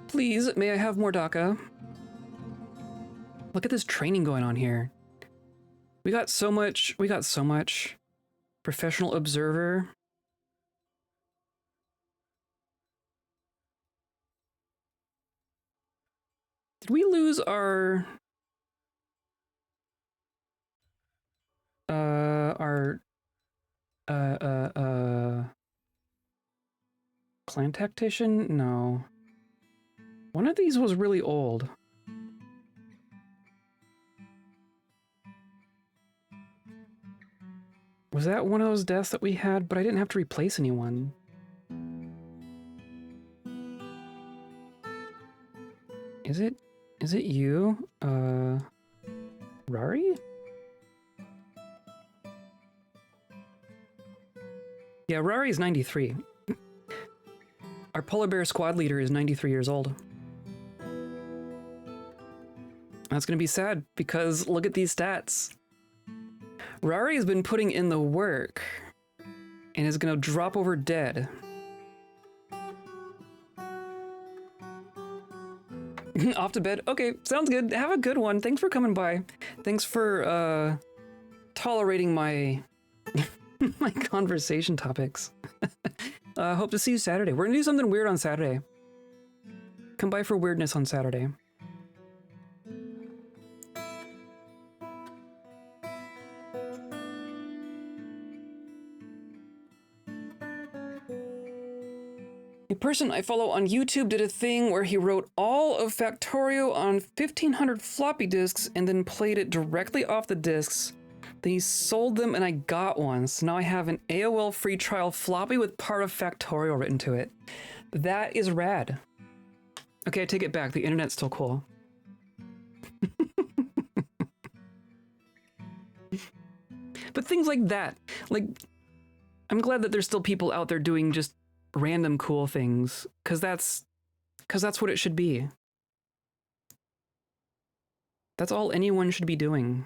Please, may I have Mordaka? Look at this training going on here. We got so much professional observer. Did we lose our clan tactician? No. One of these was really old. Was that one of those deaths that we had, but I didn't have to replace anyone? Is it you? Rari? Yeah, Rari is 93. Our polar bear squad leader is 93 years old. That's gonna be sad because look at these stats. Rari has been putting in the work and is gonna drop over dead. Off to bed. Okay, sounds good. Have a good one. Thanks for coming by. Thanks for tolerating my my conversation topics. Hope to see you Saturday. We're gonna do something weird on Saturday. Come by for weirdness on Saturday. A person I follow on YouTube did a thing where he wrote all of Factorio on 1500 floppy disks and then played it directly off the disks. Then he sold them and I got one. So now I have an AOL free trial floppy with part of Factorio written to it. That is rad. Okay, I take it back. The internet's still cool. But things like that, like, I'm glad that there's still people out there doing just random cool things, because that's what it should be. That's all anyone should be doing.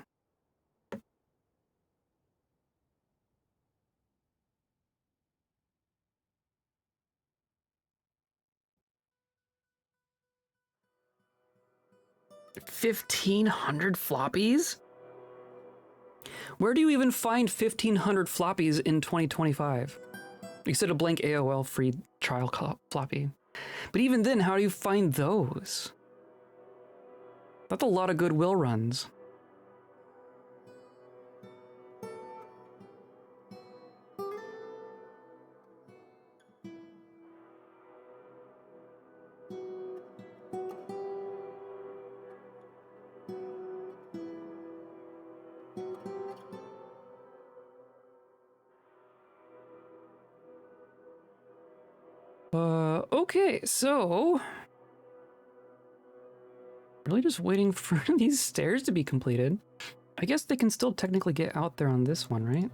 $1,500 floppies? Where do you even find 1,500 floppies in 2025? You said a blank AOL free trial floppy. But even then, how do you find those? That's a lot of goodwill runs. Okay, so really just waiting for these stairs to be completed. I guess they can still technically get out there on this one, right?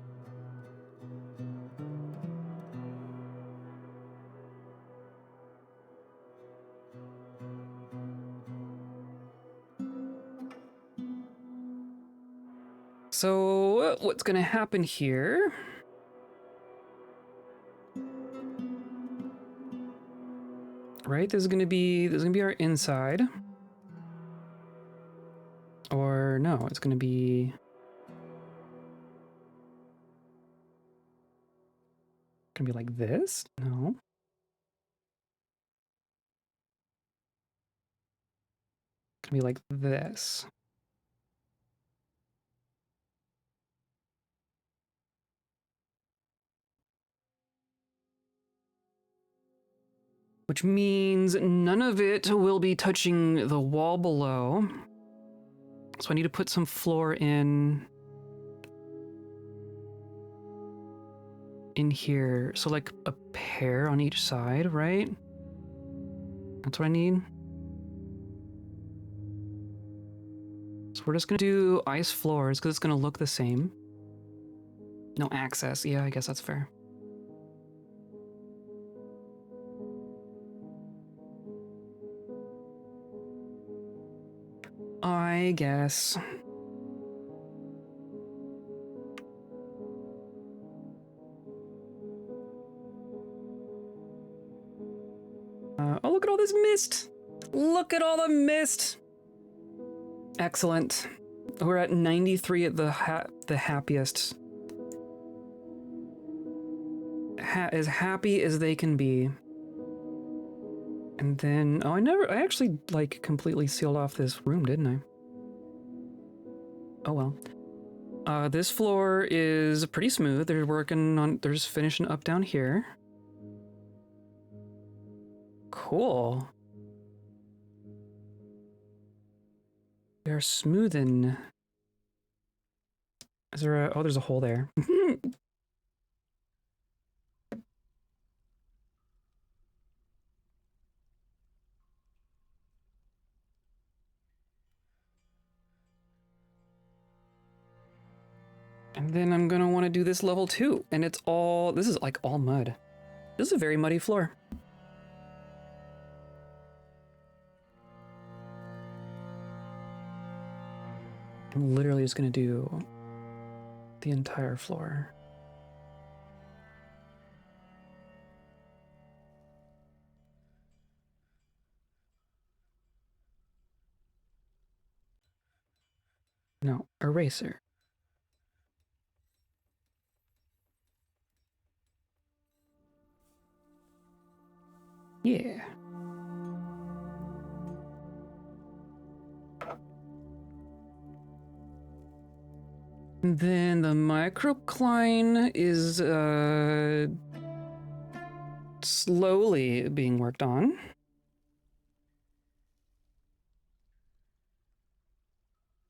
So what's gonna happen here? Right, this is gonna be our inside. Or no, it's gonna be like this? No. It's gonna be like this. Which means none of it will be touching the wall below. So I need to put some floor in here. So like a pair on each side, right? That's what I need. So we're just gonna do ice floors because it's gonna look the same. No access. Yeah, I guess that's fair. I guess. Oh, look at all this mist! Look at all the mist! Excellent. We're at 93 at the happiest. As happy as they can be. And then, oh, I actually, like, completely sealed off this room, didn't I? Oh well. This floor is pretty smooth. They're just finishing up down here. Cool. They're smoothing. Is there a, oh, there's a hole there. And then I'm gonna want to do this level too. And it's all, this is like all mud. This is a very muddy floor. I'm literally just gonna do the entire floor. No, eraser. Yeah. And then the microcline is slowly being worked on.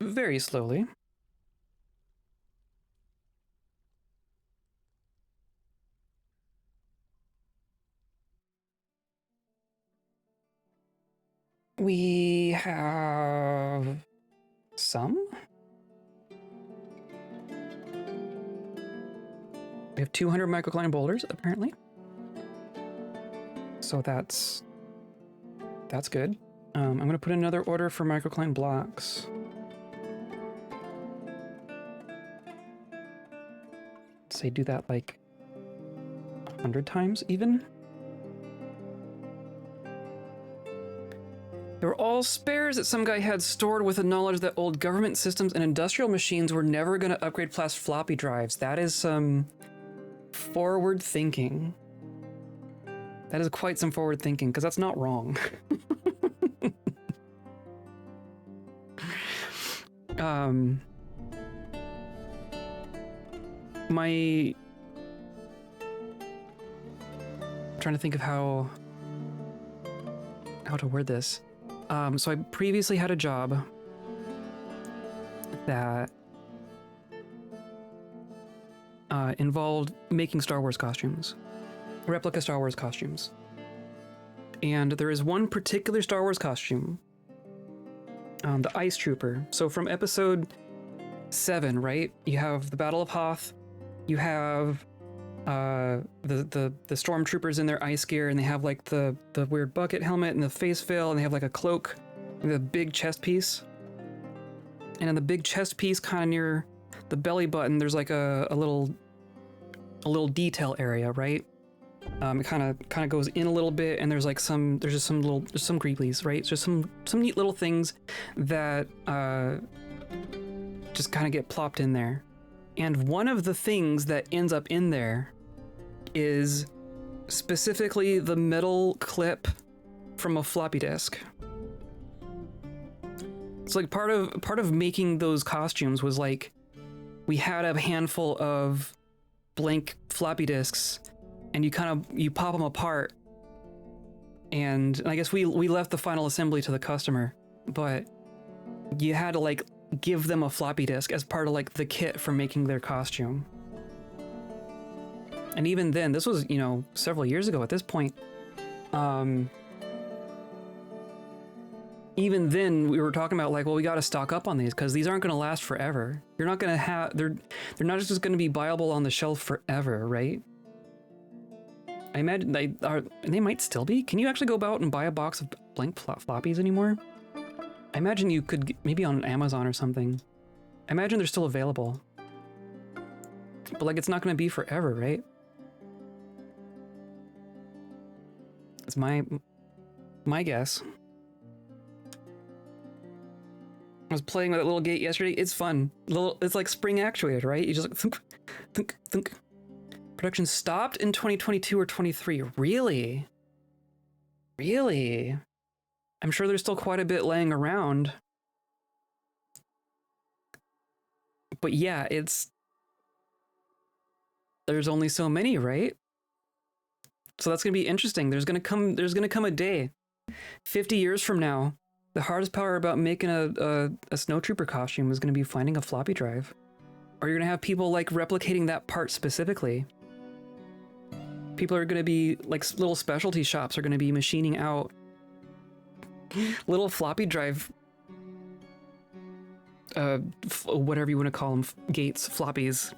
Very slowly. We have some. We have 200 microcline boulders, apparently. So that's good. I'm gonna put another order for microcline blocks. Say do that like 100 times even. They were all spares that some guy had stored with the knowledge that old government systems and industrial machines were never going to upgrade past floppy drives. That is some forward thinking. That is quite some forward thinking, because that's not wrong. I'm trying to think of how to word this. So I previously had a job that involved making Star Wars costumes, replica Star Wars costumes. And there is one particular Star Wars costume, the Ice Trooper. So from episode 7, right? You have the Battle of Hoth, you have the stormtroopers in their ice gear, and they have like the weird bucket helmet and the face veil, and they have like a cloak and the big chest piece. And in the big chest piece, kind of near the belly button, there's like a little detail area, right? It kind of goes in a little bit, and there's some creeplies, right? It's just some neat little things that just kind of get plopped in there. And one of the things that ends up in there is specifically the metal clip from a floppy disk. It's like part of making those costumes was like we had a handful of blank floppy disks, and you pop them apart, and I guess we left the final assembly to the customer, but you had to like give them a floppy disk as part of like the kit for making their costume. And even then, this was, you know, several years ago at this point. Even then, we were talking about like, well, we got to stock up on these because these aren't going to last forever. You're not going to have, they're not just going to be buyable on the shelf forever, right? I imagine they might still be. Can you actually go out and buy a box of blank floppies anymore? I imagine you could, maybe on Amazon or something. I imagine they're still available. But like, it's not going to be forever, right? It's my guess. I was playing with that little gate yesterday. It's fun. It's like spring actuated, right? You just like thunk, thunk, thunk. Production stopped in 2022 or 23. Really? Really? I'm sure there's still quite a bit laying around. But yeah, there's only so many, right? So that's gonna be interesting. There's gonna come a day, 50 years from now, the hardest part about making a snowtrooper costume is gonna be finding a floppy drive. Or you're gonna have people like replicating that part specifically. People are gonna be like little specialty shops are gonna be machining out little floppy drive, whatever you want to call them, gates, floppies,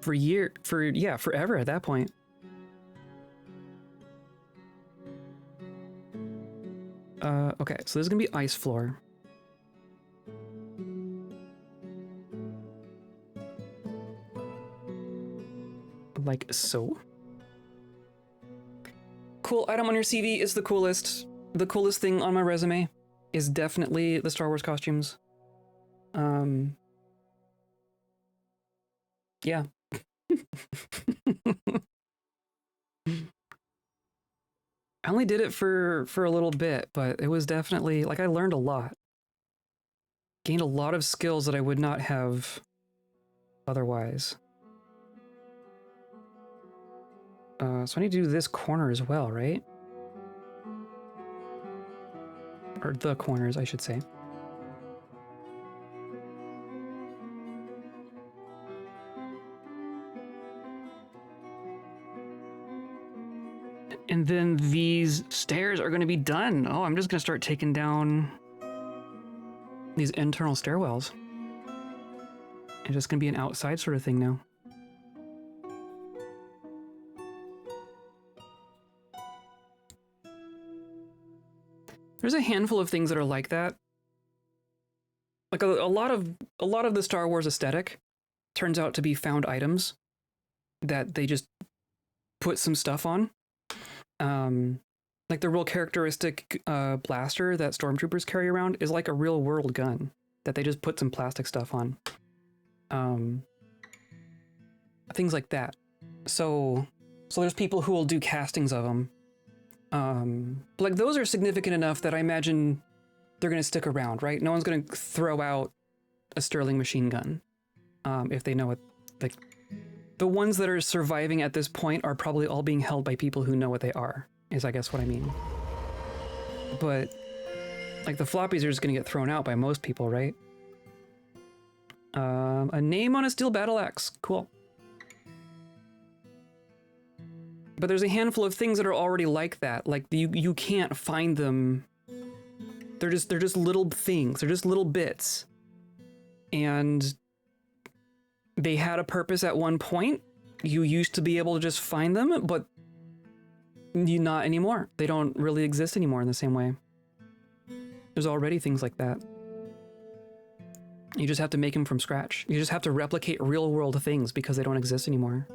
forever at that point. Okay, so this is gonna be ice floor. Like so. Cool item on your CV is the coolest. The coolest thing on my resume is definitely the Star Wars costumes. Yeah. I only did it for a little bit, but it was definitely, like, I learned a lot. Gained a lot of skills that I would not have otherwise. So I need to do this corner as well, right? Or the corners, I should say. And then these stairs are going to be done. Oh, I'm just going to start taking down these internal stairwells. It's just going to be an outside sort of thing now. There's a handful of things that are like that. Like a lot of the Star Wars aesthetic turns out to be found items that they just put some stuff on. Like the real characteristic blaster that stormtroopers carry around is like a real world gun that they just put some plastic stuff on. Things like that. So there's people who will do castings of them. But like those are significant enough that I imagine they're going to stick around, right? No one's going to throw out a Sterling machine gun if they know what, like, the ones that are surviving at this point are probably all being held by people who know what they are, is I guess what I mean. But like the floppies are just going to get thrown out by most people, right? A name on a steel battle axe, cool. But there's a handful of things that are already like that. Like you can't find them. They're just little things. They're just little bits and they had a purpose at one point. You used to be able to just find them, but you not anymore. They don't really exist anymore in the same way. There's already things like that. You just have to make them from scratch. You just have to replicate real world things because they don't exist anymore.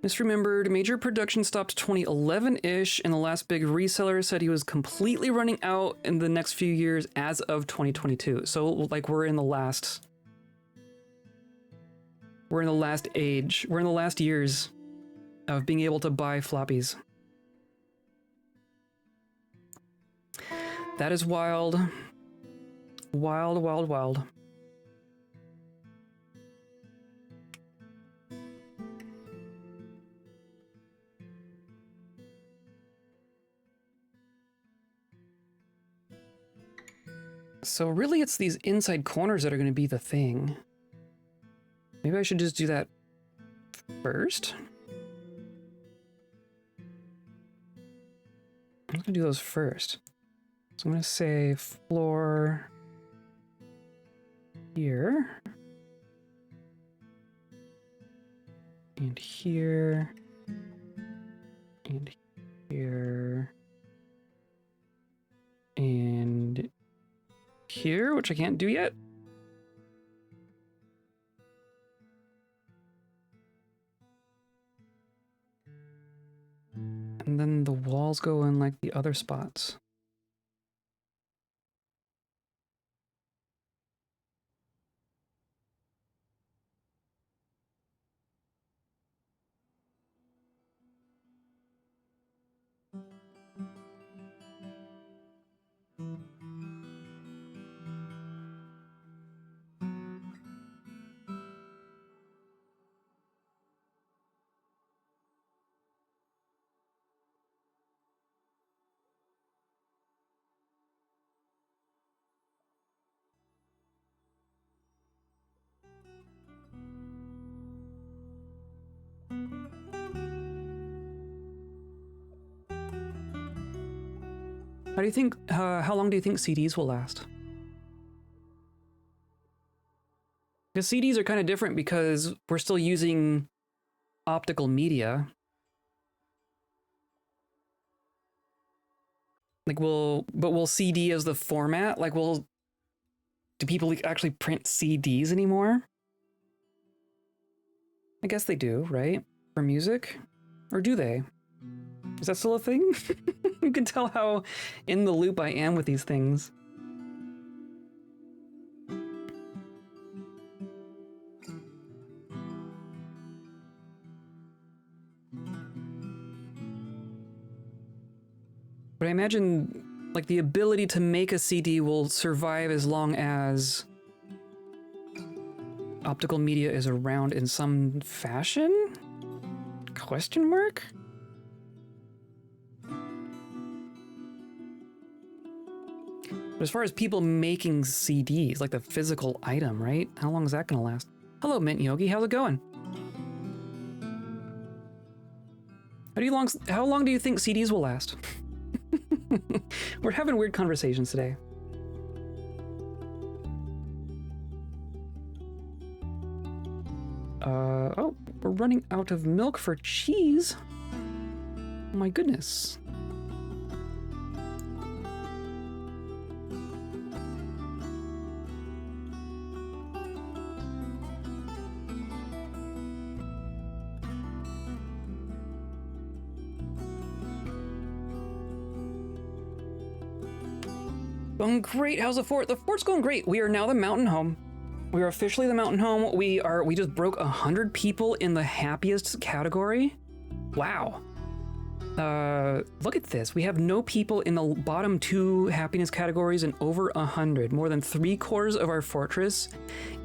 Misremembered, major production stopped 2011-ish, and the last big reseller said he was completely running out in the next few years as of 2022. So, like, we're in the last age. We're in the last years of being able to buy floppies. That is wild. Wild, wild, wild. So really, it's these inside corners that are going to be the thing. Maybe I should just do that first. I'm going to do those first. So I'm going to say floor here. And here. And here. And here, which I can't do yet. And then the walls go in like the other spots. How do you think, how long do you think CDs will last? Because CDs are kind of different because we're still using optical media. Like will CD as the format? Like do people actually print CDs anymore? I guess they do, right? For music? Or do they? Is that still a thing? You can tell how in the loop I am with these things. But I imagine, like, the ability to make a CD will survive as long as optical media is around in some fashion? Question mark? But as far as people making CDs, like the physical item, right? How long is that gonna last? Hello, Mint Yogi, how's it going? How long do you think CDs will last? We're having weird conversations today. Oh, we're running out of milk for cheese. Oh my goodness. Going great. How's the fort? The fort's going great. We are now the mountain home. We are officially the mountain home. We just broke 100 people in the happiest category. Wow. Look at this. We have no people in the bottom 2 happiness categories and over 100. More than 3/4 of our fortress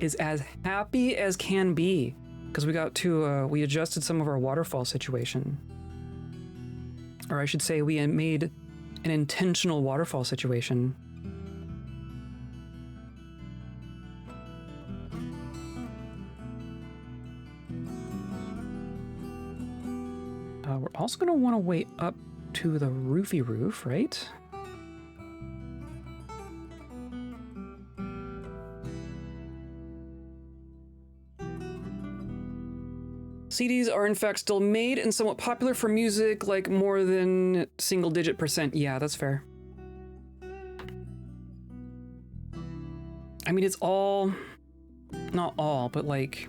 is as happy as can be because we adjusted some of our waterfall situation. Or I should say we made an intentional waterfall situation. also gonna want to wait up to the roofy roof, right? CDs are in fact still made and somewhat popular for music, like more than single-digit %. Yeah, that's fair. I mean, it's all... not all, but like...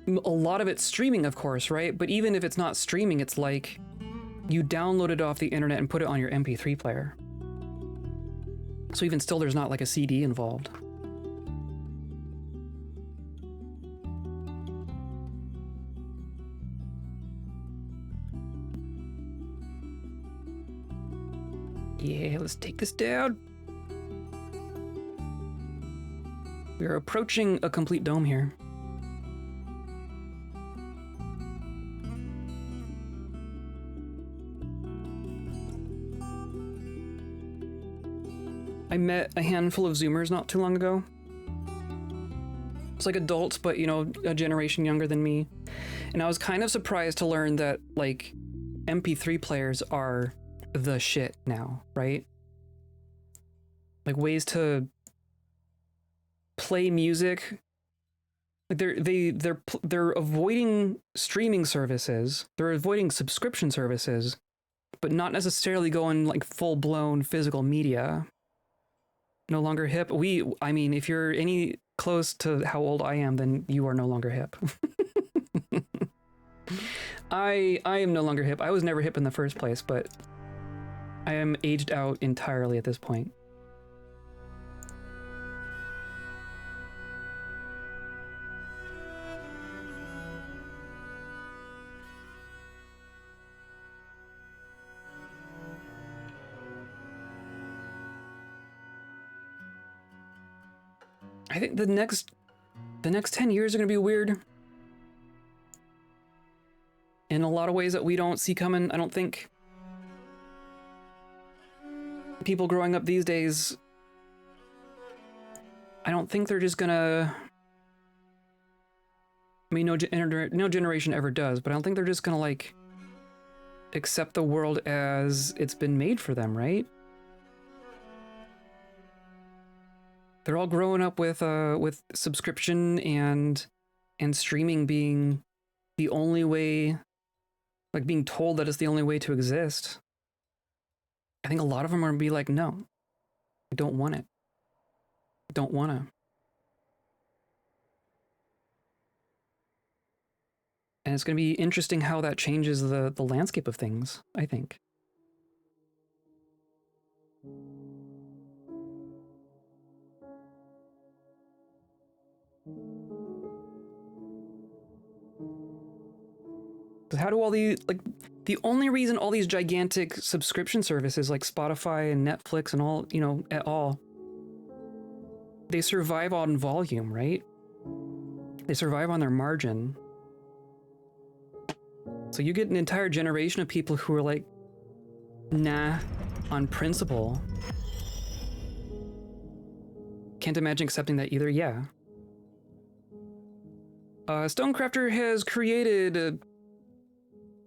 a lot of it's streaming, of course, right? But even if it's not streaming, it's like you download it off the internet and put it on your MP3 player. So even still, there's not like a CD involved. Yeah, let's take this down. We are approaching a complete dome here. I met a handful of Zoomers not too long ago. It's like adults, but, you know, a generation younger than me. And I was kind of surprised to learn that, like, MP3 players are the shit now, right? Like, ways to play music. Like, they're avoiding streaming services. They're avoiding subscription services, but not necessarily going, like, full-blown physical media. No longer hip. I mean, if you're any close to how old I am, then you are no longer hip. I am no longer hip. I was never hip in the first place, but I am aged out entirely at this point. I think the next 10 years are going to be weird. In a lot of ways that we don't see coming. I don't think people growing up these days, I don't think they're just gonna... I mean, no generation ever does, but I don't think they're just gonna, like, accept the world as it's been made for them, right? They're all growing up with subscription and streaming being the only way, like being told that it's the only way to exist. I think a lot of them are gonna be like, no, I don't want it. I don't wanna. And it's gonna be interesting how that changes the landscape of things, I think. How do all the, like, the only reason all these gigantic subscription services like Spotify and Netflix and all, you know, at all, they survive on volume, right? They survive on their margin. So you get an entire generation of people who are like, nah, on principle. Can't imagine accepting that either, yeah. Stonecrafter has created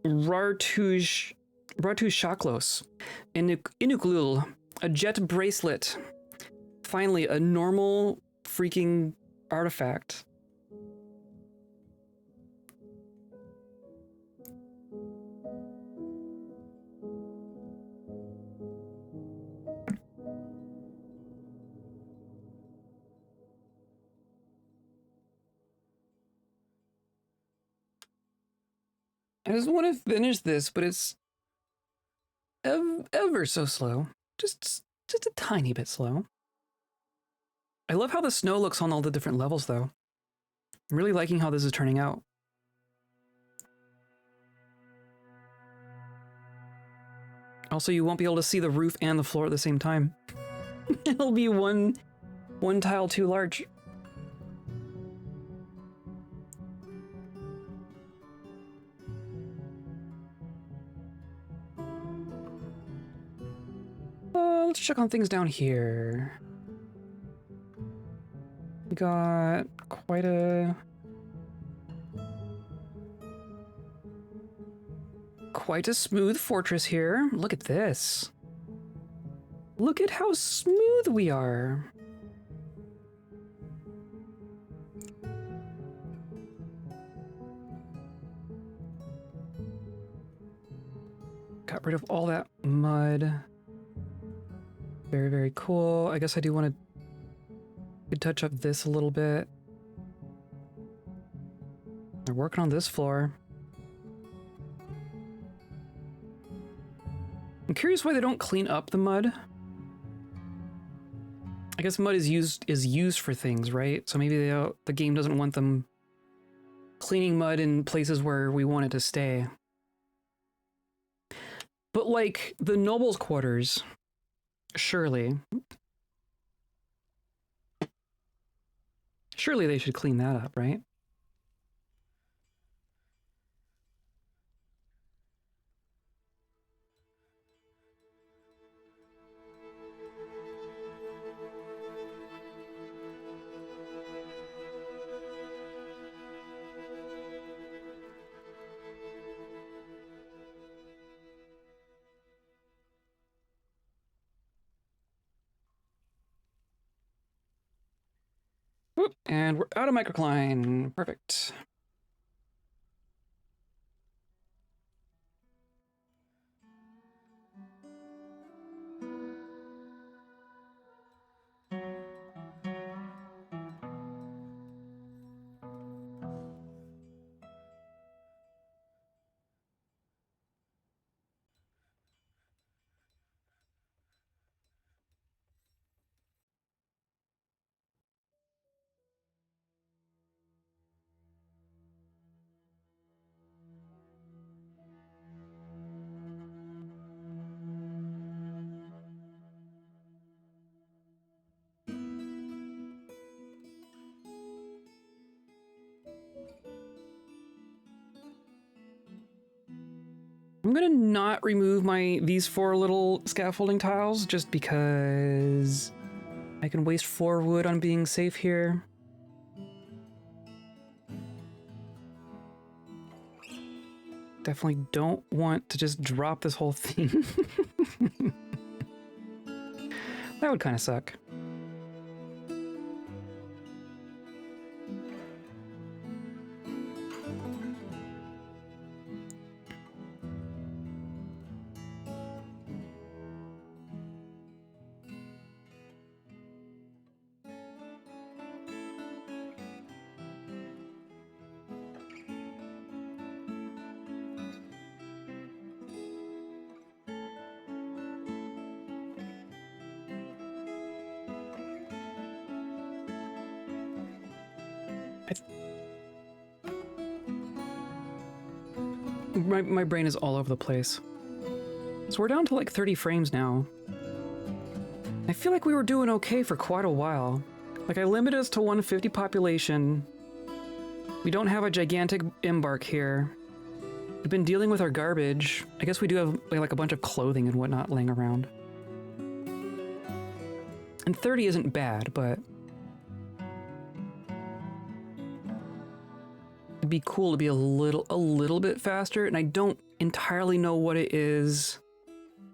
Rartush Shaklos, Inuklul, a jet bracelet. Finally, a normal freaking artifact. I just want to finish this, but it's ever so slow. Just a tiny bit slow. I love how the snow looks on all the different levels, though. I'm really liking how this is turning out. Also, you won't be able to see the roof and the floor at the same time. It'll be one tile too large. Let's check on things down here. We got quite a quite a smooth fortress here. Look at this. Look at how smooth we are. Got rid of all that mud. Very, very cool. I guess I do want to touch up this a little bit. They're working on this floor. I'm curious why they don't clean up the mud. I guess mud is used for things, right? So maybe the game doesn't want them cleaning mud in places where we want it to stay. But like the nobles' quarters, surely they should clean that up, right? Whoop, and we're out of microcline. Perfect. I'm gonna not remove these 4 little scaffolding tiles just because I can waste 4 wood on being safe here. Definitely don't want to just drop this whole thing. That would kind of suck. My brain is all over the place. So we're down to like 30 frames now. I feel like we were doing okay for quite a while. Like I limited us to 150 population. We don't have a gigantic embark here. We've been dealing with our garbage. I guess we do have like a bunch of clothing and whatnot laying around. And 30 isn't bad, but it'd be cool to be a little bit faster, and I don't entirely know what it is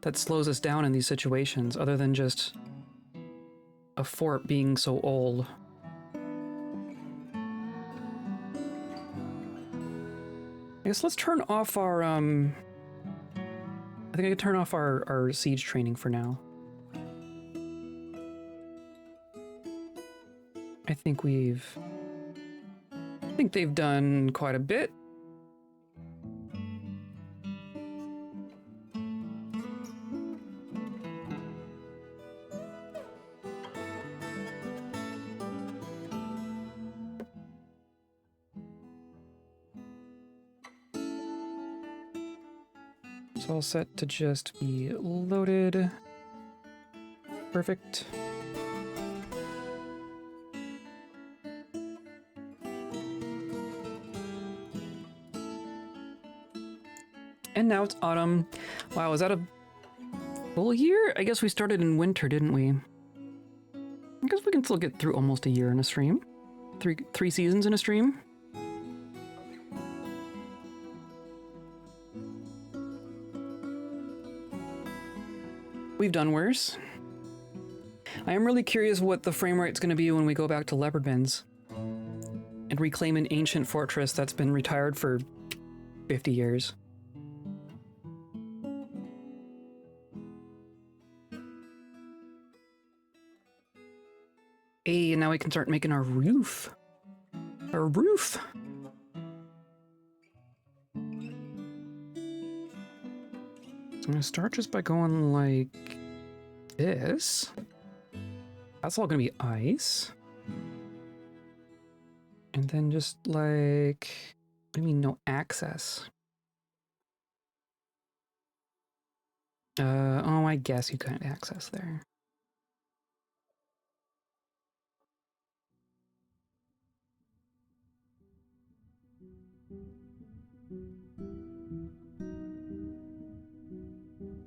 that slows us down in these situations, other than just a fort being so old. I guess let's turn off our, I think I could turn off our siege training for now. I think they've done quite a bit. It's all set to just be loaded. Perfect. And now it's autumn. Wow, is that a full year? I guess we started in winter, didn't we? I guess we can still get through almost a year in a stream. Three seasons in a stream. We've done worse. I am really curious what the frame rate's going to be when we go back to leopard bins and reclaim an ancient fortress that's been retired for 50 years. Hey, and now we can start making our roof. Our roof. So I'm gonna start just by going like this. That's all gonna be ice. And then just like, what do you mean no access? Oh, I guess you couldn't access there.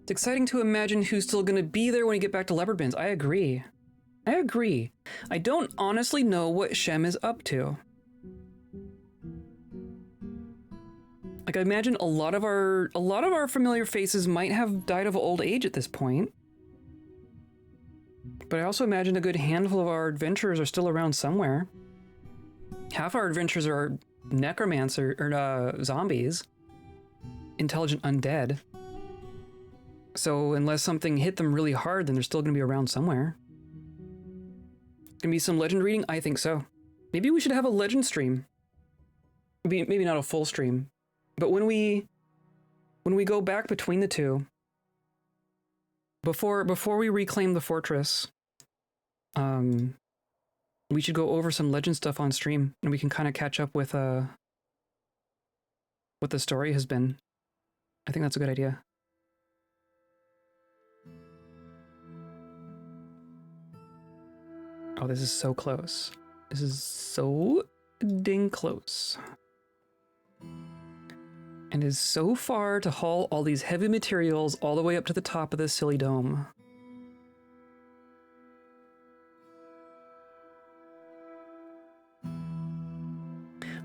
It's exciting to imagine who's still gonna be there when you get back to leopard bins. I agree. I agree. I don't honestly know what Shem is up to. Like, I imagine a lot of our familiar faces might have died of old age at this point. But I also imagine a good handful of our adventurers are still around somewhere. Half our adventurers are necromancer or zombies, intelligent undead. So unless something hit them really hard, then they're still going to be around somewhere. Gonna be some legend reading? I think so. Maybe we should have a legend stream. Maybe not a full stream, but when we go back between the two, before we reclaim the fortress, we should go over some legend stuff on stream, and we can kind of catch up with what the story has been. I think that's a good idea. Oh, this is so close. This is so dang close. And is so far to haul all these heavy materials all the way up to the top of this silly dome.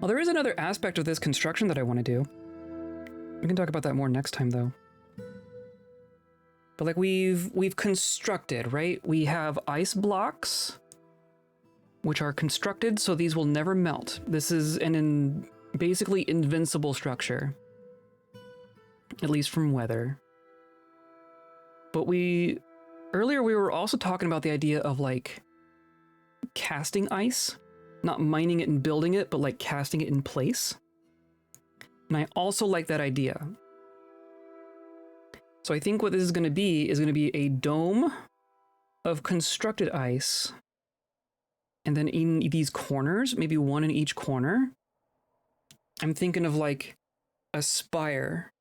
Well, there is another aspect of this construction that I want to do. We can talk about that more next time, though. But like we've constructed, right? We have ice blocks, which are constructed so these will never melt. This is an basically invincible structure, at least from weather. But earlier we were also talking about the idea of like casting ice, not mining it and building it, but like casting it in place. And I also like that idea. So I think what this is going to be a dome of constructed ice. And then in these corners, maybe one in each corner, I'm thinking of like a spire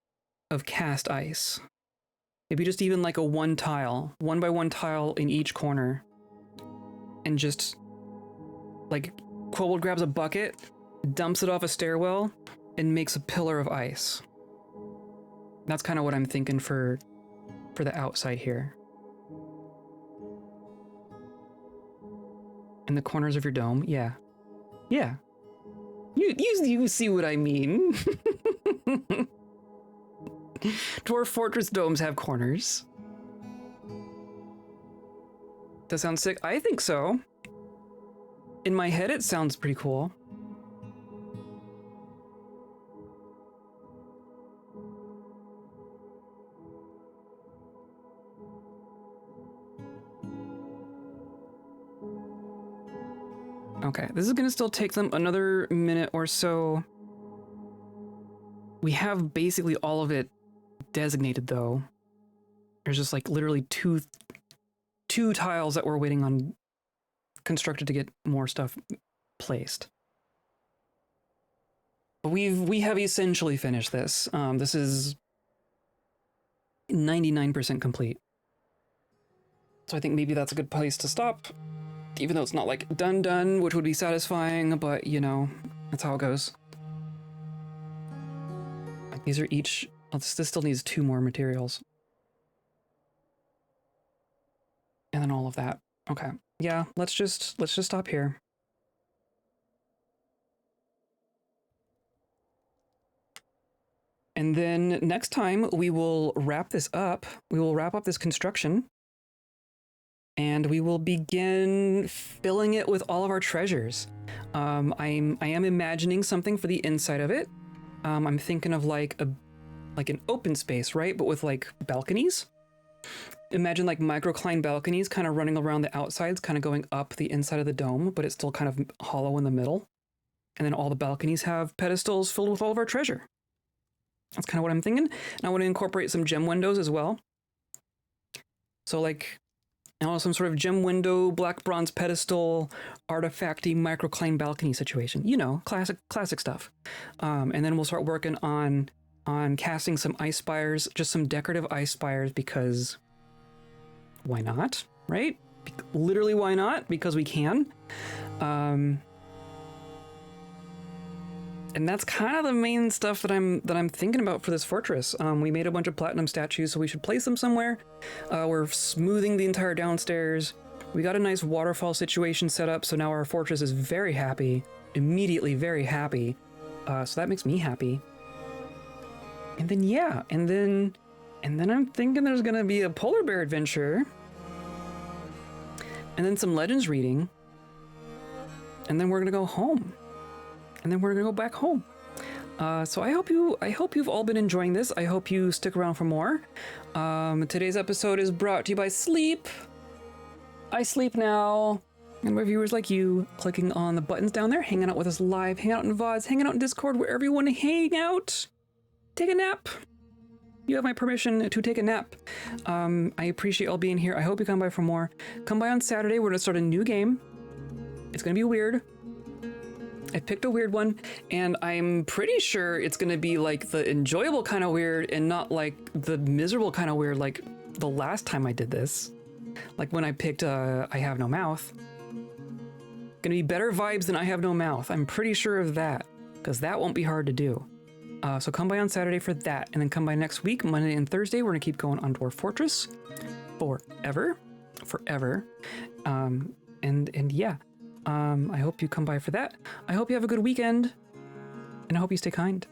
of cast ice. Maybe just even like a one by one tile in each corner. And just like Kobold grabs a bucket, dumps it off a stairwell, and makes a pillar of ice. That's kind of what I'm thinking for the outside here. In the corners of your dome, yeah. Yeah. You see what I mean. Dwarf fortress domes have corners. Does that sound sick? I think so. In my head, it sounds pretty cool. Okay, this is gonna still take them another minute or so. We have basically all of it designated though. There's just like literally two tiles that we're waiting on constructed to get more stuff placed. But we have essentially finished this. This is 99% complete. So I think maybe that's a good place to stop. Even though it's not like done, which would be satisfying, but you know, that's how it goes. Like these are each, this still needs 2 more materials. And then all of that. Okay. Yeah, let's just stop here. And then next time we will wrap this up. We will wrap up this construction and we will begin filling it with all of our treasures. I am imagining something for the inside of it. I'm thinking of like an open space, right? But with like balconies. Imagine like microcline balconies kind of running around the outsides, kind of going up the inside of the dome, but it's still kind of hollow in the middle. And then all the balconies have pedestals filled with all of our treasure. That's kind of what I'm thinking. And I want to incorporate some gem windows as well. So like, some sort of gem window, black bronze pedestal, artifacty microcline balcony situation. You know, classic stuff. And then we'll start working on casting some ice spires, just some decorative ice spires, because why not, right? Literally, why not? Because we can. And that's kind of the main stuff that I'm thinking about for this fortress. We made a bunch of platinum statues, so we should place them somewhere. We're smoothing the entire downstairs. We got a nice waterfall situation set up, so now our fortress is very happy, immediately very happy. So that makes me happy. And then yeah, and then I'm thinking there's gonna be a polar bear adventure, and then some legends reading, and then we're gonna go home. And then we're gonna go back home. So I hope you've all been enjoying this. I hope you stick around for more. Today's episode is brought to you by sleep. I sleep now. And my viewers like you, clicking on the buttons down there, hanging out with us live, hanging out in VODs, hanging out in Discord, wherever you want to hang out. Take a nap. You have my permission to take a nap. I appreciate all being here. I hope you come by for more. Come by on Saturday. We're gonna start a new game. It's gonna be weird. I picked a weird one, and I'm pretty sure it's gonna be like the enjoyable kind of weird and not like the miserable kind of weird like the last time I did this. Like when I picked I Have No Mouth. Gonna be better vibes than I Have No Mouth. I'm pretty sure of that, because that won't be hard to do. So come by on Saturday for that, and then come by next week, Monday and Thursday. We're gonna keep going on Dwarf Fortress forever. And yeah. I hope you come by for that. I hope you have a good weekend, and I hope you stay kind.